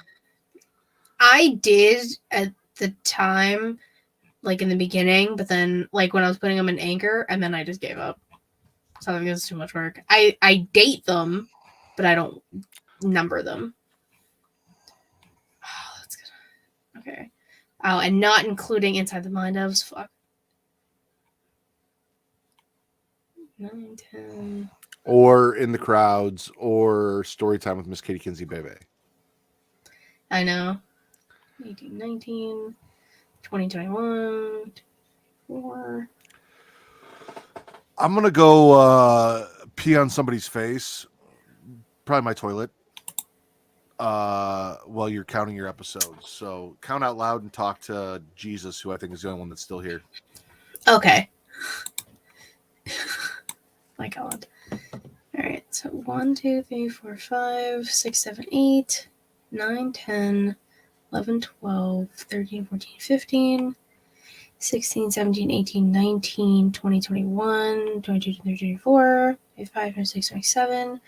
I did at the time, like in the beginning, but then like when I was putting them in Anchor, and then I just gave up. So I think it's too much work. I date them, but I don't number them. Oh, that's good. Okay. Oh, and not including Inside the Mind ofs. Fuck. 9, 10. Or In the Crowds, or Storytime with Miss Katie Kinsey Bebe. I know. 18, 19, 20, 21, 4. I'm going to go pee on somebody's face. Probably my toilet. While you're counting your episodes. So count out loud and talk to Jesus, who I think is the only one that's still here. Okay. My God. Alright, so 1, 2, 3, 4, 5, 6, 7, 8, 9, 10, 11, 12, 13, 14, 15, 16, 17, 18, 19, 20, 21, 22, 23, 24, 25, 26, 27,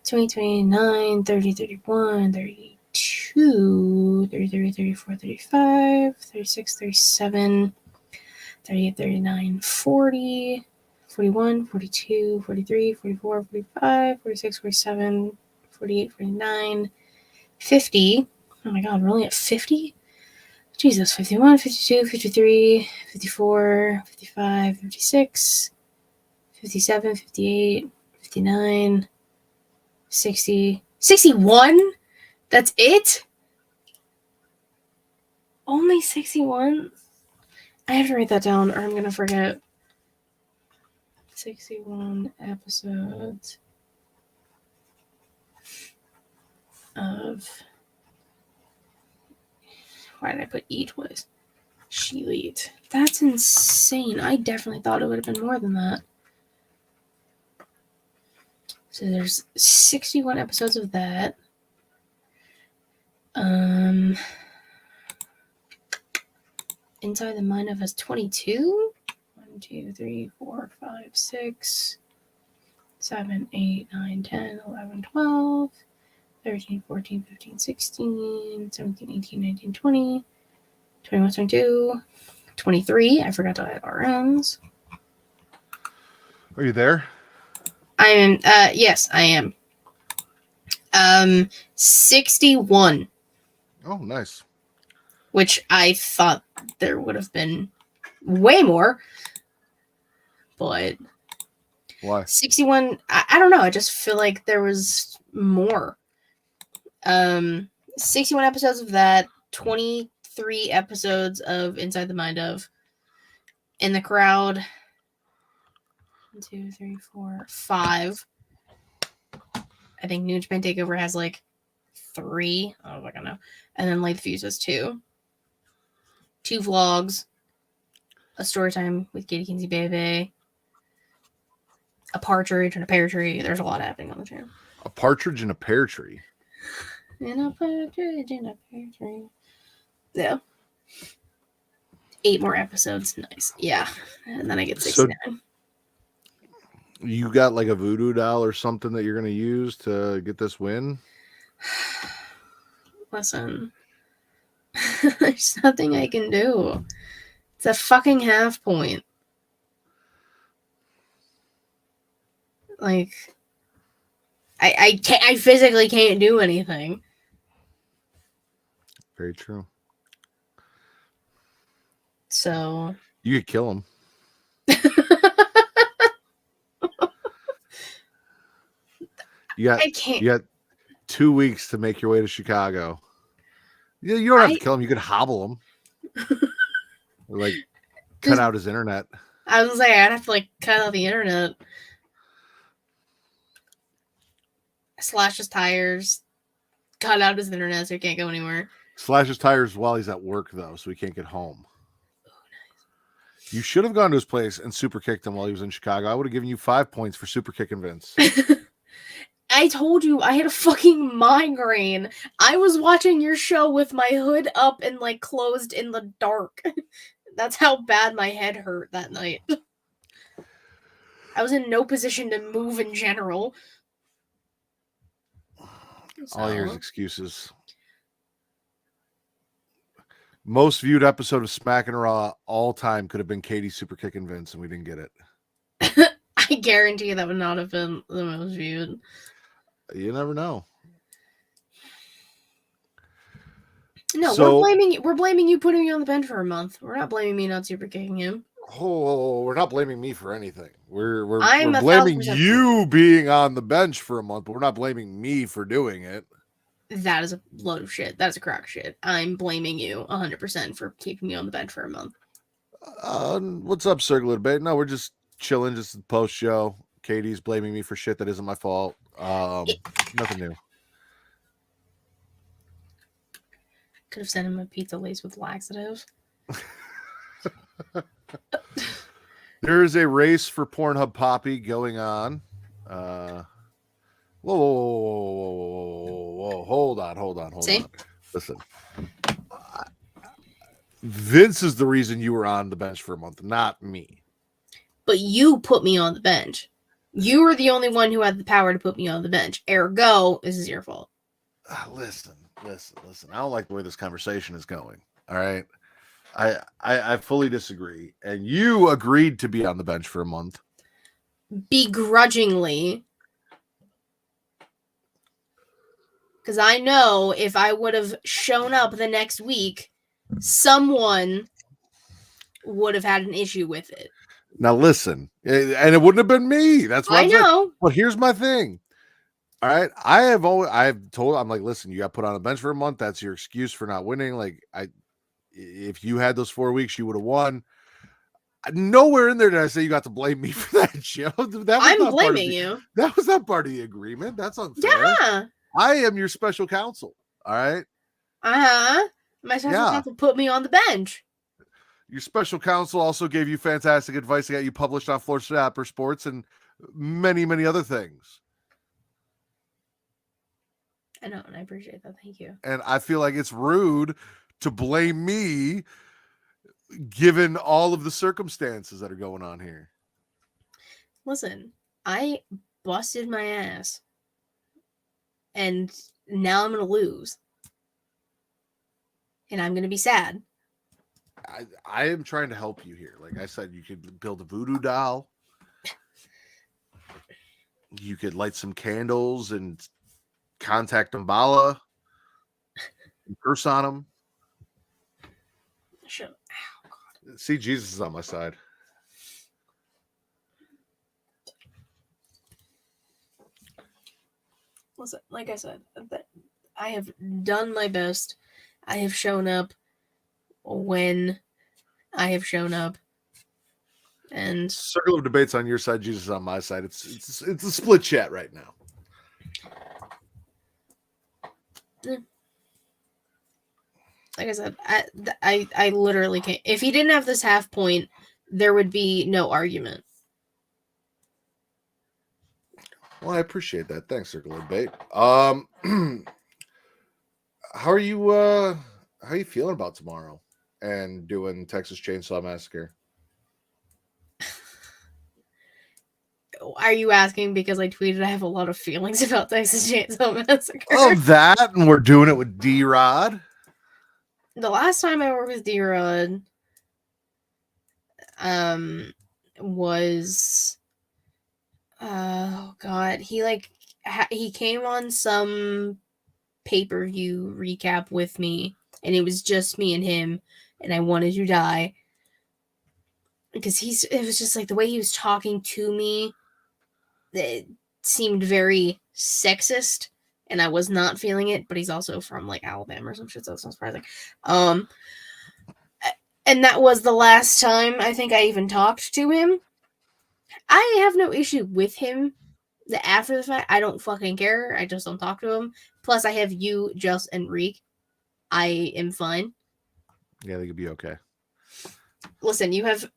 28, 29, 30, 31, 32, 33, 34, 35, 36, 37, 38, 39, 40, 41, 42, 43, 44, 45, 46, 47, 48, 49, 50. Oh my God, we're only at 50? Jesus, 51, 52, 53, 54, 55, 56, 57, 58, 59, 60, 61? That's it? Only 61? I have to write that down or I'm going to forget. 61 episodes of... Why did I put E twice? She Elite. That's insane. I definitely thought it would have been more than that. So there's 61 episodes of that. Inside the Mind of Us 22. 1, 2, 3, 4, 5, 6, 7, 8, 9, 10, 11, 12, 13, 14, 15, 16, 17, 18, 19, 20, 21, 22, 23. I forgot to add RNs. Are you there? I am, yes, I am. 61. Oh, nice. Which I thought there would have been way more. But Why? 61, I don't know. I just feel like there was more. 61 episodes of that, 23 episodes of Inside the Mind of. In the Crowd, 1, 2, 3, 4, 5. I think New Japan Takeover has like 3. I don't know. And then Light the Fuse has 2. 2 vlogs. A story time with Katie Kinsey Bebe. A partridge and a pear tree. There's a lot happening on the channel. A partridge in a pear tree. And a partridge in a pear tree. Yeah. 8 more episodes. Nice. Yeah. And then I get 69. So you got like a voodoo doll or something that you're going to use to get this win? Listen. There's nothing I can do. It's a fucking half point. Like, I can't, I physically can't do anything. Very true. So You could kill him. I can't. You got 2 weeks to make your way to Chicago. You don't have to kill him. You could hobble him. Or like cut out his internet. I was like, I'd have to like cut out the internet. Slash his tires. Cut out his internet so he can't go anywhere. Slash his tires while he's at work though, so he can't get home. You should have gone to his place and super kicked him while he was in Chicago. I would have given you 5 points for super kicking Vince. I told you I had a fucking migraine. I was watching your show with my hood up and like closed in the dark. That's how bad my head hurt that night. I was in no position to move in general. All here's excuses. Most viewed episode of Smackin' It Raw all time could have been Katie super kicking Vince, and we didn't get it. I guarantee that would not have been the most viewed. You never know. No, So, we're blaming you putting me on the bench for a month. We're not blaming me not super kicking him. Oh, we're not blaming me for anything. We're I'm blaming 1,000% you being on the bench for a month, but we're not blaming me for doing it. That is a load of shit. That's a crock of shit. I'm blaming you 100% for keeping me on the bench for a month. What's up, Circle of Debate? No, we're just chilling, just post show. Katie's blaming me for shit that isn't my fault. Nothing new. Could have sent him a pizza laced with laxative. There is a race for Pornhub Poppy going on. Whoa, hold on. See? Listen. Vince is the reason you were on the bench for a month, not me. But you put me on the bench. You were the only one who had the power to put me on the bench. Ergo, this is your fault. Listen. I don't like the way this conversation is going. All right. I fully disagree. And you agreed to be on the bench for a month. Begrudgingly. Because I know if I would have shown up the next week, someone would have had an issue with it. Now listen, and it wouldn't have been me. That's what I know. But here's my thing. All right, I'm like, listen, you got put on a bench for a month. That's your excuse for not winning. Like, if you had those 4 weeks, you would have won. Nowhere in there did I say you got to blame me for that show. I'm blaming you. That was not part of the agreement. That's unfair. Yeah. I am your special counsel. All right. My special counsel put me on the bench. Your special counsel also gave you fantastic advice that got you published on Florida Snapper Sports and many, many other things. I know, and I appreciate that. Thank you. And I feel like it's rude to blame me given all of the circumstances that are going on here. Listen, I busted my ass. And now I'm going to lose. And I'm going to be sad. I am trying to help you here. Like I said, you could build a voodoo doll. You could light some candles and contact Mbala. Curse on him. Ow, God. See, Jesus is on my side. Listen, like I said, I have done my best. I have shown up when I have shown up. And Circle of Debate's on your side, Jesus is on my side. It's a split chat right now. Like I said, I literally can't. If he didn't have this half point, there would be no argument. Well, I appreciate that. Thanks, Circle of Debate. How are you feeling about tomorrow and doing Texas Chainsaw Massacre? Are you asking because I tweeted I have a lot of feelings about Texas Chainsaw Massacre? Oh, that, and we're doing it with D-Rod. The last time I worked with D-Rod was oh god, he came on some pay-per-view recap with me, and it was just me and him, and I wanted to die because it was just like the way he was talking to me, it seemed very sexist, and I was not feeling it. But he's also from like Alabama or some shit, so it's not surprising. And that was the last time I think I even talked to him. I have no issue with him. After the fact, I don't fucking care. I just don't talk to him. Plus, I have you, Just, and Reek. I am fine. Yeah, they could be okay. Listen, you have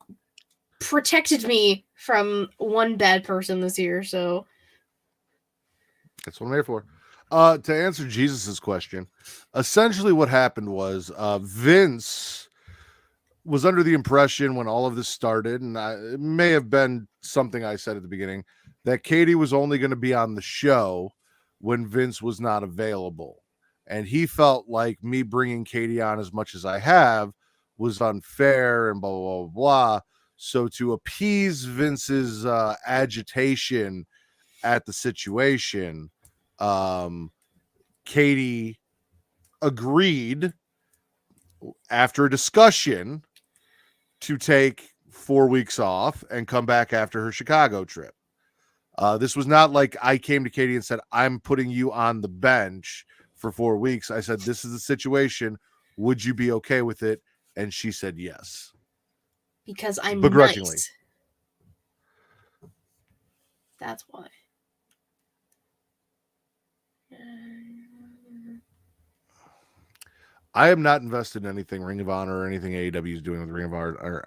protected me from one bad person this year. So that's what I'm here for. To answer Jesus's question, essentially what happened was Vince was under the impression when all of this started, and it may have been something I said at the beginning, that Katie was only going to be on the show when Vince was not available. And he felt like me bringing Katie on as much as I have was unfair and blah, blah, blah, blah. So to appease Vince's agitation at the situation, Katie agreed after a discussion to take 4 weeks off and come back after her Chicago trip. This was not like I came to Katie and said, I'm putting you on the bench for 4 weeks. I said, this is the situation. Would you be okay with it? And she said yes. Because I'm begrudgingly. Nice. That's why. I am not invested in anything Ring of Honor or anything AEW is doing with Ring of Honor.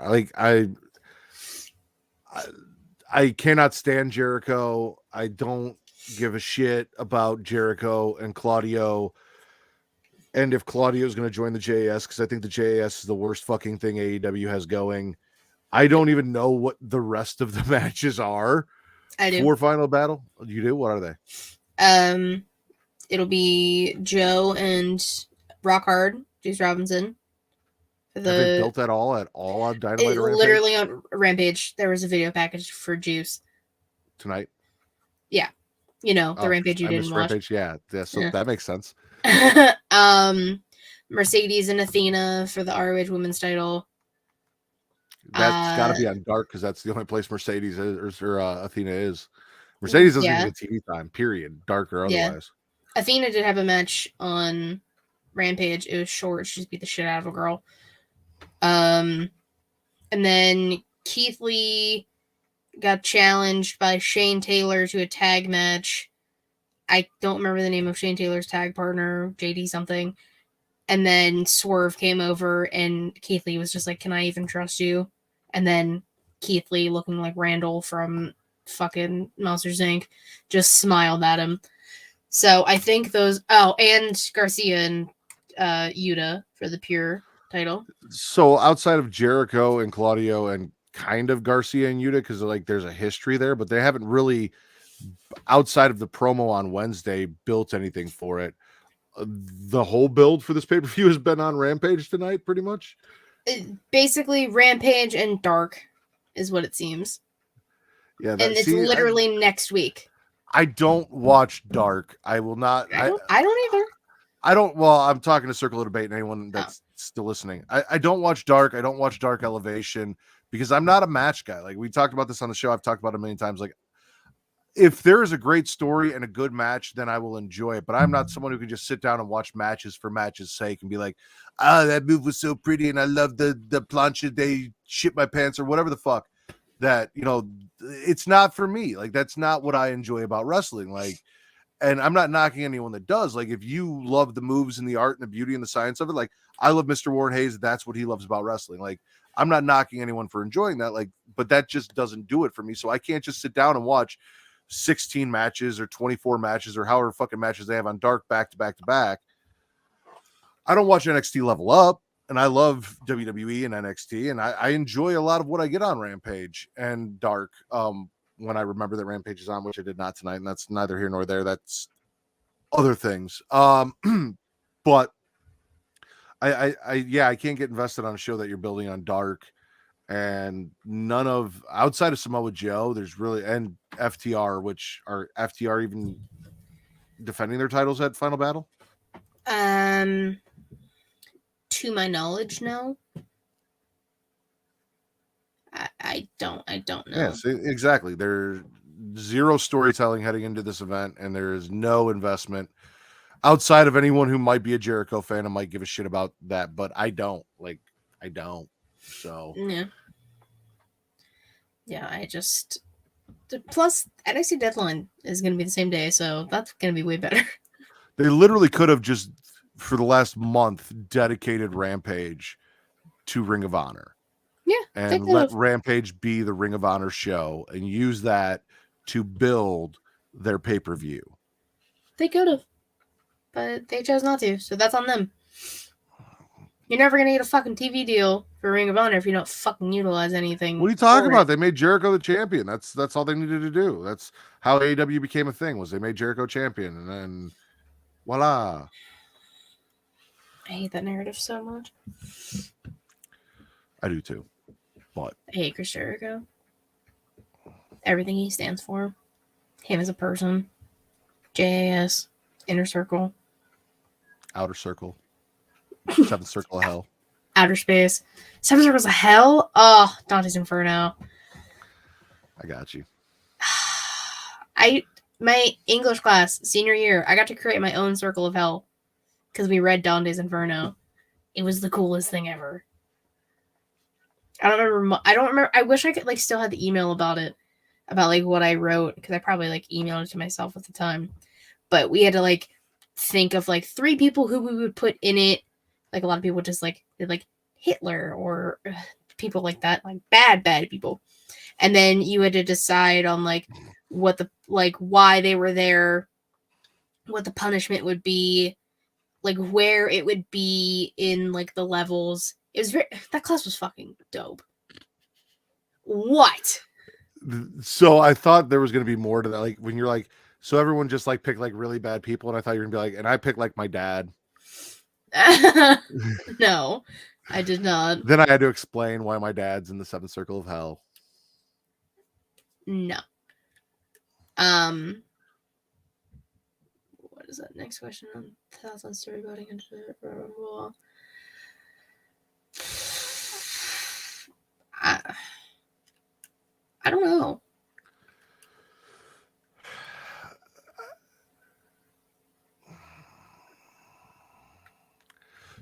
I cannot stand Jericho. I don't give a shit about Jericho and Claudio. And if Claudio is going to join the JAS, because I think the JAS is the worst fucking thing AEW has going. I don't even know what the rest of the matches are. I do. For Final Battle. You do? What are they? It'll be Joe and Rock Hard, Juice Robinson. Have they built that all on Dynamite or Rampage? Literally on Rampage, there was a video package for Juice Tonight? Yeah. You know, the Rampage you didn't watch. Rampage, yeah. So that makes sense. Mercedes and Athena for the ROH Women's title. That's got to be on Dark because that's the only place Mercedes is or Athena is. Mercedes doesn't even get TV time, period. Dark or otherwise. Athena did have a match on Rampage. It was short. She just beat the shit out of a girl. And then Keith Lee got challenged by Shane Taylor to a tag match. I don't remember the name of Shane Taylor's tag partner, JD something. And then Swerve came over and Keith Lee was just like, can I even trust you? And then Keith Lee, looking like Randall from fucking Monsters Inc., just smiled at him. So I think those... Oh, and Garcia and Yuta for the Pure title. So outside of Jericho and Claudio and kind of Garcia and Yuta, because like there's a history there, but they haven't really, outside of the promo on Wednesday, built anything for it. The whole build for this pay-per-view has been on Rampage tonight, pretty much. Basically, Rampage and Dark is what it seems. Yeah, and it's literally next week. I don't watch Dark. I will not. I don't either. I don't. Well, I'm talking to Circle of Debate and anyone that's still listening. I don't watch Dark. I don't watch Dark Elevation because I'm not a match guy. Like we talked about this on the show. I've talked about it many times. Like if there is a great story and a good match, then I will enjoy it. But I'm not someone who can just sit down and watch matches for matches' sake and be like, that move was so pretty and I love the plancha. They shit my pants or whatever the fuck. That, you know, it's not for me. Like that's not what I enjoy about wrestling. Like, and I'm not knocking anyone that does. Like, if you love the moves and the art and the beauty and the science of it, like I love Mr. Warren Hayes. That's what he loves about wrestling. Like, I'm not knocking anyone for enjoying that. Like, but that just doesn't do it for me. So I can't just sit down and watch 16 matches or 24 matches or however fucking matches they have on Dark back to back to back. I don't watch NXT Level Up, and I love WWE and NXT, and I enjoy a lot of what I get on Rampage and Dark. When I remember that Rampage is on, which I did not tonight, and that's neither here nor there. That's other things. But I can't get invested on a show that you're building on Dark, and none of outside of Samoa Joe, there's really and FTR, which are FTR even defending their titles at Final Battle? To my knowledge, no. I don't know. Yes, exactly. There's zero storytelling heading into this event, and there is no investment outside of anyone who might be a Jericho fan and might give a shit about that. But I don't. So yeah, I just plus NXT Deadline is going to be the same day, so that's going to be way better. They literally could have just for the last month dedicated Rampage to Ring of Honor. Yeah, and let Rampage be the Ring of Honor show and use that to build their pay-per-view. They could have, but they chose not to, so that's on them. You're never gonna get a fucking TV deal for Ring of Honor if you don't fucking utilize anything. What are you talking about? They made Jericho the champion. That's all they needed to do. That's how AEW became a thing, was they made Jericho champion, and then voila. I hate that narrative so much. I do too. But I hate Chris Jericho. Everything he stands for. Him as a person. JAS. Inner Circle. Outer Circle. Seventh Circle of Hell. Outer Space. Seven Circles of Hell? Oh, Dante's Inferno. I got you. My English class, senior year, I got to create my own Circle of Hell because we read Dante's Inferno. It was the coolest thing ever. I don't remember. I wish I could like still have the email about it, about like what I wrote, because I probably like emailed it to myself at the time. But we had to like think of like 3 people who we would put in it. Like a lot of people just like did like Hitler or people like that, like bad people. And then you had to decide on like what the like why they were there, what the punishment would be, like where it would be in like the levels. It was that class was fucking dope. What? So I thought there was going to be more to that. Like when you're like, so everyone just like picked like really bad people, and I thought you were gonna be like, and I picked like my dad. No, I did not. Then I had to explain why my dad's in the Seventh Circle of Hell. No. What is that next question on thoughts on storyboarding into the Rumble? I don't know.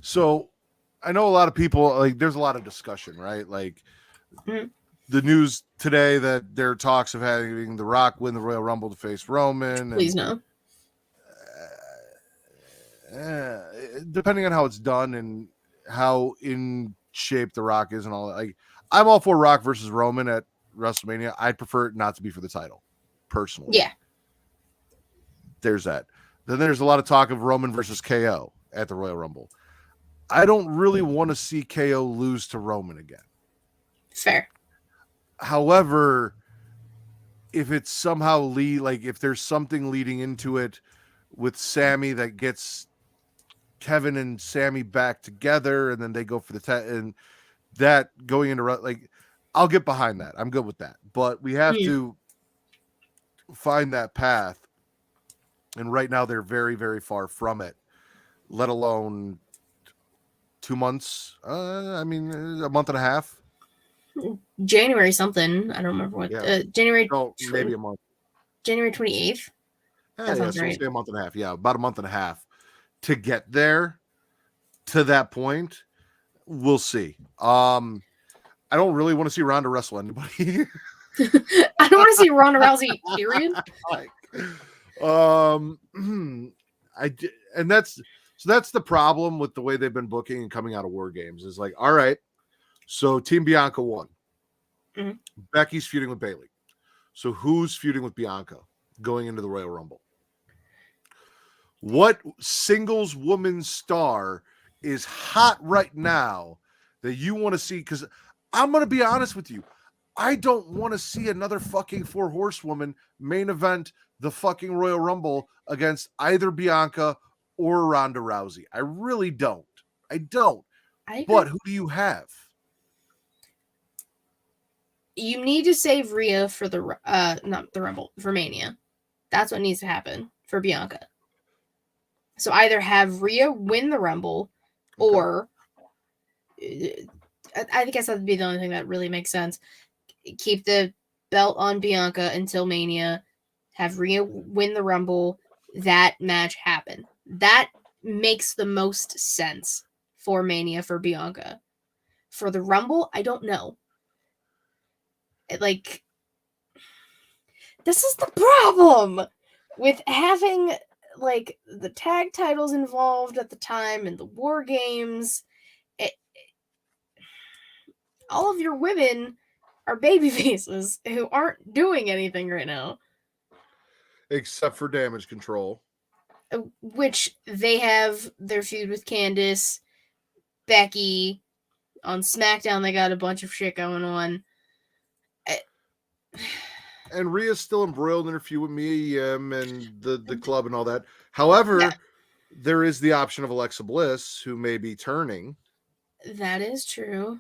So I know a lot of people, like there's a lot of discussion, right? Like the news today that there are talks of having The Rock win the Royal Rumble to face Roman. Please no. Depending on how it's done and how in shape The Rock is and all that. Like I'm all for Rock versus Roman at WrestleMania. I'd prefer it not to be for the title, personally. Yeah. There's that. Then there's a lot of talk of Roman versus KO at the Royal Rumble. I don't really want to see KO lose to Roman again. Fair. However, if it's somehow if there's something leading into it with Sammy that gets Kevin and Sammy back together, and then they go for the and that going into like, I'll get behind that. I'm good with that. But we have to find that path, and right now they're very, very far from it. Let alone 2 months. I mean, a month and a half. January something. I don't remember what. Yeah. January. Maybe a month. January 28th. That sounds right. So a month and a half. Yeah, about a month and a half to get there to that point. We'll see. I don't really want to see Ronda wrestle anybody. I don't want to see Ronda Rousey. Period. That's the problem with the way they've been booking and coming out of War Games. Is like, all right, so Team Bianca won. Mm-hmm. Becky's feuding with Bayley. So who's feuding with Bianca going into the Royal Rumble? What singles woman star is hot right now that you want to see? Because I'm going to be honest with you. I don't want to see another fucking 4 horsewoman main event the fucking Royal Rumble against either Bianca or Ronda Rousey. I really don't. I don't. But who do you have? You need to save Rhea for not the Rumble, for Mania. That's what needs to happen for Bianca. So either have Rhea win the Rumble, or I guess that would be the only thing that really makes sense. Keep the belt on Bianca until Mania. Have Rhea win the Rumble. That match happen. That makes the most sense for Mania for Bianca. For the Rumble, I don't know. Like, this is the problem with having like the tag titles involved at the time and the War Games. all of your women are baby faces who aren't doing anything right now. Except for Damage Control. Which they have their feud with Candice, Becky. On SmackDown, they got a bunch of shit going on. And Rhea's still embroiled in her feud with Mia Yim and the club and all that. However, there is the option of Alexa Bliss, who may be turning. That is true.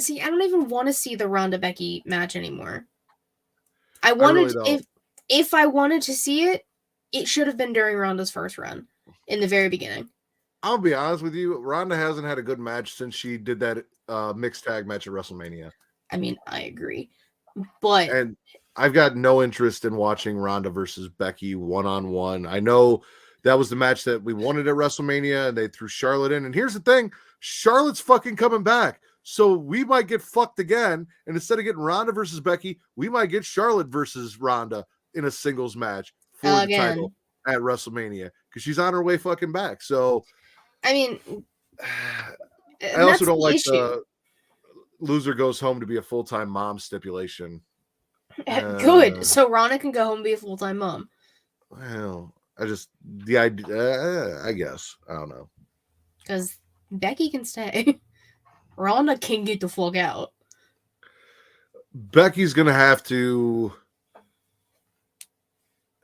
See, I don't even want to see the Ronda Becky match anymore. I wanted if I wanted to see it, it should have been during Ronda's first run in the very beginning. I'll be honest with you, Ronda hasn't had a good match since she did that mixed tag match at WrestleMania. I mean, I agree. And I've got no interest in watching Ronda versus Becky one-on-one. I know that was the match that we wanted at WrestleMania, and they threw Charlotte in. And here's the thing, Charlotte's fucking coming back. So we might get fucked again. And instead of getting Ronda versus Becky, we might get Charlotte versus Ronda in a singles match for the title at WrestleMania, because she's on her way fucking back. So, I mean, I also don't like the loser goes home to be a full-time mom stipulation. Good. So Ronda can go home and be a full-time mom. Well, the idea, I guess. I don't know. Because Becky can stay. Ronda can get the fuck out. Becky's going to have to...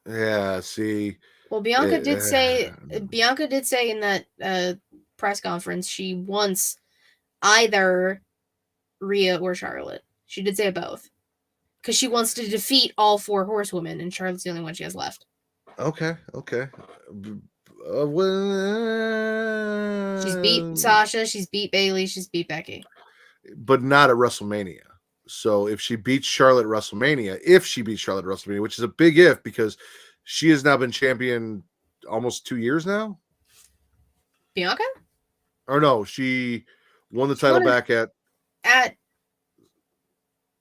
Yeah, see. Well, Bianca did say in that press conference she wants either Rhea or Charlotte. She did say both. Because she wants to defeat all 4 horsewomen, and Charlotte's the only one she has left. Okay. She's beat Sasha, she's beat Bayley, she's beat Becky. But not at WrestleMania. So if she beats Charlotte at WrestleMania, which is a big if, because she has now been champion almost 2 years now. Bianca? Or no, she won the title back at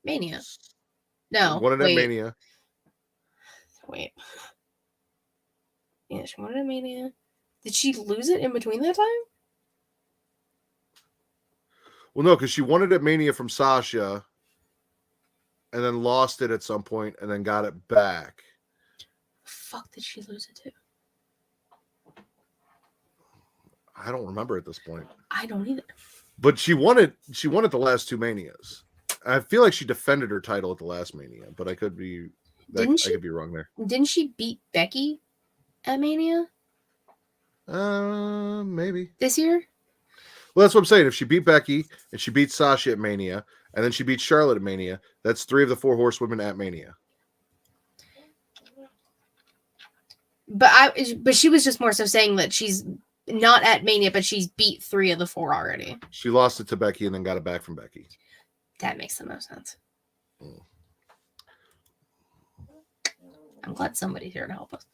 Mania. No, won it at Mania. Wait. Yeah, she won it at Mania. Did she lose it in between that time? Well, no, because she won it at Mania from Sasha, and then lost it at some point, and then got it back. Fuck did she lose it to? I don't remember at this point. I don't either. But she won it. She won it the last 2 Manias. I feel like she defended her title at the last Mania, but I could be. I could be wrong there. Didn't she beat Becky at Mania? Maybe this year. Well, that's what I'm saying. If she beat Becky and she beat Sasha at Mania, and then she beat Charlotte at Mania, that's 3 of the 4 horsewomen at Mania. But she was just more so saying that she's not at Mania, but she's beat 3 of the 4 already. She lost it to Becky and then got it back from Becky. That makes the most sense. I'm glad somebody's here to help us.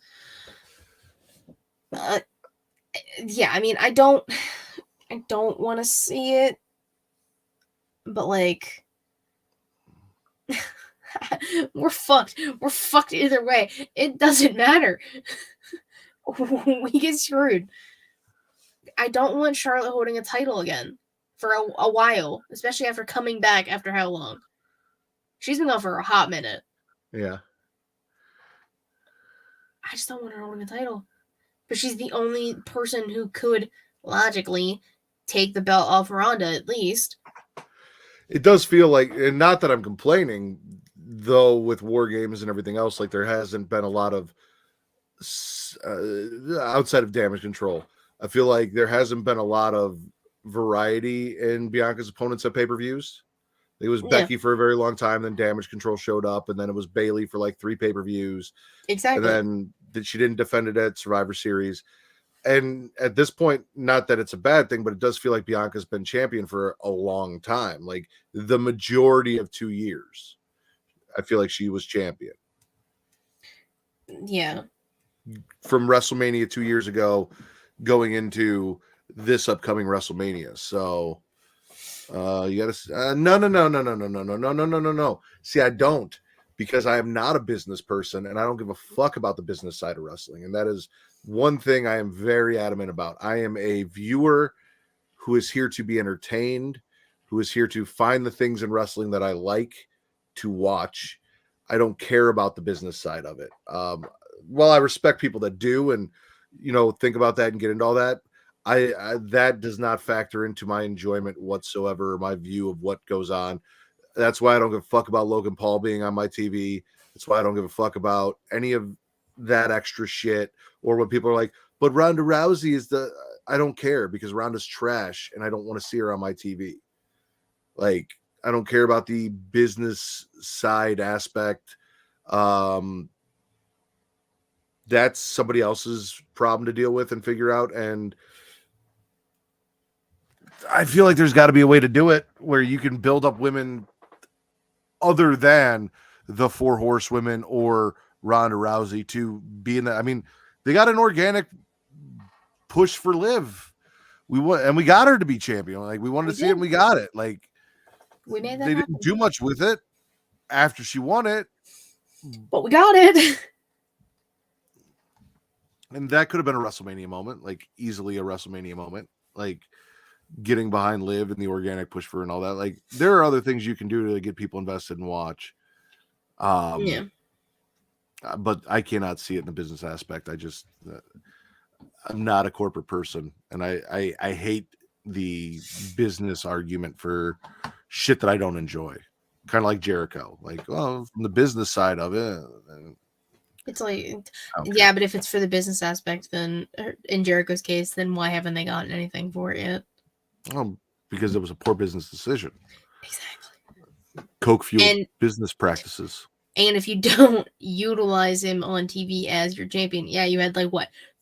Yeah, I mean, I don't want to see it, but like, we're fucked. We're fucked either way. It doesn't matter. We get screwed. I don't want Charlotte holding a title again for a while, especially after coming back after how long? She's been gone for a hot minute. Yeah. I just don't want her holding a title. But she's the only person who could logically take the belt off Ronda, at least. It does feel like, and not that I'm complaining, though, with War Games and everything else, like there hasn't been a lot of outside of Damage Control. I feel like there hasn't been a lot of variety in Bianca's opponents at pay-per-views. It was Becky for a very long time, then Damage Control showed up, and then it was Bayley for like 3 pay-per-views. Exactly. And then she didn't defend it at Survivor Series. And at this point, not that it's a bad thing, but it does feel like Bianca's been champion for a long time. Like the majority of 2 years, I feel like she was champion. Yeah. From WrestleMania 2 years ago, going into this upcoming WrestleMania. So you gotta no. See, I don't. because I am not a business person and I don't give a fuck about the business side of wrestling. And that is one thing I am very adamant about. I am a viewer who is here to be entertained, who is here to find the things in wrestling that I like to watch. I don't care about the business side of it. While I respect people that do and, think about that and get into all that, I that does not factor into my enjoyment whatsoever, my view of what goes on. That's why I don't give a fuck about Logan Paul being on my TV. That's why I don't give a fuck about any of that extra shit. Or when people are like, but Ronda Rousey is I don't care because Ronda's trash and I don't want to see her on my TV. Like, I don't care about the business side aspect. That's somebody else's problem to deal with and figure out. And I feel like there's got to be a way to do it where you can build up women other than the 4 horsewomen or Ronda Rousey to be in that. I mean, they got an organic push for Liv. We got her to be champion. Like, we wanted to see it and we got it. Like, We made that they happen. didn't do much with it after she won it, But we got it. and that could have been a WrestleMania moment, like easily a WrestleMania moment, like getting behind Liv and the organic push for her and all that. Like, there are other things you can do to get people invested and watch. Yeah. But I cannot see it in the business aspect. I'm not a corporate person, and I hate the business argument for shit that I don't enjoy. Kind of like Jericho. Like, well, from the business side of it, It's like, okay. yeah, but if it's for the business aspect, then in Jericho's case, then why haven't they gotten anything for it yet? Well, because it was a poor business decision. Exactly. Coke fueled And- business practices. And if you don't utilize him on TV as your champion, yeah, you had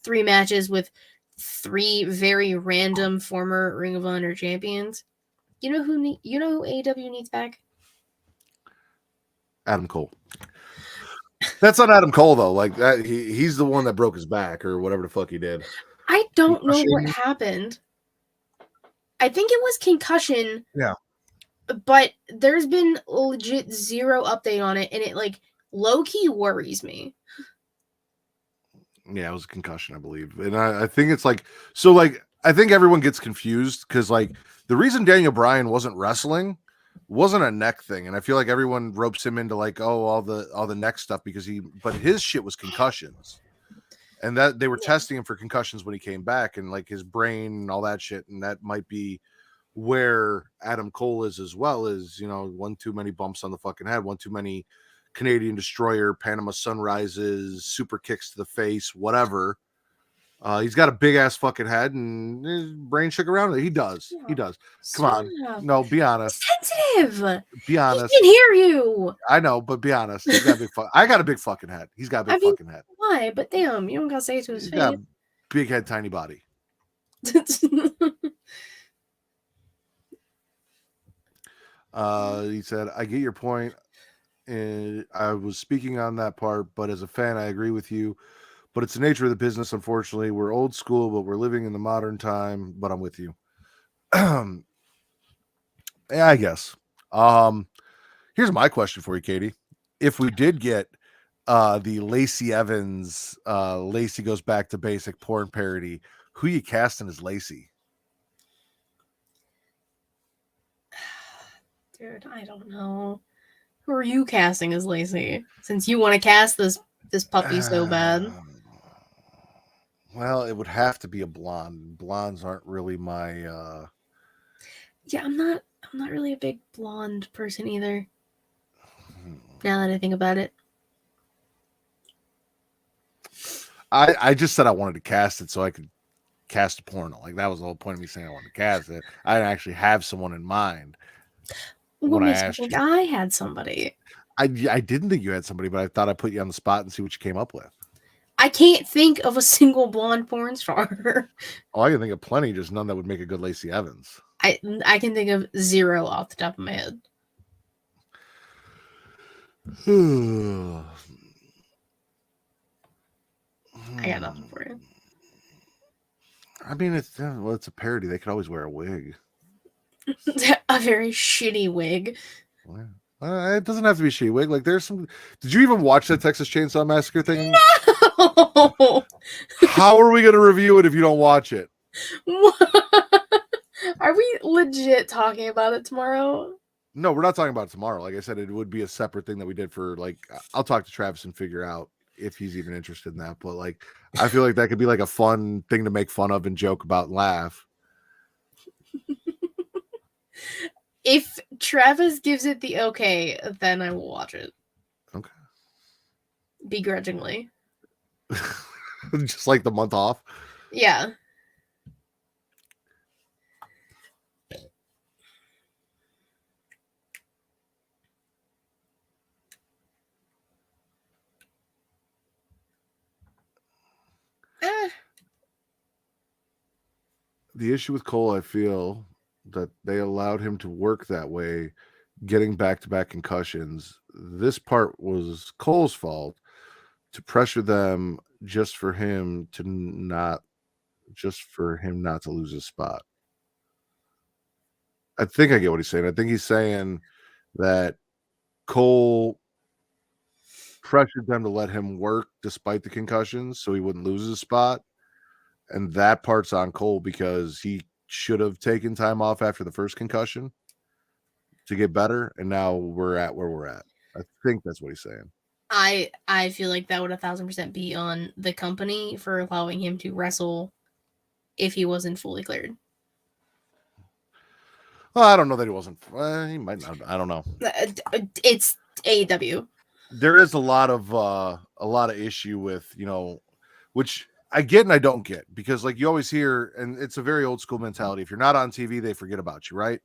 3 matches with 3 very random former Ring of Honor champions. You know who AEW needs back? Adam Cole. That's not Adam Cole though. Like that, he's the one that broke his back or whatever the fuck he did. I don't know what Concussion? happened. I think it was concussion. Yeah. But there's been legit 0 update on it, and it low-key worries me. Yeah, it was a concussion, I believe. And I think it's I think everyone gets confused because the reason Daniel Bryan wasn't wrestling wasn't a neck thing. And I feel like everyone ropes him into all the neck stuff but his shit was concussions. And that they were testing him for concussions when he came back and his brain and all that shit. And that might be where Adam Cole is as well, as one too many bumps on the fucking head, one too many Canadian Destroyer, Panama Sunrises, super kicks to the face, whatever. He's got a big ass fucking head and his brain shook around it. He does. He does. Come on. No, be honest. Sensitive. Be honest. He can hear you. I know, but be honest. He's got a big I got a big fucking head. He's got a big fucking head. Why? But damn, you don't gotta say it to his He's face. got a big head, tiny body. He said, I get your point. And I was speaking on that part, but as a fan, I agree with you. But it's the nature of the business, unfortunately. We're old school, but we're living in the modern time. But I'm with you. Yeah, I guess. Here's my question for you, Katie. If we did get the Lacey Evans, Lacey Goes Back to Basic porn parody, who you casting as Lacey? Dude, I don't know. Who are you casting as Lacey? Since you want to cast this puppy so bad. Well, it would have to be a blonde. Blondes aren't really my Yeah, I'm not really a big blonde person either. Now that I think about it. I just said I wanted to cast it so I could cast a porno. That was the whole point of me saying I wanted to cast it. I didn't actually have someone in mind. What When I makes you asked think you. I had somebody? I didn't think you had somebody, but I thought I'd put you on the spot and see what you came up with. I can't think of a single blonde porn star. Oh, I can think of plenty, just none that would make a good Lacey Evans. I can think of 0 off the top of my head. I got nothing for you. I mean, it's a parody. They could always wear a wig. A very shitty wig. Well, It doesn't have to be She-Wig. Like, there's some. Did you even watch that Texas Chainsaw Massacre thing? No! How are we going to review it if you don't watch it? Are we legit talking about it tomorrow? No, we're not talking about it tomorrow. Like I said, it would be a separate thing that we did for, like, I'll talk to Travis and figure out if he's even interested in that. But, like, I feel like that could be, like, a fun thing to make fun of and joke about and laugh. If Travis gives it the okay, then I will watch it. Okay. Begrudgingly. Just like the month off. Yeah. The issue with Cole, I feel that they allowed him to work that way, getting back-to-back concussions. This part was Cole's fault to pressure them just for him not to lose his spot. I think I get what he's saying. I think he's saying that Cole pressured them to let him work despite the concussions so he wouldn't lose his spot. And that part's on Cole because he should have taken time off after the first concussion to get better. And now we're at where we're at. I think that's what he's saying. I feel like that would 1,000% be on the company for allowing him to wrestle if he wasn't fully cleared. Well, I don't know that he wasn't. He might not. I don't know. It's AEW. There is a lot of issue with, which I get and I don't get, because like you always hear, and it's a very old school mentality. If you're not on TV, they forget about you, right?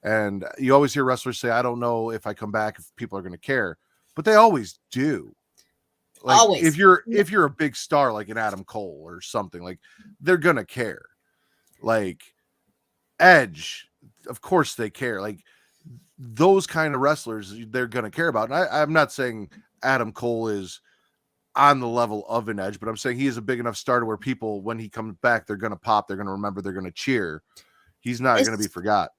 And you always hear wrestlers say, "I don't know if I come back if people are going to care," but they always do. Like, Always. if you're a big star like an Adam Cole or something, like they're gonna care. Like Edge, of course they care. Like those kind of wrestlers, they're gonna care about. And I'm not saying Adam Cole is on the level of an Edge, but I'm saying he is a big enough star to where people, when he comes back, they're gonna pop, they're gonna remember, they're gonna cheer. He's not gonna be forgot.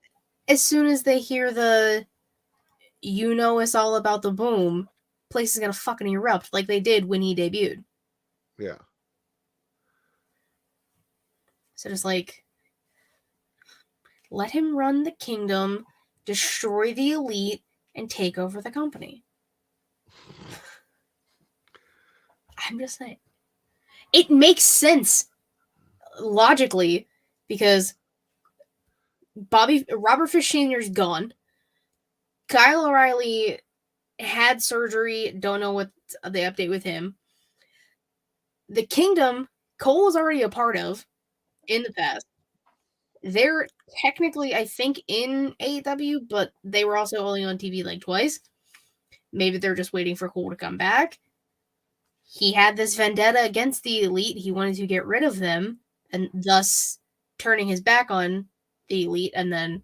As soon as they hear the, it's all about the boom, place is gonna fucking erupt like they did when he debuted. Yeah. So just like, let him run the kingdom, destroy the elite, and take over the company. I'm just saying. It makes sense logically because Robert Fish Sr.'s gone. Kyle O'Reilly had surgery. Don't know what the update with him. The Kingdom, Cole was already a part of in the past. They're technically, I think, in AEW, but they were also only on TV like twice. Maybe they're just waiting for Cole to come back. He had this vendetta against the Elite. He wanted to get rid of them, and thus turning his back on the Elite. And then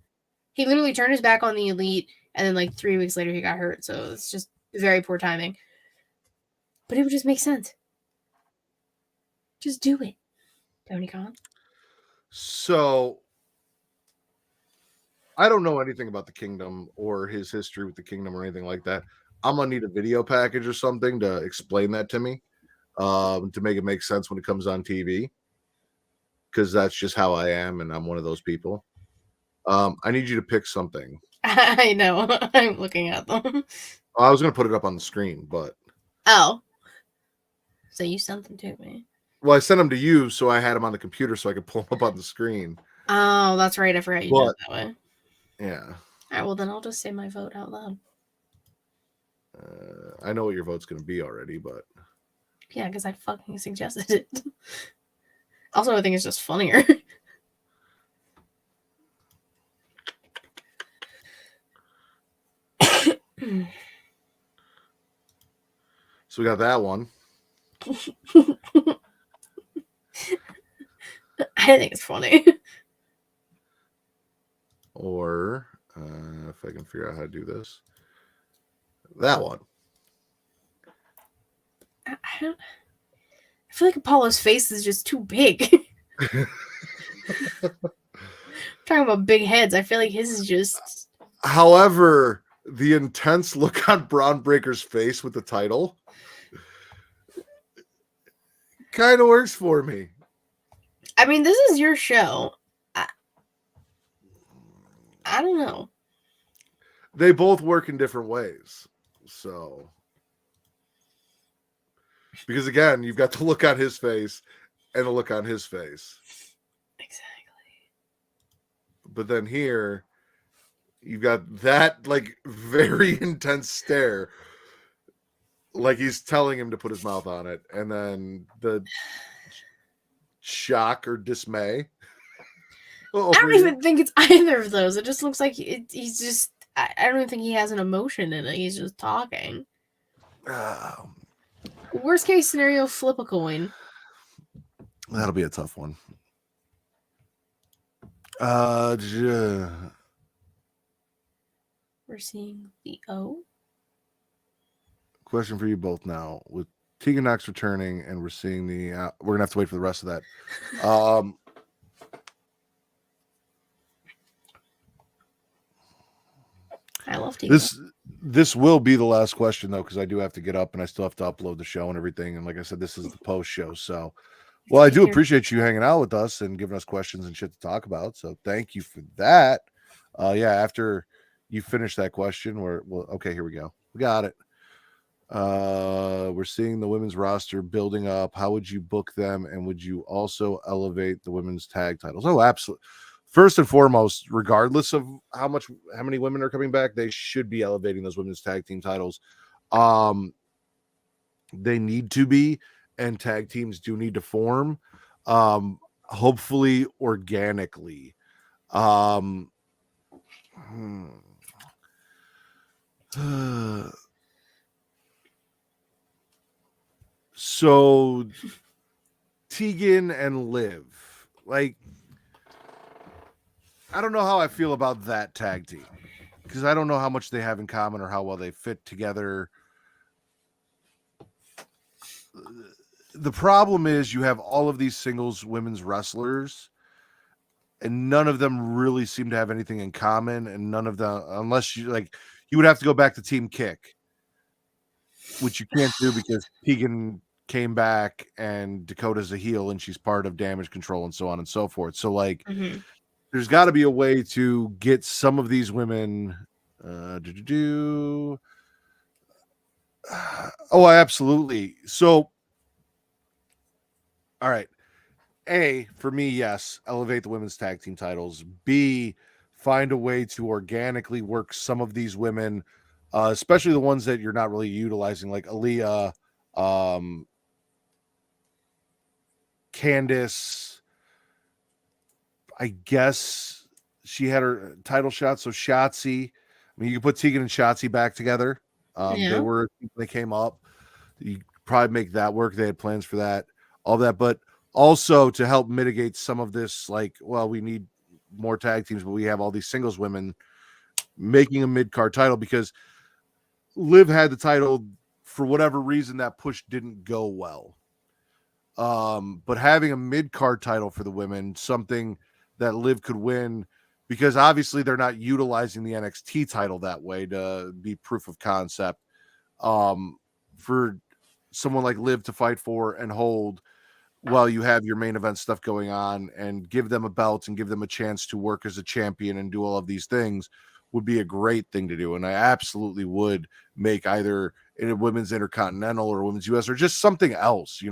he literally turned his back on the Elite, and then like 3 weeks later he got hurt. So it's just very poor timing. But it would just make sense. Just do it, Tony Khan. So I don't know anything about the Kingdom or his history with the Kingdom or anything like that. I'm gonna need a video package or something to explain that to me, to make it make sense when it comes on TV, because that's just how I am, and I'm one of those people. I need you to pick something. I know. I'm looking at them. I was gonna put it up on the screen, but Oh, so you sent them to me. well, I sent them to you, so I had them on the computer so I could pull them up on the screen. Oh, that's right. I forgot you did it that way. Yeah. All right. Well, then I'll just say my vote out loud. I know what your vote's going to be already, but yeah, because I fucking suggested it. Also, I think it's just funnier. So we got that one. I think it's funny. Or if I can figure out how to do this, that one. I feel like Apollo's face is just too big. Talking about big heads, I feel like his is just. However, the intense look on Braun Breaker's face with the title kind of works for me. I mean, this is your show. I don't know. They both work in different ways. So, because again, you've got the look on his face and the look on his face. Exactly. But then here, you've got that like very intense stare, like he's telling him to put his mouth on it, and then the shock or dismay. I don't even think it's either of those. It just looks like he's just. I don't even think he has an emotion in it. He's just talking. Worst case scenario, flip a coin. That'll be a tough one. We're seeing the O. Question for you both now. With Tegan Knox returning, and we're seeing the. We're gonna have to wait for the rest of that. I love Tegan. This will be the last question though, because I do have to get up and I still have to upload the show and everything. And like I said, this is the post show. So, well, I do appreciate you hanging out with us and giving us questions and shit to talk about. So thank you for that. Yeah, after you finish that question, okay, here we go. We got it. We're seeing the women's roster building up. How would you book them? And would you also elevate the women's tag titles? Oh, absolutely. First and foremost, regardless of how many women are coming back, they should be elevating those women's tag team titles. They need to be, and tag teams do need to form, hopefully organically. So Tegan and Liv, like, I don't know how I feel about that tag team, because I don't know how much they have in common or how well they fit together. The problem is you have all of these singles women's wrestlers, and none of them really seem to have anything in common, and none of them, unless you would have to go back to Team Kick, which you can't do because Tegan came back and Dakota's a heel and she's part of Damage Control and so on and so forth. So there's got to be a way to get some of these women oh, absolutely. So all right, A, for me, yes, elevate the women's tag team titles. B, find a way to organically work some of these women, especially the ones that you're not really utilizing, like Aaliyah, Candice. I guess she had her title shot, so Shotzi. I mean, you can put Tegan and Shotzi back together. They came up. You probably make that work. They had plans for that, all that, but also to help mitigate some of this, like, well, we need more tag teams, but we have all these singles women, making a mid-card title, because Liv had the title for whatever reason. That push didn't go well. But having a mid-card title for the women, something that Liv could win, because obviously they're not utilizing the NXT title that way to be proof of concept. For someone like Liv to fight for and hold while you have your main event stuff going on, and give them a belt and give them a chance to work as a champion and do all of these things, would be a great thing to do. And I absolutely would make either a women's Intercontinental or a women's US or just something else,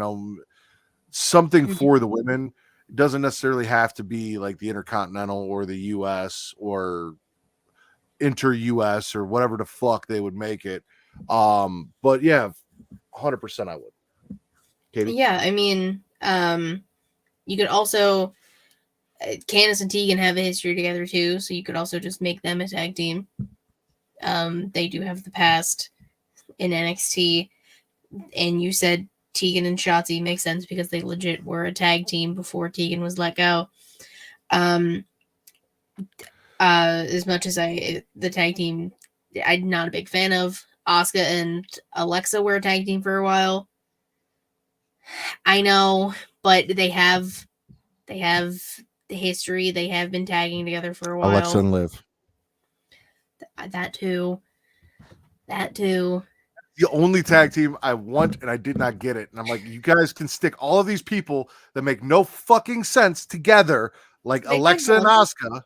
something for the women. It doesn't necessarily have to be like the Intercontinental or the US or Inter-US or whatever the fuck they would make it. But yeah, 100% I would. Katie? Yeah, I mean, you could also, Candice and Tegan have a history together too, so you could also just make them a tag team. They do have the past in NXT, and you said Tegan and Shotzi makes sense because they legit were a tag team before Tegan was let go. As much as the tag team, I'm not a big fan of. Asuka and Alexa were a tag team for a while. I know, but they have the history. They have been tagging together for a while. Alexa and Liv. That too. That too. The only tag team I want, and I did not get it. And I'm like, you guys can stick all of these people that make no fucking sense together, like Make Alexa and tag Asuka.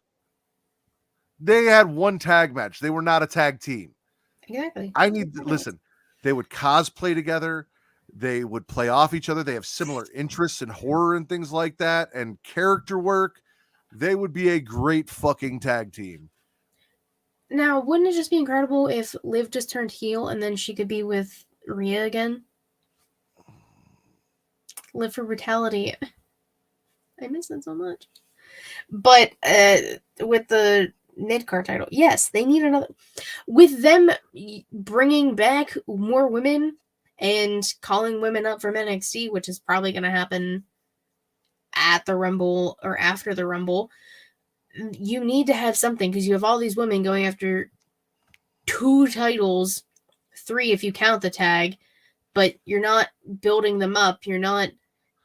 They had one tag match. They were not a tag team. Exactly. I need to listen. They would cosplay together. They would play off each other. They have similar interests in horror and things like that, and character work. They would be a great fucking tag team. Now, wouldn't it just be incredible if Liv just turned heel and then she could be with Rhea again? Live for brutality. I miss that so much. But with the mid-card title, yes, they need another. With them bringing back more women and calling women up from NXT, which is probably going to happen at the Rumble or after the Rumble, you need to have something because you have all these women going after 2 titles, 3 if you count the tag, but you're not building them up. You're not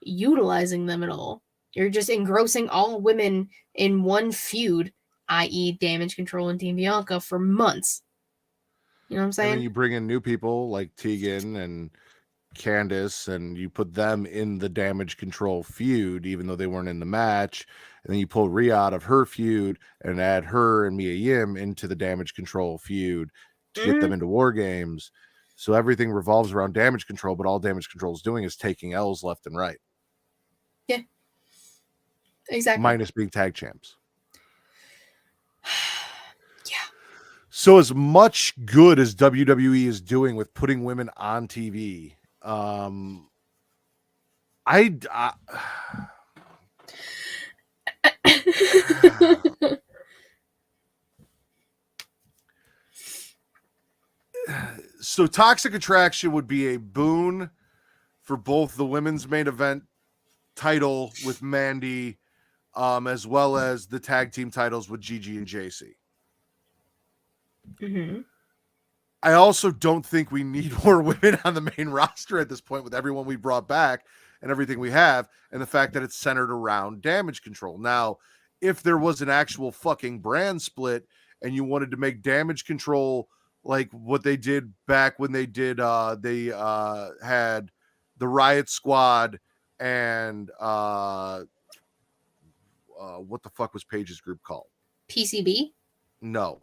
utilizing them at all. You're just engrossing all women in one feud, i.e. Damage Control and Team Bianca, for months. You know what I'm saying? And then you bring in new people like Tegan and Candice, and you put them in the Damage Control feud, even though they weren't in the match. And then you pull Rhea out of her feud and add her and Mia Yim into the Damage Control feud to get them into War Games. So everything revolves around Damage Control, but all Damage Control is doing is taking L's left and right. Yeah. Exactly. Minus being tag champs. Yeah. So as much good as WWE is doing with putting women on TV, so Toxic Attraction would be a boon for both the women's main event title with Mandy, as well as the tag team titles with Gigi and JC. Mm-hmm. I also don't think we need more women on the main roster at this point with everyone we brought back and everything we have, and the fact that it's centered around Damage Control. Now, if there was an actual fucking brand split and you wanted to make Damage Control like what they did back when they did, they had the Riot Squad and what the fuck was Paige's group called? PCB? No,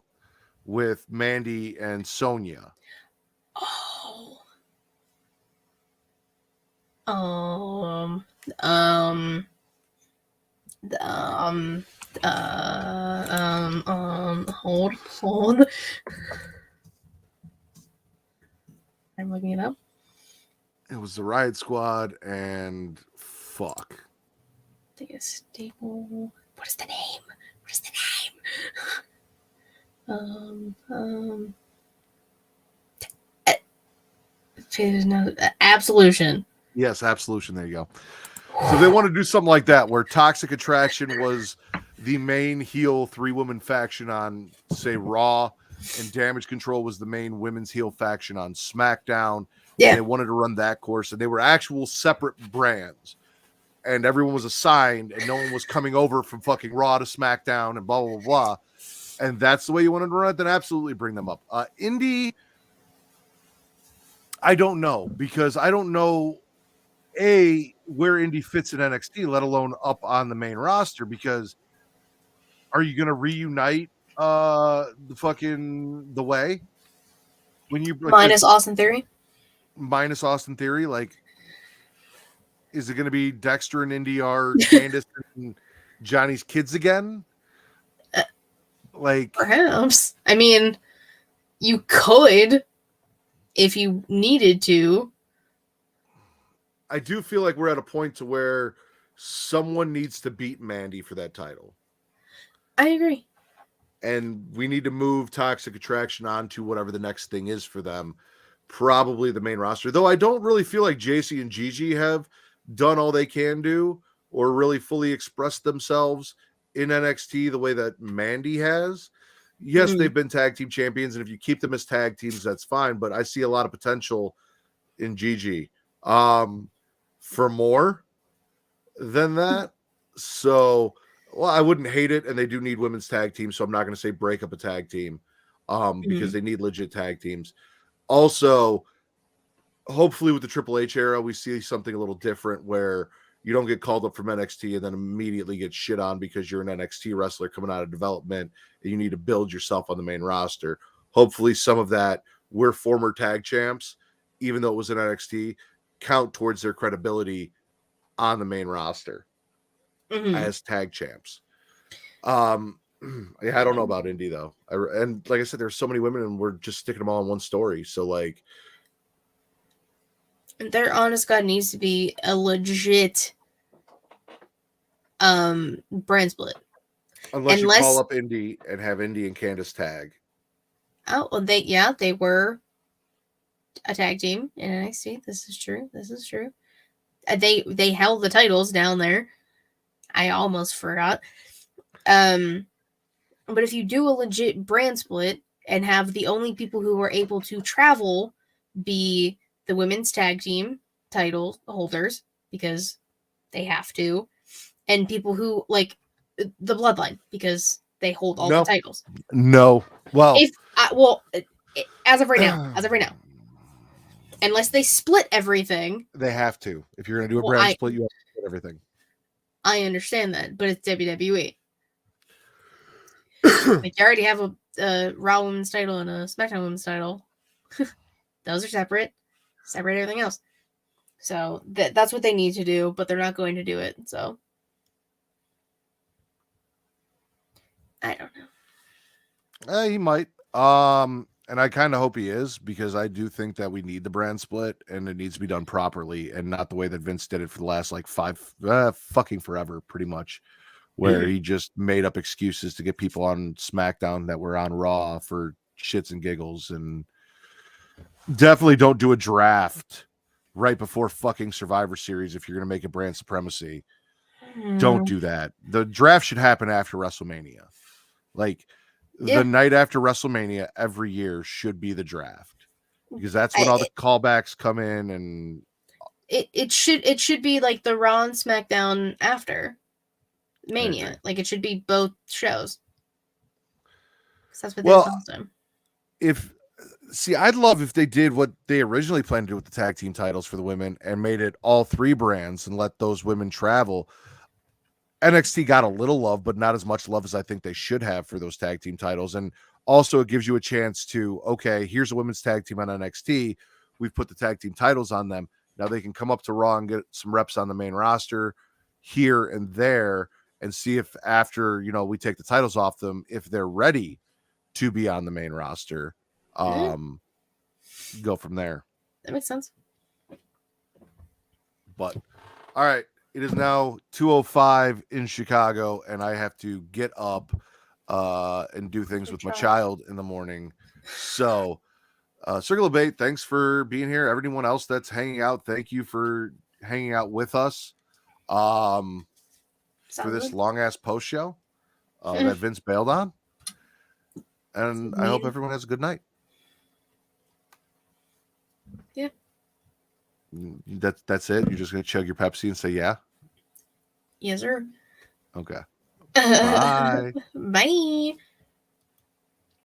with Mandy and Sonya. Oh. Hold. I'm looking it up. It was the Riot Squad and fuck. I think it's Staple. What is the name? What is the name? Absolution. Yes, Absolution. There you go. So they want to do something like that, where Toxic Attraction was the main heel 3-woman faction on, say, Raw, and Damage Control was the main women's heel faction on SmackDown. Yeah. And they wanted to run that course, and they were actual separate brands. And everyone was assigned, and no one was coming over from fucking Raw to SmackDown and blah, blah, blah, blah. And that's the way you wanted to run it, then absolutely bring them up. Indy, I don't know, because I don't know, where Indy fits in NXT, let alone up on the main roster, because are you going to reunite the way? When you minus Austin Theory? Minus Austin Theory, like, is it going to be Dexter and Indy are Candice and Johnny's kids again? Like, perhaps. I mean, you could if you needed to. I do feel like we're at a point to where someone needs to beat Mandy for that title. I agree. And we need to move Toxic Attraction on to whatever the next thing is for them. Probably the main roster. Though I don't really feel like JC and Gigi have done all they can do or really fully expressed themselves in NXT the way that Mandy has. Yes, they've been tag team champions, and if you keep them as tag teams, that's fine. But I see a lot of potential in Gigi for more than that. So, well, I wouldn't hate it, and they do need women's tag teams, so I'm not going to say break up a tag team because they need legit tag teams. Also, hopefully with the Triple H era, we see something a little different where you don't get called up from NXT and then immediately get shit on because you're an NXT wrestler coming out of development and you need to build yourself on the main roster. Hopefully some of that, we're former tag champs, even though it was in NXT, count towards their credibility on the main roster as tag champs. Yeah, I don't know about Indy though. And like I said, there's so many women and we're just sticking them all in one story. So like, there honest God needs to be a legit brand split. Unless you call up Indy and have Indy and Candice tag. Oh, well, they were a tag team in NXT. This is true. They held the titles down there. I almost forgot. But if you do a legit brand split and have the only people who are able to travel be the women's tag team title holders, because they have to, and people who like the Bloodline because they hold all the titles. No. Well, as of right now, unless they split everything, they have to. If you're going to do a brand split, you have to split everything. I understand that, but it's WWE. Like, you already have a Raw Women's title and a SmackDown Women's title. Those are separate. Separate everything else. So that's what they need to do, but they're not going to do it. So I don't know. He might. And I kind of hope he is, because I do think that we need the brand split and it needs to be done properly and not the way that Vince did it for the last like fucking forever, pretty much, where he just made up excuses to get people on SmackDown that were on Raw for shits and giggles. And definitely don't do a draft right before fucking Survivor Series if you're going to make it brand supremacy. Don't do that. The draft should happen after WrestleMania. Like, the night after WrestleMania every year should be the draft, because that's when all the callbacks come in, and it should be like the Raw and SmackDown after Mania. Like, it should be both shows. That's what they told them. I'd love if they did what they originally planned to do with the tag team titles for the women and made it all three brands and let those women travel. NXT got a little love, but not as much love as I think they should have for those tag team titles. And also it gives you a chance to, okay, here's a women's tag team on NXT. We've put the tag team titles on them. Now they can come up to Raw and get some reps on the main roster here and there and see if after, we take the titles off them, if they're ready to be on the main roster, go from there. That makes sense. But all right. It is now 2:05 in Chicago, and I have to get up and do things with my child in the morning. So, Circle of Bait, thanks for being here. Everyone else that's hanging out, thank you for hanging out with us for this long-ass post show that Vince bailed on. And I hope everyone has a good night. Yeah. That's it? You're just going to chug your Pepsi and say, yeah? Yes, sir. Okay. Bye. Bye.